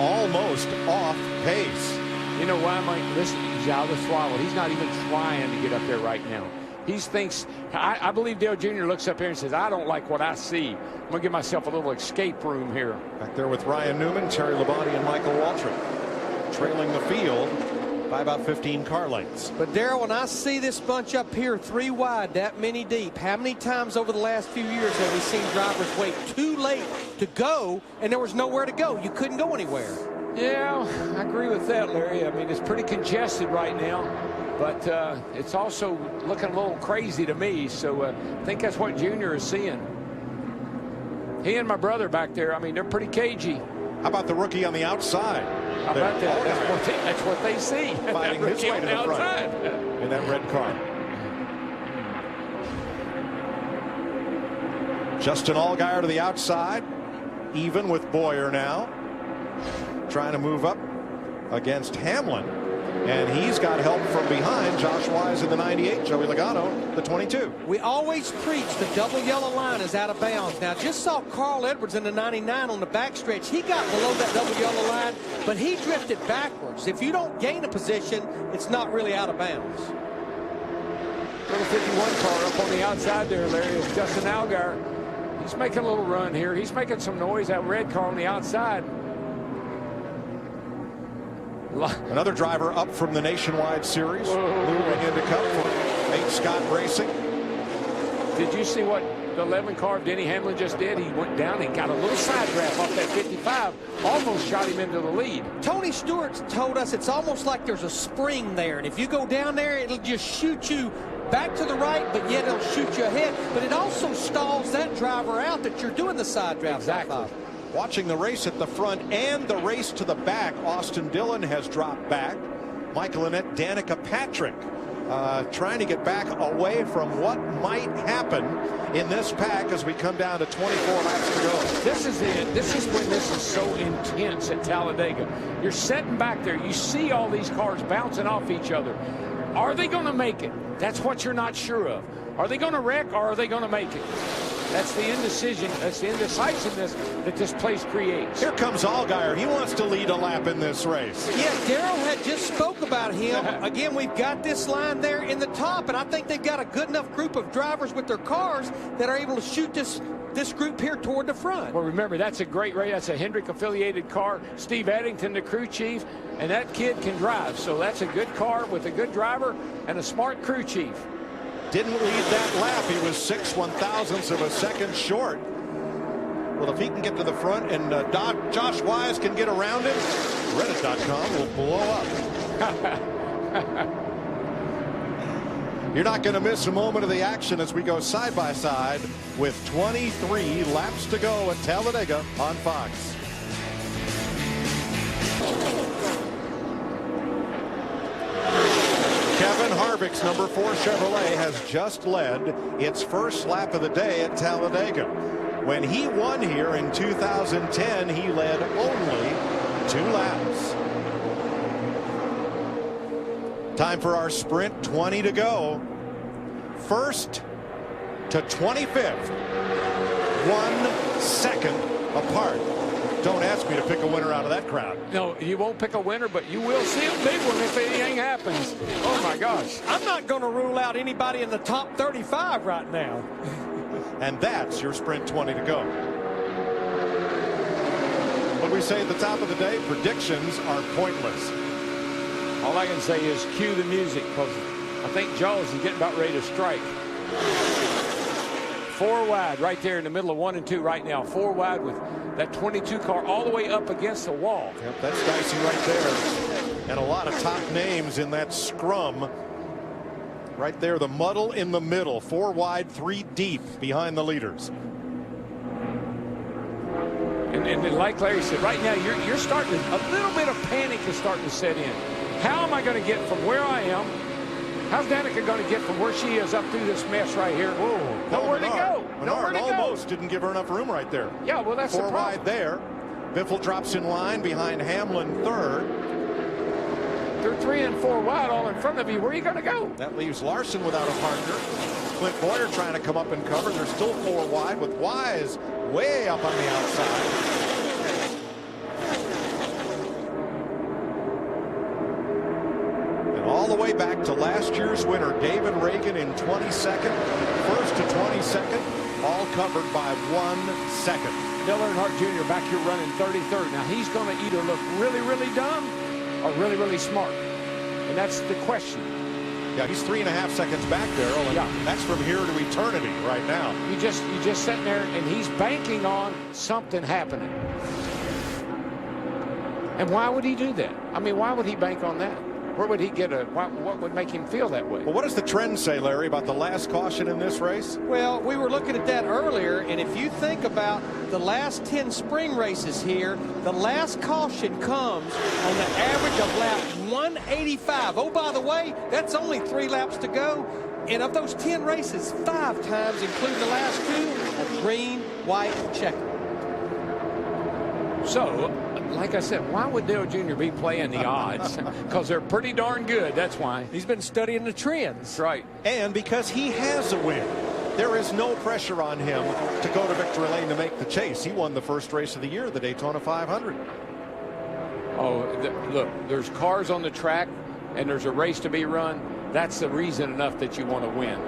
almost off pace. You know why, Mike? Listen, he's out of the throttle. He's not even trying to get up there right now. He thinks, I believe Dale Jr. looks up here and says, I don't like what I see. I'm going to give myself a little escape room here. Back there with Ryan Newman, Terry Labonte, and Michael Waltrip, trailing the field by about 15 car lengths. But Darrell, when I see this bunch up here 3 wide, that many deep, how many times over the last few years have we seen drivers wait too late to go and there was nowhere to go? You couldn't go anywhere. Yeah, I agree with that, Larry. I mean, it's pretty congested right now, but it's also looking a little crazy to me. So I think that's what Junior is seeing. He and my brother back there, I mean, they're pretty cagey. How about the rookie on the outside? How about that? That's what they see. Fighting his way to the front in that red car. Justin Allgaier to the outside, even with Boyer now. Trying to move up against Hamlin. And he's got help from behind. Josh Wise in the 98, Joey Logano, the 22. We always preach the double yellow line is out of bounds. Now, just saw Carl Edwards in the 99 on the backstretch. He got below that double yellow line, but he drifted backwards. If you don't gain a position, it's not really out of bounds. Little 51 car up on the outside there, Larry, is Justin Allgaier. He's making a little run here. He's making some noise. That red car on the outside. Another driver up from the Nationwide Series, moving into Cup for Nate Scott Racing. Did you see what the 11 car of Denny Hamlin just did? He went down and got a little side draft off that 55, almost shot him into the lead. Tony Stewart told us it's almost like there's a spring there, and if you go down there, it'll just shoot you back to the right, but yet it'll shoot you ahead. But it also stalls that driver out that you're doing the side draft. Exactly. Watching the race at the front and the race to the back, Austin Dillon has dropped back. Michael Annett, Danica Patrick trying to get back away from what might happen in this pack as we come down to 24 laps to go. This is it. This is when this is so intense at Talladega. You're sitting back there. You see all these cars bouncing off each other. Are they going to make it? That's what you're not sure of. Are they going to wreck or are they going to make it? That's the indecision. That's the indecisiveness that this place creates. Here comes Allgaier. He wants to lead a lap in this race. Yeah, Darrell had just spoke about him. Again, we've got this line there in the top, and I think they've got a good enough group of drivers with their cars that are able to shoot this group here toward the front. Well, remember, that's a great race. That's a Hendrick-affiliated car. Steve Addington, the crew chief, and that kid can drive. So that's a good car with a good driver and a smart crew chief. Didn't lead that lap. He was 6/1000ths of a second short. Well, if he can get to the front and Josh Wise can get around him, Reddit.com will blow up. You're not going to miss a moment of the action as we go side by side with 23 laps to go at Talladega on Fox. Kevin Harvick's number 4 Chevrolet has just led its first lap of the day at Talladega. When he won here in 2010, he led only 2 laps. Time for our sprint, 20 to go. First to 25th, 1 second apart. Don't ask me to pick a winner out of that crowd. No, you won't pick a winner, but you will see a big one if anything happens. Oh, my gosh. I'm not going to rule out anybody in the top 35 right now. And that's your sprint 20 to go. What we say at the top of the day, predictions are pointless. All I can say is cue the music, because I think Jaws is getting about ready to strike. 4 wide right there in the middle of 1 and 2 right now. 4 wide with that 22 car all the way up against the wall. Yep, that's dicey right there. And a lot of top names in that scrum. Right there, the muddle in the middle. 4 wide, 3 deep behind the leaders. And like Larry said, right now you're starting to, a little bit of panic is starting to set in. How am I going to get from where I am? How's Danica going to get from where she is up through this mess right here? Whoa, nowhere to go. Nowhere to go. Almost didn't give her enough room right there. Yeah, well, that's 4 wide there. Biffle drops in line behind Hamlin 3rd. They're 3 and 4 wide all in front of you. Where are you going to go? That leaves Larson without a partner. Clint Boyer trying to come up and cover. They're still 4 wide with Wise way up on the outside. All the way back to last year's winner, David Reagan in 22nd, first to 22nd, all covered by 1 second. Dale Earnhardt Jr. back here running 33rd. Now he's going to either look really, really dumb or really, really smart. And that's the question. Yeah, he's 3.5 seconds back there. Yeah. That's from here to eternity right now. You just sitting there and he's banking on something happening. And why would he do that? I mean, why would he bank on that? Where would he get what would make him feel that way? Well, what does the trend say, Larry, about the last caution in this race? Well, we were looking at that earlier, and if you think about the last 10 spring races here, the last caution comes on the average of lap 185. Oh, by the way, that's only 3 laps to go. And of those 10 races, 5 times, including the last 2, a green, white, checker. So, like I said, why would Dale Jr. be playing the odds? Because they're pretty darn good. That's why. He's been studying the trends. That's right. And because he has a win. There is no pressure on him to go to victory lane to make the chase. He won the first race of the year, the Daytona 500. Oh, look, there's cars on the track, and there's a race to be run. That's the reason enough that you want to win.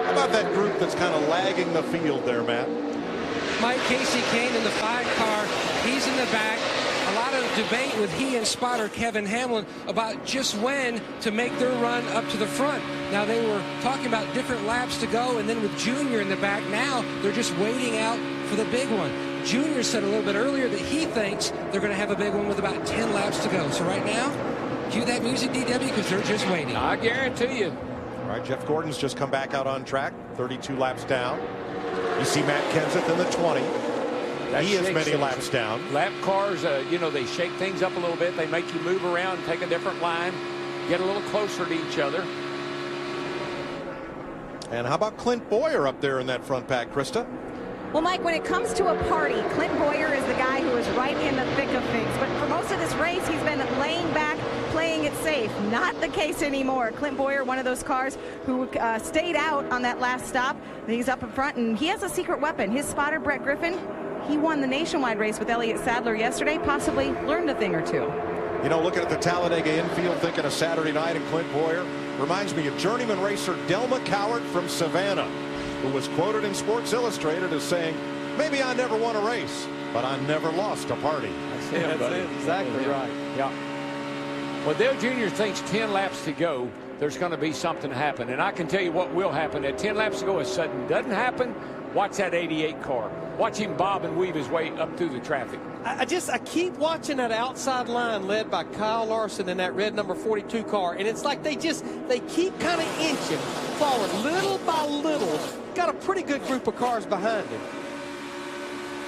How about that group that's kind of lagging the field there, Matt? Mike Casey Kane in the 5 car. He's in the back. A lot of debate with he and spotter Kevin Hamlin about just when to make their run up to the front. Now, they were talking about different laps to go, and then with Junior in the back, now they're just waiting out for the big one. Junior said a little bit earlier that he thinks they're going to have a big one with about 10 laps to go. So right now, cue that music, DW, because they're just waiting. I guarantee you. All right, Jeff Gordon's just come back out on track, 32 laps down. You see Matt Kenseth in the 20. He is many laps down. Lap cars, you know, they shake things up a little bit. They make you move around, take a different line, get a little closer to each other. And how about Clint Boyer up there in that front pack, Krista? Well, Mike, when it comes to a party, Clint Boyer is the guy who is right in the thick of things. But for most of this race, he's been laying back, playing it it safe. Not the case anymore. Clint Bowyer, one of those cars who stayed out on that last stop. He's up in front, and he has a secret weapon. His spotter, Brett Griffin, he won the nationwide race with Elliott Sadler yesterday, possibly learned a thing or two. You know, looking at the Talladega infield, thinking of Saturday night and Clint Bowyer, reminds me of journeyman racer Delma Cowart from Savannah, who was quoted in Sports Illustrated as saying, "Maybe I never won a race, but I never lost a party." That's him, buddy. It. Exactly right. Yeah. Well, Dale Jr. thinks 10 laps to go, there's going to be something happen. And I can tell you what will happen. At 10 laps to go, if something doesn't happen, watch that 88 car. Watch him bob and weave his way up through the traffic. I keep watching that outside line led by Kyle Larson in that red number 42 car, and it's like they keep kind of inching forward little by little. Got a pretty good group of cars behind him.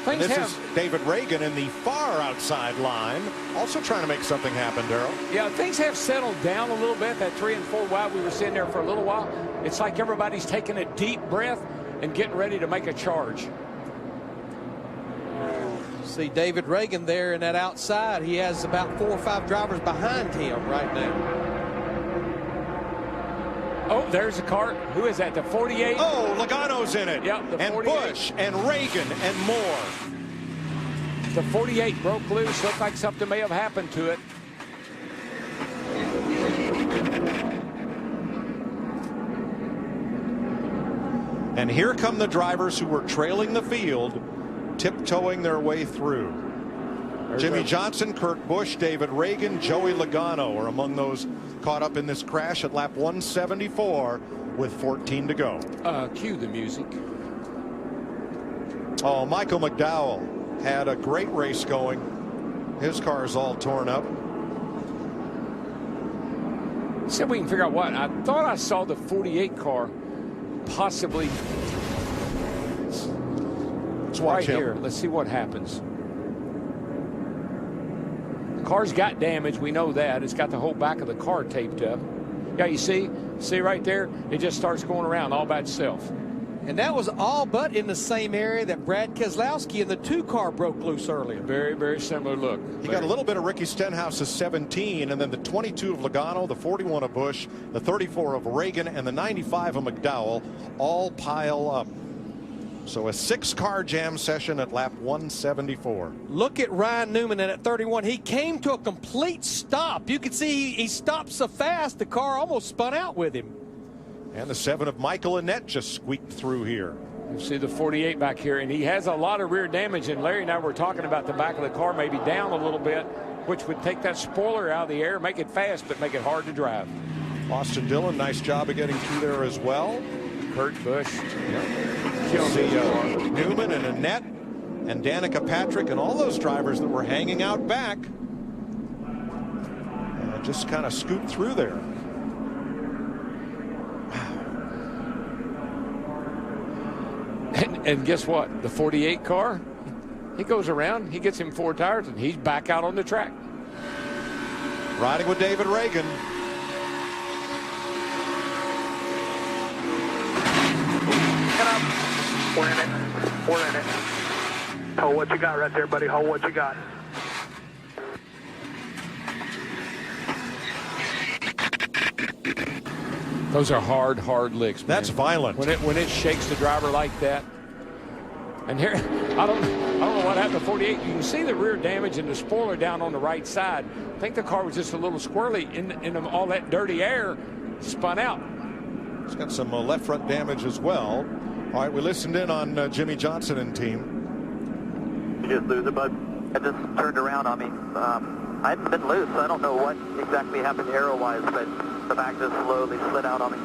This is David Reagan in the far outside line, also trying to make something happen, Darrell. Yeah, things have settled down a little bit. That 3 and 4 wide, we were sitting there for a little while. It's like everybody's taking a deep breath and getting ready to make a charge. See David Reagan there in that outside. He has about 4 or 5 drivers behind him right now. Oh, there's a car. Who is that? The 48? Oh, Logano's in it. Yep, the and 48. Busch and Reagan and more. The 48 broke loose. Looked like something may have happened to it. And here come the drivers who were trailing the field, tiptoeing their way through. Jimmy Johnson, Kurt Busch, David Reagan, Joey Logano are among those caught up in this crash at lap 174 with 14 to go. Cue the music. Oh, Michael McDowell had a great race going. His car is all torn up. See if we can figure out what. I thought I saw the 48 car possibly. Let's watch him. Here. Let's see what happens. The car's got damage. We know that. It's got the whole back of the car taped up. Yeah, you see right there? It just starts going around all by itself. And that was all but in the same area that Brad Keselowski in the 2 car broke loose earlier. Very, very similar look. You got a little bit of Ricky Stenhouse's 17, and then the 22 of Logano, the 41 of Busch, the 34 of Reagan, and the 95 of McDowell all pile up. So a 6-car jam session at lap 174. Look at Ryan Newman in at 31. He came to a complete stop. You can see he stopped so fast the car almost spun out with him. And the 7 of Michael Annett just squeaked through here. You see the 48 back here, and he has a lot of rear damage. And Larry and I were talking about the back of the car maybe down a little bit, which would take that spoiler out of the air, make it fast, but make it hard to drive. Austin Dillon, nice job of getting through there as well. Kurt Busch. You'll see Newman and Annett and Danica Patrick and all those drivers that were hanging out back just kind of scoot through there. And guess what? The 48 car, he goes around, he gets him 4 tires, and he's back out on the track. Riding with David Reagan. Get up. We're in it. We're in it. Hold what you got right there, buddy. Hold what you got. Those are hard licks, man. That's violent. When it shakes the driver like that. And here, I don't know what happened to 48. You can see the rear damage and the spoiler down on the right side. I think the car was just a little squirrely in all that dirty air, spun out. It's got some left front damage as well. All right, we listened in on Jimmy Johnson and team. You just lose it, bud? I just turned around on me. I hadn't been loose, so I don't know what exactly happened aero-wise, but the back just slowly slid out on me.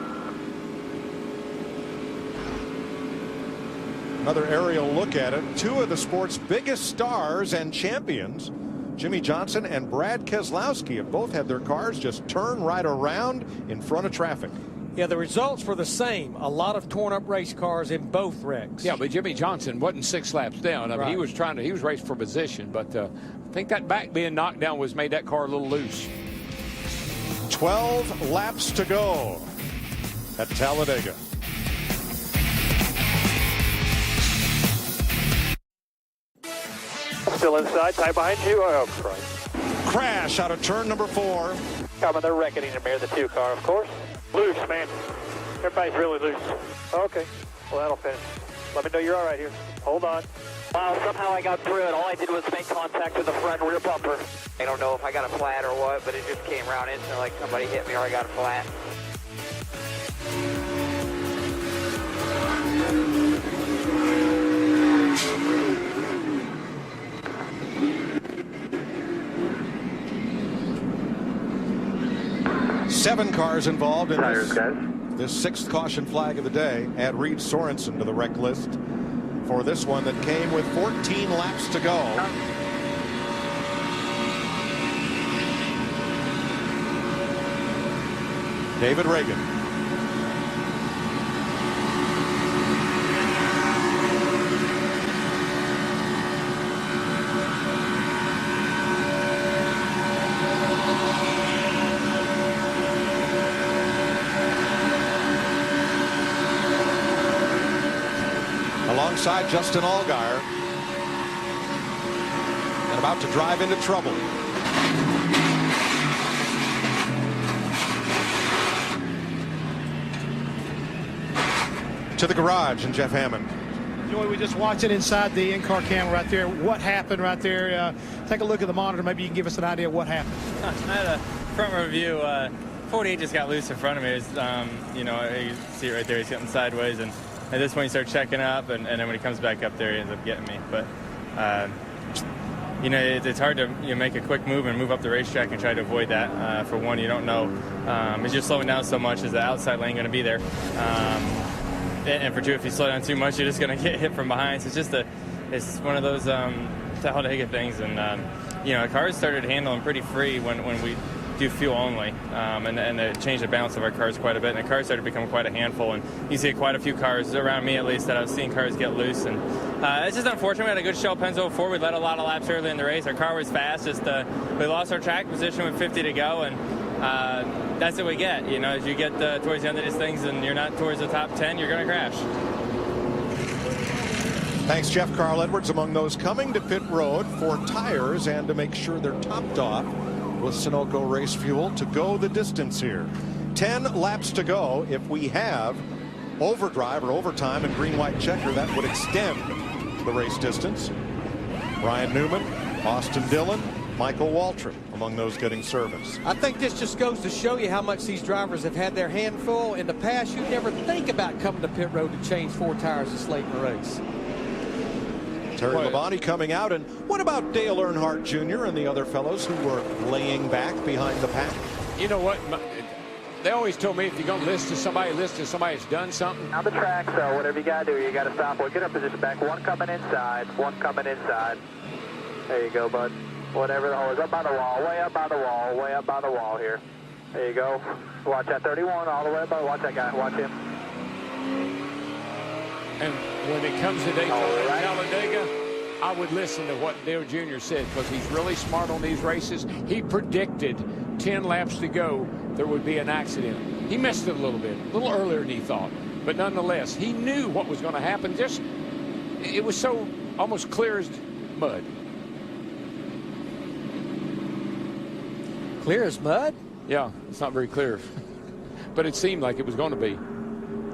Another aerial look at it. 2 of the sport's biggest stars and champions, Jimmy Johnson and Brad Keselowski, have both had their cars just turn right around in front of traffic. Yeah, the results were the same. A lot of torn up race cars in both wrecks. Yeah, but Jimmy Johnson wasn't 6 laps down. I mean, right. he was racing for position, but I think that back being knocked down made that car a little loose. 12 laps to go at Talladega. Still inside, tight behind you. Oh, Christ. Crash out of turn number 4. Coming, they're reckoning him here, the 2 car, of course. Loose, man. Everybody's really loose. Okay, well, that'll finish. Let me know you're all right here. Hold on. Wow, somehow I got through it. All I did was make contact with the front rear bumper. I don't know if I got a flat or what, but it just came around instantly like somebody hit me or I got a flat. Seven cars involved in this 6th caution flag of the day. Add Reed Sorensen to the wreck list for this one that came with 14 laps to go. David Ragan. Alongside Justin Allgaier, and about to drive into trouble. To the garage, and Jeff Hammond. Joey, we just watched it inside the in-car camera right there. What happened right there? Take a look at the monitor. Maybe you can give us an idea of what happened. I had a front row view. 48 just got loose in front of me. It was, you know, you see it right there. He's getting sideways, and at this point, he starts checking up, and then when he comes back up there, he ends up getting me. But, you know, it's hard to make a quick move and move up the racetrack and try to avoid that. For one, you don't know. As you're slowing down so much, is the outside lane going to be there? And for two, if you slow down too much, you're just going to get hit from behind. So it's one of those Talladega things. And, you know, cars started handling pretty free when we do fuel only, and it changed the balance of our cars quite a bit, and the cars started to become quite a handful, and you see quite a few cars, around me at least, that I was seeing cars get loose, and it's just unfortunate. We had a good show at Pennsville before. We led a lot of laps early in the race. Our car was fast, just we lost our track position with 50 to go, and that's what we get. You know, as you get towards the end of these things and you're not towards the top 10, you're going to crash. Thanks, Jeff. Carl Edwards among those coming to pit road for tires and to make sure they're topped off with Sunoco race fuel to go the distance here. 10 laps to go. If we have overdrive or overtime and green-white checker, that would extend the race distance. Ryan Newman, Austin Dillon, Michael Waltrip among those getting service. I think this just goes to show you how much these drivers have had their hand full. In the past, you'd never think about coming to pit road to change 4 tires this late in the race. Terry Labonte coming out. And what about Dale Earnhardt Jr. and the other fellows who were laying back behind the pack? You know what? They always told me if you're going to listen to somebody that's done something. On the track, so whatever you got to do, you got to stop. We'll get our position back. One coming inside, one coming inside. There you go, bud. Whatever the hole is, up by the wall, way up by the wall, way up by the wall here. There you go. Watch that 31 all the way up. Watch that guy. Watch him. And when it comes to Daytona and Talladega, I would listen to what Dale Jr. said, because he's really smart on these races. He predicted 10 laps to go there would be an accident. He missed it a little little earlier than he thought. But nonetheless, he knew what was going to happen. It was so almost clear as mud. Clear as mud? Yeah, it's not very clear. But it seemed like it was going to be.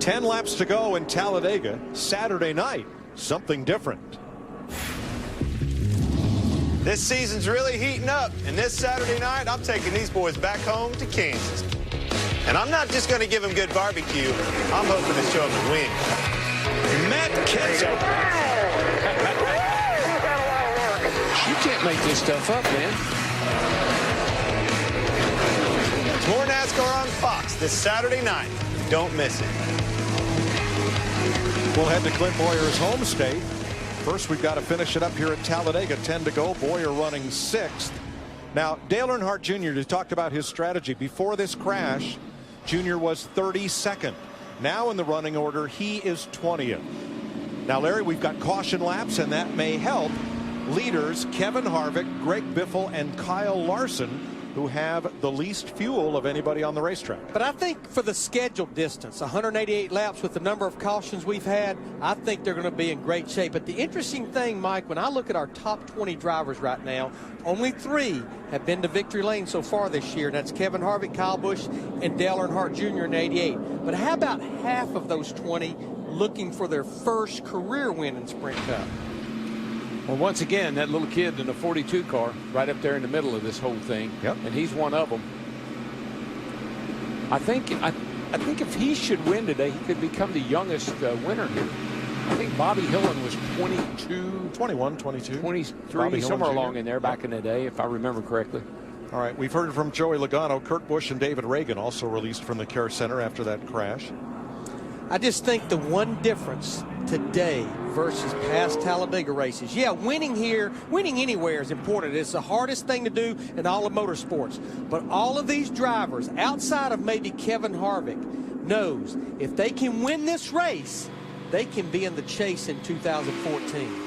10 laps to go in Talladega Saturday night. Something different. This season's really heating up, and this Saturday night, I'm taking these boys back home to Kansas. And I'm not just going to give them good barbecue. I'm hoping to show them a win. Matt Kenseth. You can't make this stuff up, man. It's more NASCAR on Fox this Saturday night. Don't miss it. We'll head to Clint Bowyer's home state. First, we've got to finish it up here at Talladega. 10 to go. Bowyer running 6th. Now, Dale Earnhardt Jr. has talked about his strategy. Before this crash, Jr. was 32nd. Now in the running order, he is 20th. Now, Larry, we've got caution laps, and that may help leaders Kevin Harvick, Greg Biffle, and Kyle Larson who have the least fuel of anybody on the racetrack. But I think for the scheduled distance, 188 laps with the number of cautions we've had, I think they're going to be in great shape. But the interesting thing, Mike, when I look at our top 20 drivers right now, only 3 have been to victory lane so far this year. And that's Kevin Harvick, Kyle Busch, and Dale Earnhardt Jr. in 88. But how about half of those 20 looking for their first career win in Sprint Cup? Well, once again, that little kid in the 42 car right up there in the middle of this whole thing. Yep. And he's one of them. I think if he should win today, he could become the youngest winner here. I think Bobby Hillin was 21, 22. 23, somewhere along in there back in the day, if I remember correctly. All right, we've heard from Joey Logano. Kurt Busch and David Reagan also released from the Care Center after that crash. I just think the one difference today versus past Talladega races, yeah, winning here, winning anywhere is important. It's the hardest thing to do in all of motorsports. But all of these drivers, outside of maybe Kevin Harvick, knows if they can win this race, they can be in the chase in 2014.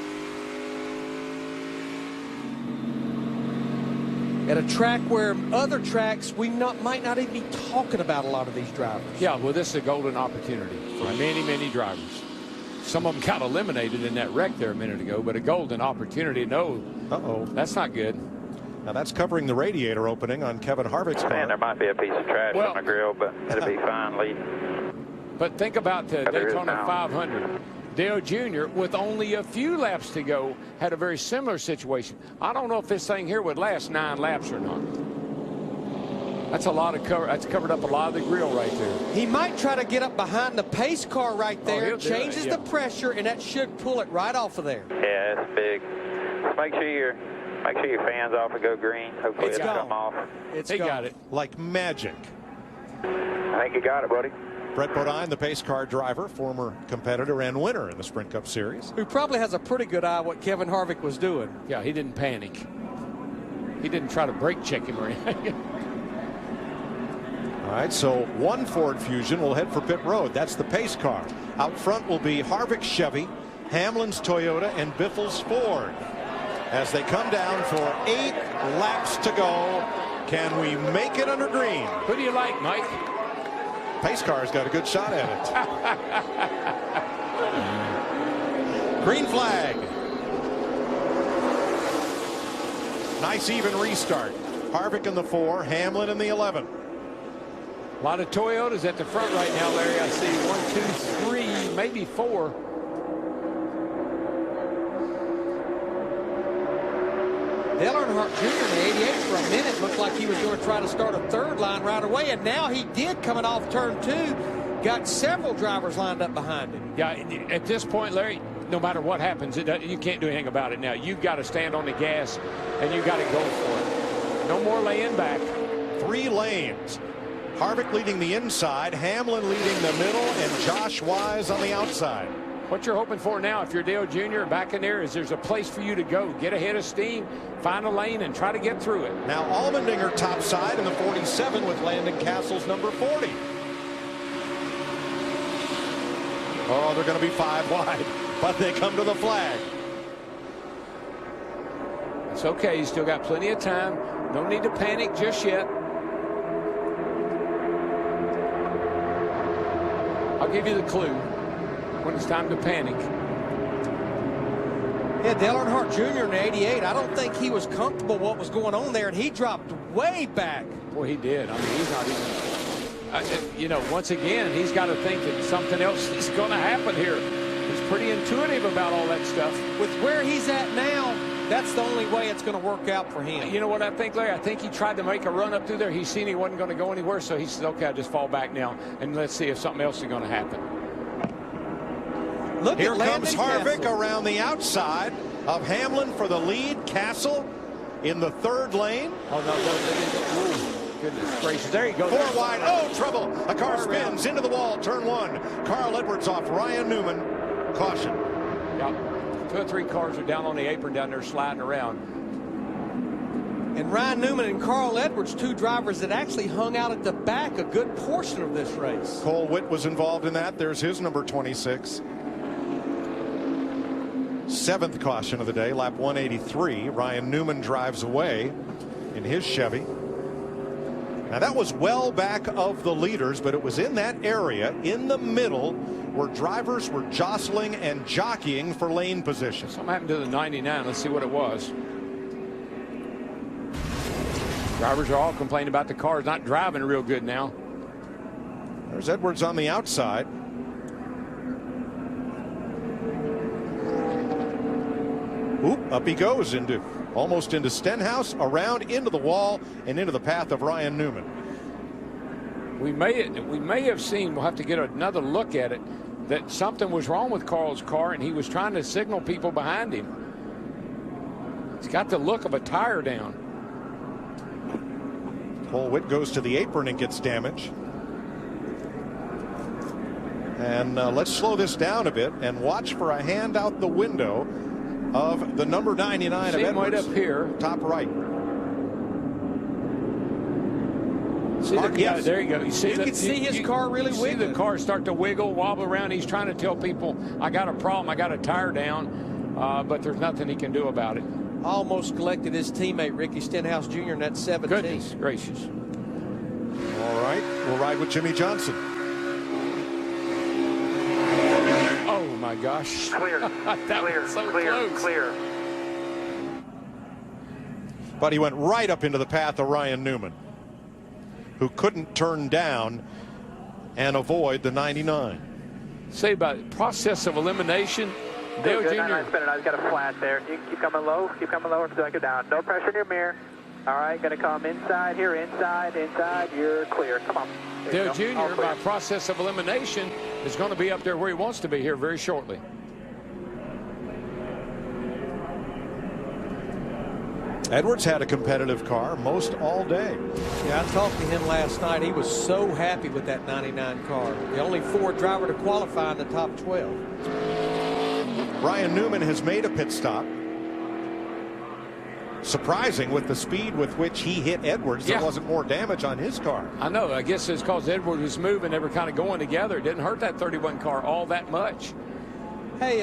At a track where other tracks we might not even be talking about a lot of these drivers. Yeah, well, this is a golden opportunity for many, many drivers. Some of them got eliminated in that wreck there a minute ago, but a golden opportunity. No, that's not good. Now that's covering the radiator opening on Kevin Harvick's car. Man, there might be a piece of trash on the grill, but it'll be fine leading. But think about the Daytona 500. Dale Jr., with only a few laps to go, had a very similar situation. I don't know if this thing here would last 9 laps or not. That's a lot of cover. That's covered up a lot of the grill right there. He might try to get up behind the pace car right there, changes the pressure, and that should pull it right off of there. Yeah, it's big. Just make sure your fans off and go green. Hopefully it'll come off. He got it. Like magic. I think you got it, buddy. Brett Bodine, the pace car driver, former competitor and winner in the Sprint Cup Series. Who probably has a pretty good eye what Kevin Harvick was doing. Yeah, he didn't panic. He didn't try to brake check him or anything. All right, so one Ford Fusion will head for pit road. That's the pace car. Out front will be Harvick Chevy, Hamlin's Toyota, and Biffle's Ford. As they come down for 8 laps to go, can we make it under green? Who do you like, Mike? Pace car's got a good shot at it. Green flag. Nice even restart. Harvick in the 4, Hamlin in the 11. A lot of Toyotas at the front right now, Larry. I see 1, 2, 3, maybe 4. Dale Earnhardt Jr. in the 88 for a minute looked like he was going to try to start a third line right away, and now he did coming off turn 2. Got several drivers lined up behind him. Yeah, at this point, Larry, no matter what happens, you can't do anything about it now. You've got to stand on the gas, and you've got to go for it. No more laying back. 3 lanes. Harvick leading the inside, Hamlin leading the middle, and Josh Wise on the outside. What you're hoping for now, if you're Dale Jr. back in there, is there's a place for you to go. Get ahead of steam, find a lane, and try to get through it. Now Allmendinger topside in the 47 with Landon Castle's number 40. Oh, they're going to be 5 wide, but they come to the flag. It's okay. You still got plenty of time. No need to panic just yet. I'll give you the clue when it's time to panic. Yeah, Dale Earnhardt Jr. in the 88, I don't think he was comfortable what was going on there, and he dropped way back. Boy, he did. I mean, he's not even, you know, once again, he's got to think that something else is going to happen here. He's pretty intuitive about all that stuff. With where he's at now, that's the only way it's going to work out for him. You know what I think, Larry? I think he tried to make a run up through there. He seen he wasn't going to go anywhere, so he said, okay, I'll just fall back now, and let's see if something else is going to happen. Look Here at comes Harvick Castle around the outside of Hamlin for the lead. Castle in the 3rd lane. Oh, no. Goodness gracious. There you go. 4 wide. Oh, trouble. A car spins into the wall. Turn 1. Carl Edwards off Ryan Newman. Caution. Yeah. 2 or 3 cars are down on the apron down there sliding around. And Ryan Newman and Carl Edwards, 2 drivers that actually hung out at the back a good portion of this race. Cole Witt was involved in that. There's his number 26. 7th caution of the day, lap 183. Ryan Newman drives away in his Chevy. Now that was well back of the leaders, but it was in that area in the middle where drivers were jostling and jockeying for lane position. Something happened to the 99. Let's see what it was. Drivers are all complaining about the cars not driving real good now. There's Edwards on the outside. Oop, up he goes almost into Stenhouse, around into the wall and into the path of Ryan Newman. We may have seen, we'll have to get another look at it, that something was wrong with Carl's car and he was trying to signal people behind him. He's got the look of a tire down. Cole Whitt goes to the apron and gets damage. And let's slow this down a bit and watch for a hand out the window of the number 99 of Edwards. Right up here. Top right. See Yes. there you go. You can see his car really wiggling. See the car start to wiggle, wobble around. He's trying to tell people, I got a problem, I got a tire down, but there's nothing he can do about it. Almost collected his teammate Ricky Stenhouse Jr. in that 17. Goodness gracious. All right, we'll ride with Jimmy Johnson. Oh my gosh. Clear. That clear. was so clear. close. Clear. But he went right up into the path of Ryan Newman, who couldn't turn down and avoid the 99. Say about process of elimination. Dale Good. Jr. Nice spinning. I've got a flat there. You keep coming low. Keep coming lower until I go down. No pressure in your mirror. All right, going to come inside here. Inside. You're clear. Come on. Dale Jr. by process of elimination is going to be up there where he wants to be here very shortly. Edwards had a competitive car most all day. Yeah, I talked to him last night. He was so happy with that 99 car. The only Ford driver to qualify in the top 12. Ryan Newman has made a pit stop. Surprising with the speed with which he hit Edwards, there wasn't more damage on his car. I know. I guess it's because Edwards was moving. They were kind of going together. It didn't hurt that 31 car all that much. Hey,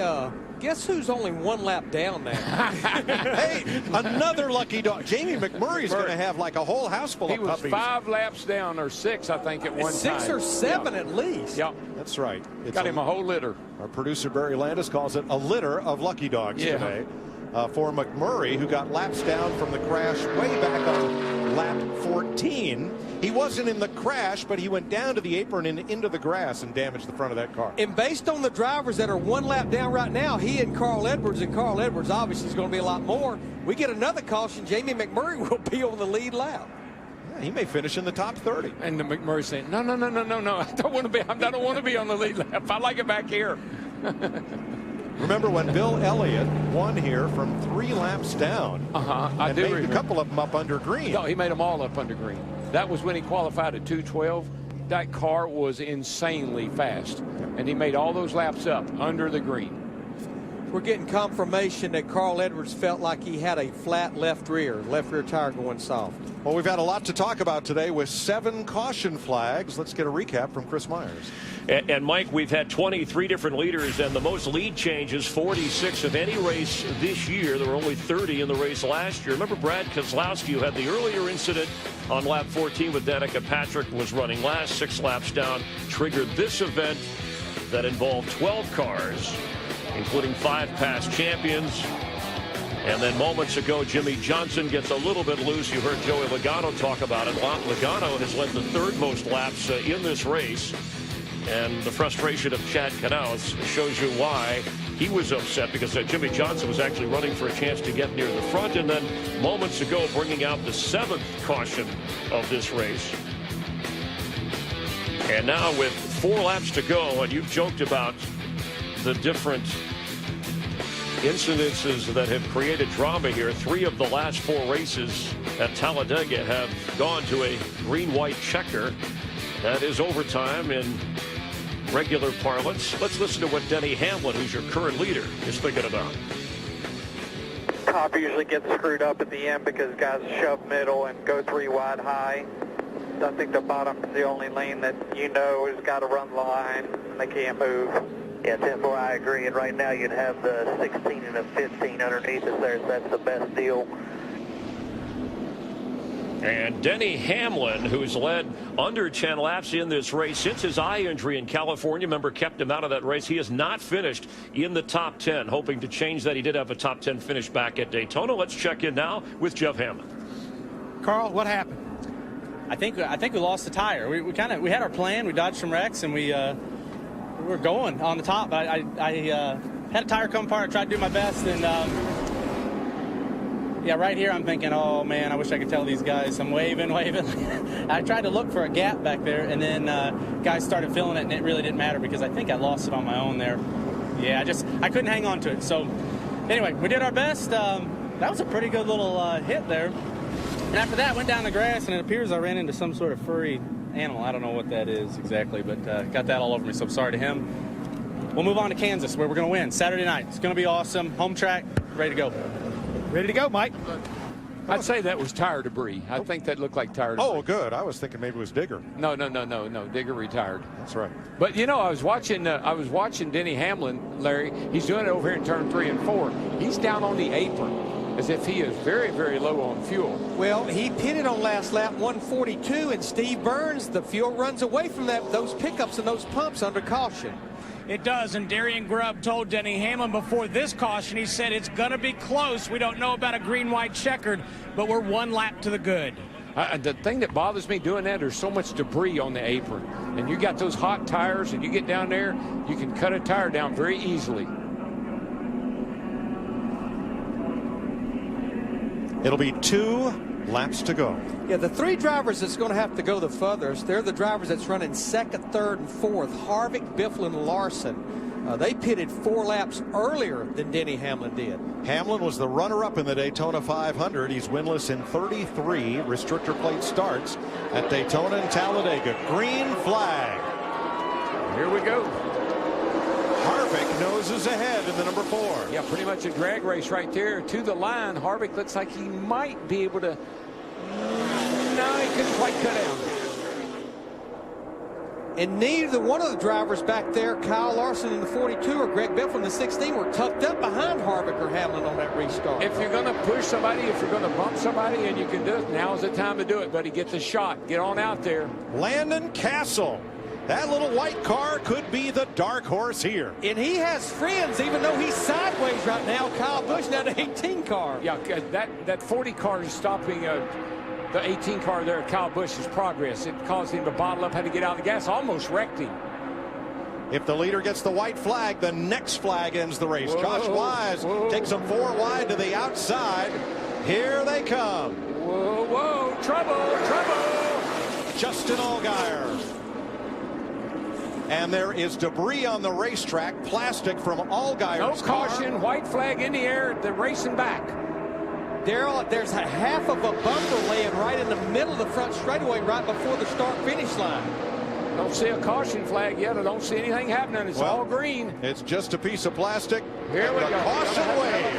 guess who's only one lap down now? Hey, another lucky dog. Jamie McMurray's going to have like a whole house full of puppies. He was 5 laps down, or 6, I think, at one time. 6 or 7 at least. Yep. That's right. Got him a whole litter. Our producer Barry Landis calls it a litter of lucky dogs today. For McMurray, who got laps down from the crash way back on lap 14. He wasn't in the crash, but he went down to the apron and into the grass and damaged the front of that car. And based on the drivers that are 1 lap down right now, he and Carl Edwards obviously is going to be a lot more. We get another caution, Jamie McMurray will be on the lead lap. Yeah, he may finish in the top 30. And the McMurray saying, no, I don't want to be on the lead lap. I like it back here. Remember when Bill Elliott won here from 3 laps down? I do made remember. a couple of them up under green. No, he made them all up under green. That was when he qualified at 2:12. That car was insanely fast, and he made all those laps up under the green. We're getting confirmation that Carl Edwards felt like he had a flat left rear tire going soft. Well, we've had a lot to talk about today with 7 caution flags. Let's get a recap from Chris Myers. And Mike, we've had 23 different leaders and the most lead changes, 46 of any race this year. There were only 30 in the race last year. Remember Brad Keselowski, who had the earlier incident on lap 14 with Danica Patrick, was running last, 6 laps down, triggered this event that involved 12 cars, including 5 past champions. And then moments ago, Jimmy Johnson gets a little bit loose. You heard Joey Logano talk about it. Logano has led the 3rd most laps in this race. And the frustration of Chad Knaus shows you why he was upset, because Jimmy Johnson was actually running for a chance to get near the front. And then moments ago, bringing out the 7th caution of this race. And now with 4 laps to go, and you've joked about the different incidences that have created drama here. 3 of the last 4 races at Talladega have gone to a green-white checker. That is overtime in regular parlance. Let's listen to what Denny Hamlin, who's your current leader, is thinking about. Top usually gets screwed up at the end because guys shove middle and go 3 wide high. I think the bottom's the only lane that has got to run the line and they can't move. Yeah, 10-4, I agree. And right now you'd have the 16 and the 15 underneath us there, so that's the best deal. And Denny Hamlin, who's led under 10 laps in this race since his eye injury in California, remember, kept him out of that race. He has not finished in the top 10, hoping to change that. He did have a top 10 finish back at Daytona. Let's check in now with Jeff Hammond. Carl, what happened? I think we lost the tire. We had our plan. We dodged some wrecks, and we were going on the top. I had a tire come apart. I tried to do my best, and yeah, right here I'm thinking, oh man, I wish I could tell these guys. I'm waving. I tried to look for a gap back there, and then guys started filling it, and it really didn't matter because I think I lost it on my own there. Yeah, I couldn't hang on to it. So anyway, we did our best. That was a pretty good little hit there. And after that, went down the grass, and it appears I ran into some sort of furry animal. I don't know what that is exactly, but got that all over me, so I'm sorry to him. We'll move on to Kansas, where we're going to win Saturday night. It's going to be awesome. Home track, ready to go. Ready to go, Mike. I'd say that was tire debris. I think that looked like tire debris. Oh, good. I was thinking maybe it was Digger. No. Digger retired. That's right. But you know, I was watching Denny Hamlin, Larry. He's doing it over here in turn 3 and 4. He's down on the apron, as if he is very, very low on fuel. Well, he pitted on last lap 142, and Steve Burns, the fuel runs away from those pickups and those pumps under caution. It does, and Darian Grubb told Denny Hamlin before this caution, he said it's going to be close. We don't know about a green-white checkered, but we're one lap to the good. The thing that bothers me doing that, there's so much debris on the apron. And you got those hot tires, and you get down there, you can cut a tire down very easily. It'll be 2 laps to go. Yeah, the 3 drivers that's going to have to go the furthest, they're the drivers that's running 2nd, 3rd, and 4th. Harvick, Biffle, and Larson. They pitted 4 laps earlier than Denny Hamlin did. Hamlin was the runner-up in the Daytona 500. He's winless in 33 restrictor plate starts at Daytona and Talladega. Green flag. Here we go. Harvick noses ahead in the number 4. Yeah, pretty much a drag race right there to the line. Harvick looks like he might be able to. No, he couldn't quite cut down. And neither one of the drivers back there, Kyle Larson in the 42 or Greg Biffle in the 16, were tucked up behind Harvick or Hamlin on that restart. If you're going to push somebody, if you're going to bump somebody, and you can do it, now's the time to do it, buddy. Get the shot. Get on out there. Landon Castle. That little white car could be the dark horse here. And he has friends, even though he's sideways right now. Kyle Busch now the 18 car. Yeah, that 40 car is stopping the 18 car there at Kyle Busch's progress. It caused him to bottle up, had to get out of the gas, almost wrecked him. If the leader gets the white flag, the next flag ends the race. Josh Wise takes them 4 wide to the outside. Here they come. Whoa, trouble. Justin Allgaier. And there is debris on the racetrack, plastic from Allgaier's car. No caution, white flag in the air, they're racing back. Daryl, there's a half of a bumper laying right in the middle of the front straightaway right before the start-finish line. Don't see a caution flag yet. I don't see anything happening. It's all green. It's just a piece of plastic. Here we go. Caution wave.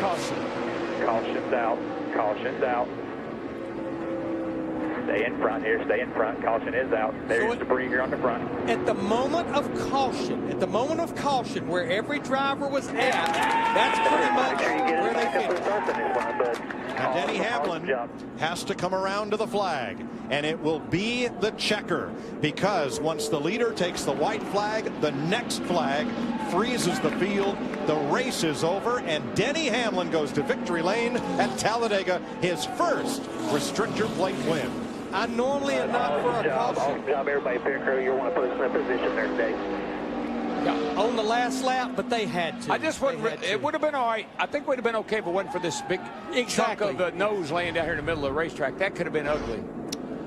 Caution's out. Caution's out. Stay in front here. Stay in front. Caution is out. There's debris here on the front. At the moment of caution, where every driver was at, that's pretty much where they finished. And Denny Hamlin has to come around to the flag, and it will be the checker, because once the leader takes the white flag, the next flag freezes the field. The race is over, and Denny Hamlin goes to victory lane at Talladega, his first restrictor plate win. I normally am not for a caution. Awesome job, everybody. Pit crew, you want to put us in a position there today. Yeah, on the last lap, but they had to. I just wouldn't. It would have been all right. I think it would have been okay if it wasn't for this big chunk of the nose laying down here in the middle of the racetrack. That could have been ugly.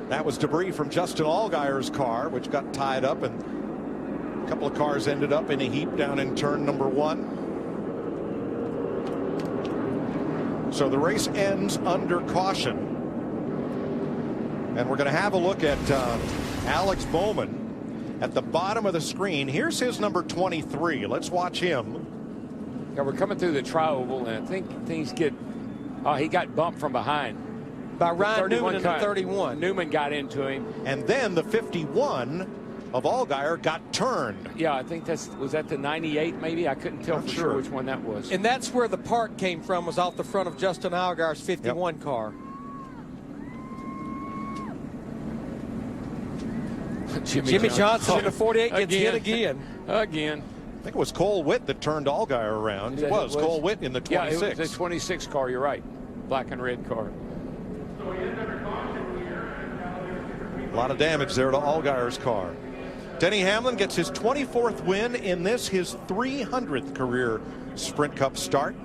That was debris from Justin Allgaier's car, which got tied up, and a couple of cars ended up in a heap down in turn number 1. So the race ends under caution. And we're going to have a look at Alex Bowman at the bottom of the screen. Here's his number 23. Let's watch him. Yeah, we're coming through the tri-oval, and I think things get. Oh, he got bumped from behind by Ryan Newman in the 31. Newman got into him, and then the 51 of Allgaier got turned. Yeah, I think was that the 98 maybe. I couldn't tell for sure which one that was. And that's where the part came from, was off the front of Justin Allgaier's 51 car. Jimmy Johnson in the 48 gets hit again. Again. I think it was Cole Witt that turned Allgaier around. It was Cole Witt in the 26. Yeah, it was the 26 car. You're right. Black and red car. A lot of damage there to Allgaier's car. Denny Hamlin gets his 24th win in this, his 300th career Sprint Cup start.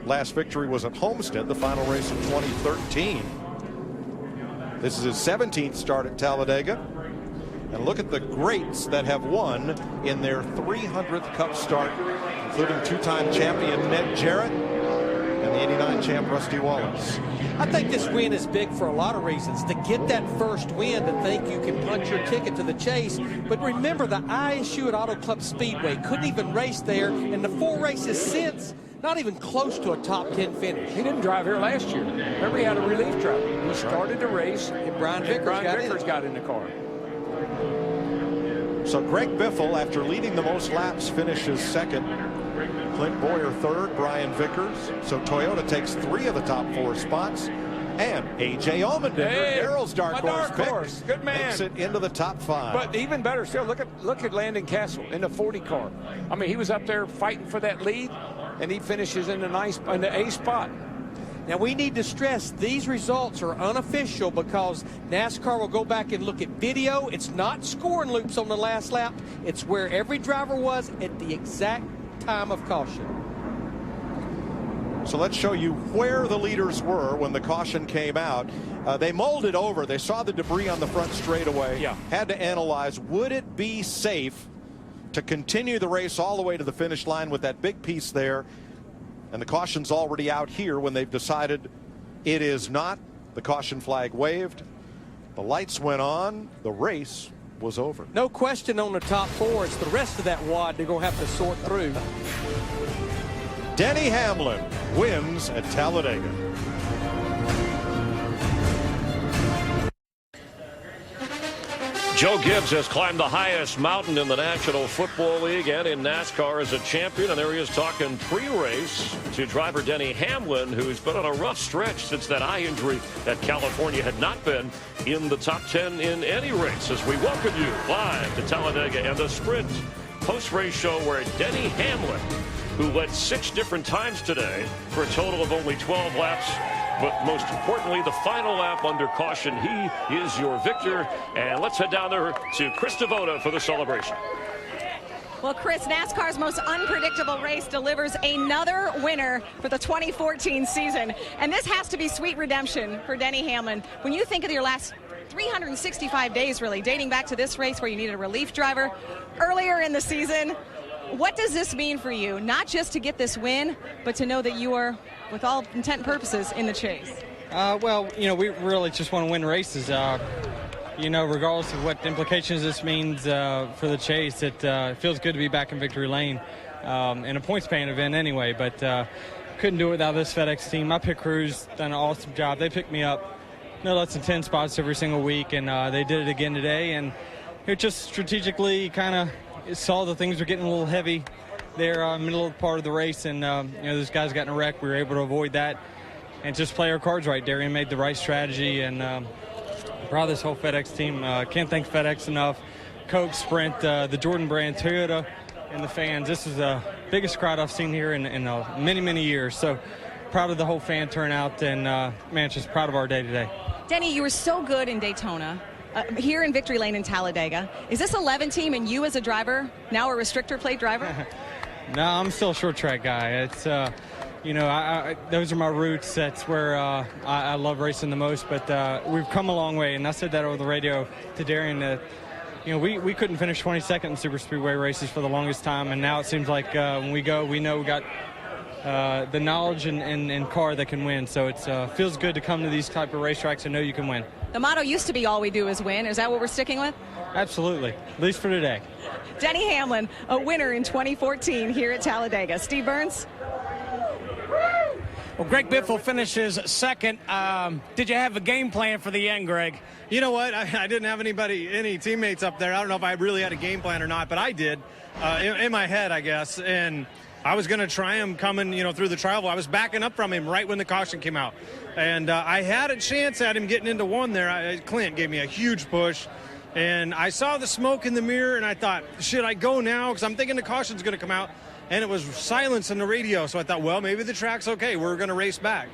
Last victory was at Homestead, the final race of 2013. This is his 17th start at Talladega. And look at the greats that have won in their 300th Cup start, including two-time champion Ned Jarrett and the 89 champ Rusty Wallace. I think this win is big for a lot of reasons. To get that first win, to think you can punch your ticket to the chase. But remember, the ISU at Auto Club Speedway couldn't even race there, and the 4 races since, not even close to a top 10 finish. He didn't drive here last year. Remember, he had a relief driver. He started the race, and Brian Vickers got in the car. So Greg Biffle, after leading the most laps, finishes second. Clint Boyer third, Brian Vickers. So Toyota takes 3 of the top 4 spots. And A.J. Allmendinger, Darrell's dark horse. Good man. Makes it into the top 5. But even better still, look at Landon Castle in the 40 car. I mean, he was up there fighting for that lead, and he finishes in the A spot. Now, we need to stress these results are unofficial because NASCAR will go back and look at video. It's not scoring loops on the last lap. It's where every driver was at the exact time of caution. So let's show you where the leaders were when the caution came out. They mulled it over. They saw the debris on the front straightaway. Yeah. Had to analyze, would it be safe to continue the race all the way to the finish line with that big piece there? And the caution's already out here when they've decided it is not. The caution flag waved. The lights went on. The race was over. No question on the top 4. It's the rest of that wad they're going to have to sort through. Denny Hamlin wins at Talladega. Joe Gibbs has climbed the highest mountain in the National Football League and in NASCAR as a champion. And there he is talking pre-race to driver Denny Hamlin, who's been on a rough stretch since that eye injury that California had not been in the top 10 in any race. As we welcome you live to Talladega and the Sprint post-race show where Denny Hamlin, who led 6 different times today for a total of only 12 laps, but most importantly, the final lap under caution. He is your victor. And let's head down there to Chris Devoto for the celebration. Well, Chris, NASCAR's most unpredictable race delivers another winner for the 2014 season. And this has to be sweet redemption for Denny Hamlin. When you think of your last 365 days, really, dating back to this race where you needed a relief driver earlier in the season, what does this mean for you? Not just to get this win, but to know that you are, with all intent and purposes, in the chase. Well, you know, we really just want to win races. You know, regardless of what implications this means for the chase, it feels good to be back in victory lane in a points-paying event anyway. But couldn't do it without this FedEx team. My pit crew's done an awesome job. They picked me up no less than 10 spots every single week, and they did it again today. And it just strategically kind of saw the things were getting a little heavy there middle part of the race, and you know, those guys got in a wreck. We were able to avoid that and just play our cards right. Darian made the right strategy, and proud of this whole FedEx team. Can't thank FedEx enough. Coke, Sprint, the Jordan brand, Toyota, and the fans. This is the biggest crowd I've seen here in many, many years. So proud of the whole fan turnout, and man, just proud of our day today. Denny, you were so good in Daytona. Here in Victory Lane in Talladega. Is this 11 team and you as a driver, now a restrictor plate driver? No, I'm still a short track guy. It's, you know, those are my roots. That's where I love racing the most. But we've come a long way, and I said that over the radio to Darian that, you know, we couldn't finish 22nd in super speedway races for the longest time, and now it seems like when we go, we know we got the knowledge and car that can win. So it feels good to come to these type of racetracks and know you can win. The motto used to be all we do is win. Is that what we're sticking with? Absolutely, at least for today. Denny Hamlin, a winner in 2014 here at Talladega. Steve Burns? Well, Greg Biffle finishes second. Did you have a game plan for the end, Greg? You know what? I didn't have any teammates up there. I don't know if I really had a game plan or not, but I did in my head, I guess. And I was going to try him coming, you know, through the trial. I was backing up from him right when the caution came out. And I had a chance at him getting into one there. Clint gave me a huge push. And I saw the smoke in the mirror, and I thought, should I go now? Because I'm thinking the caution's going to come out. And it was silence on the radio, so I thought, well, maybe the track's okay. We're going to race back.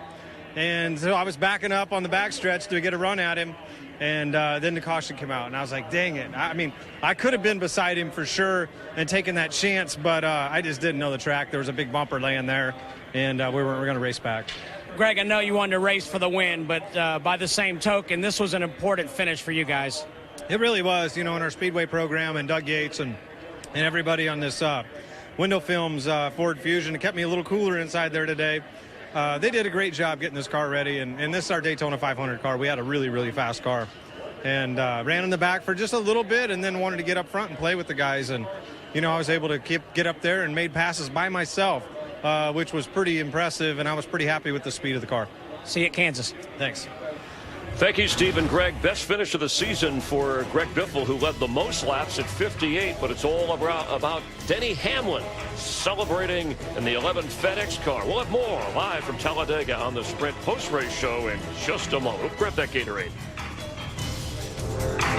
And so I was backing up on the backstretch to get a run at him, and then the caution came out. And I was like, dang it. I mean, I could have been beside him for sure and taken that chance, but I just didn't know the track. There was a big bumper laying there, and we were going to race back. Greg, I know you wanted to race for the win, but by the same token, this was an important finish for you guys. It really was, in our Speedway program, and Doug Yates and everybody on this Window Films Ford Fusion. It kept me a little cooler inside there today. They did a great job getting this car ready, and this is our Daytona 500 car. We had a really, really fast car, and ran in the back for just a little bit, and then wanted to get up front and play with the guys. And I was able to get up there and made passes by myself, which was pretty impressive, and I was pretty happy with the speed of the car. See you at Kansas. Thanks. Thank you, Steve and Greg. Best finish of the season for Greg Biffle, who led the most laps at 58, but it's all about Denny Hamlin celebrating in the 11th FedEx car. We'll have more live from Talladega on the Sprint post-race show in just a moment. Grab that Gatorade.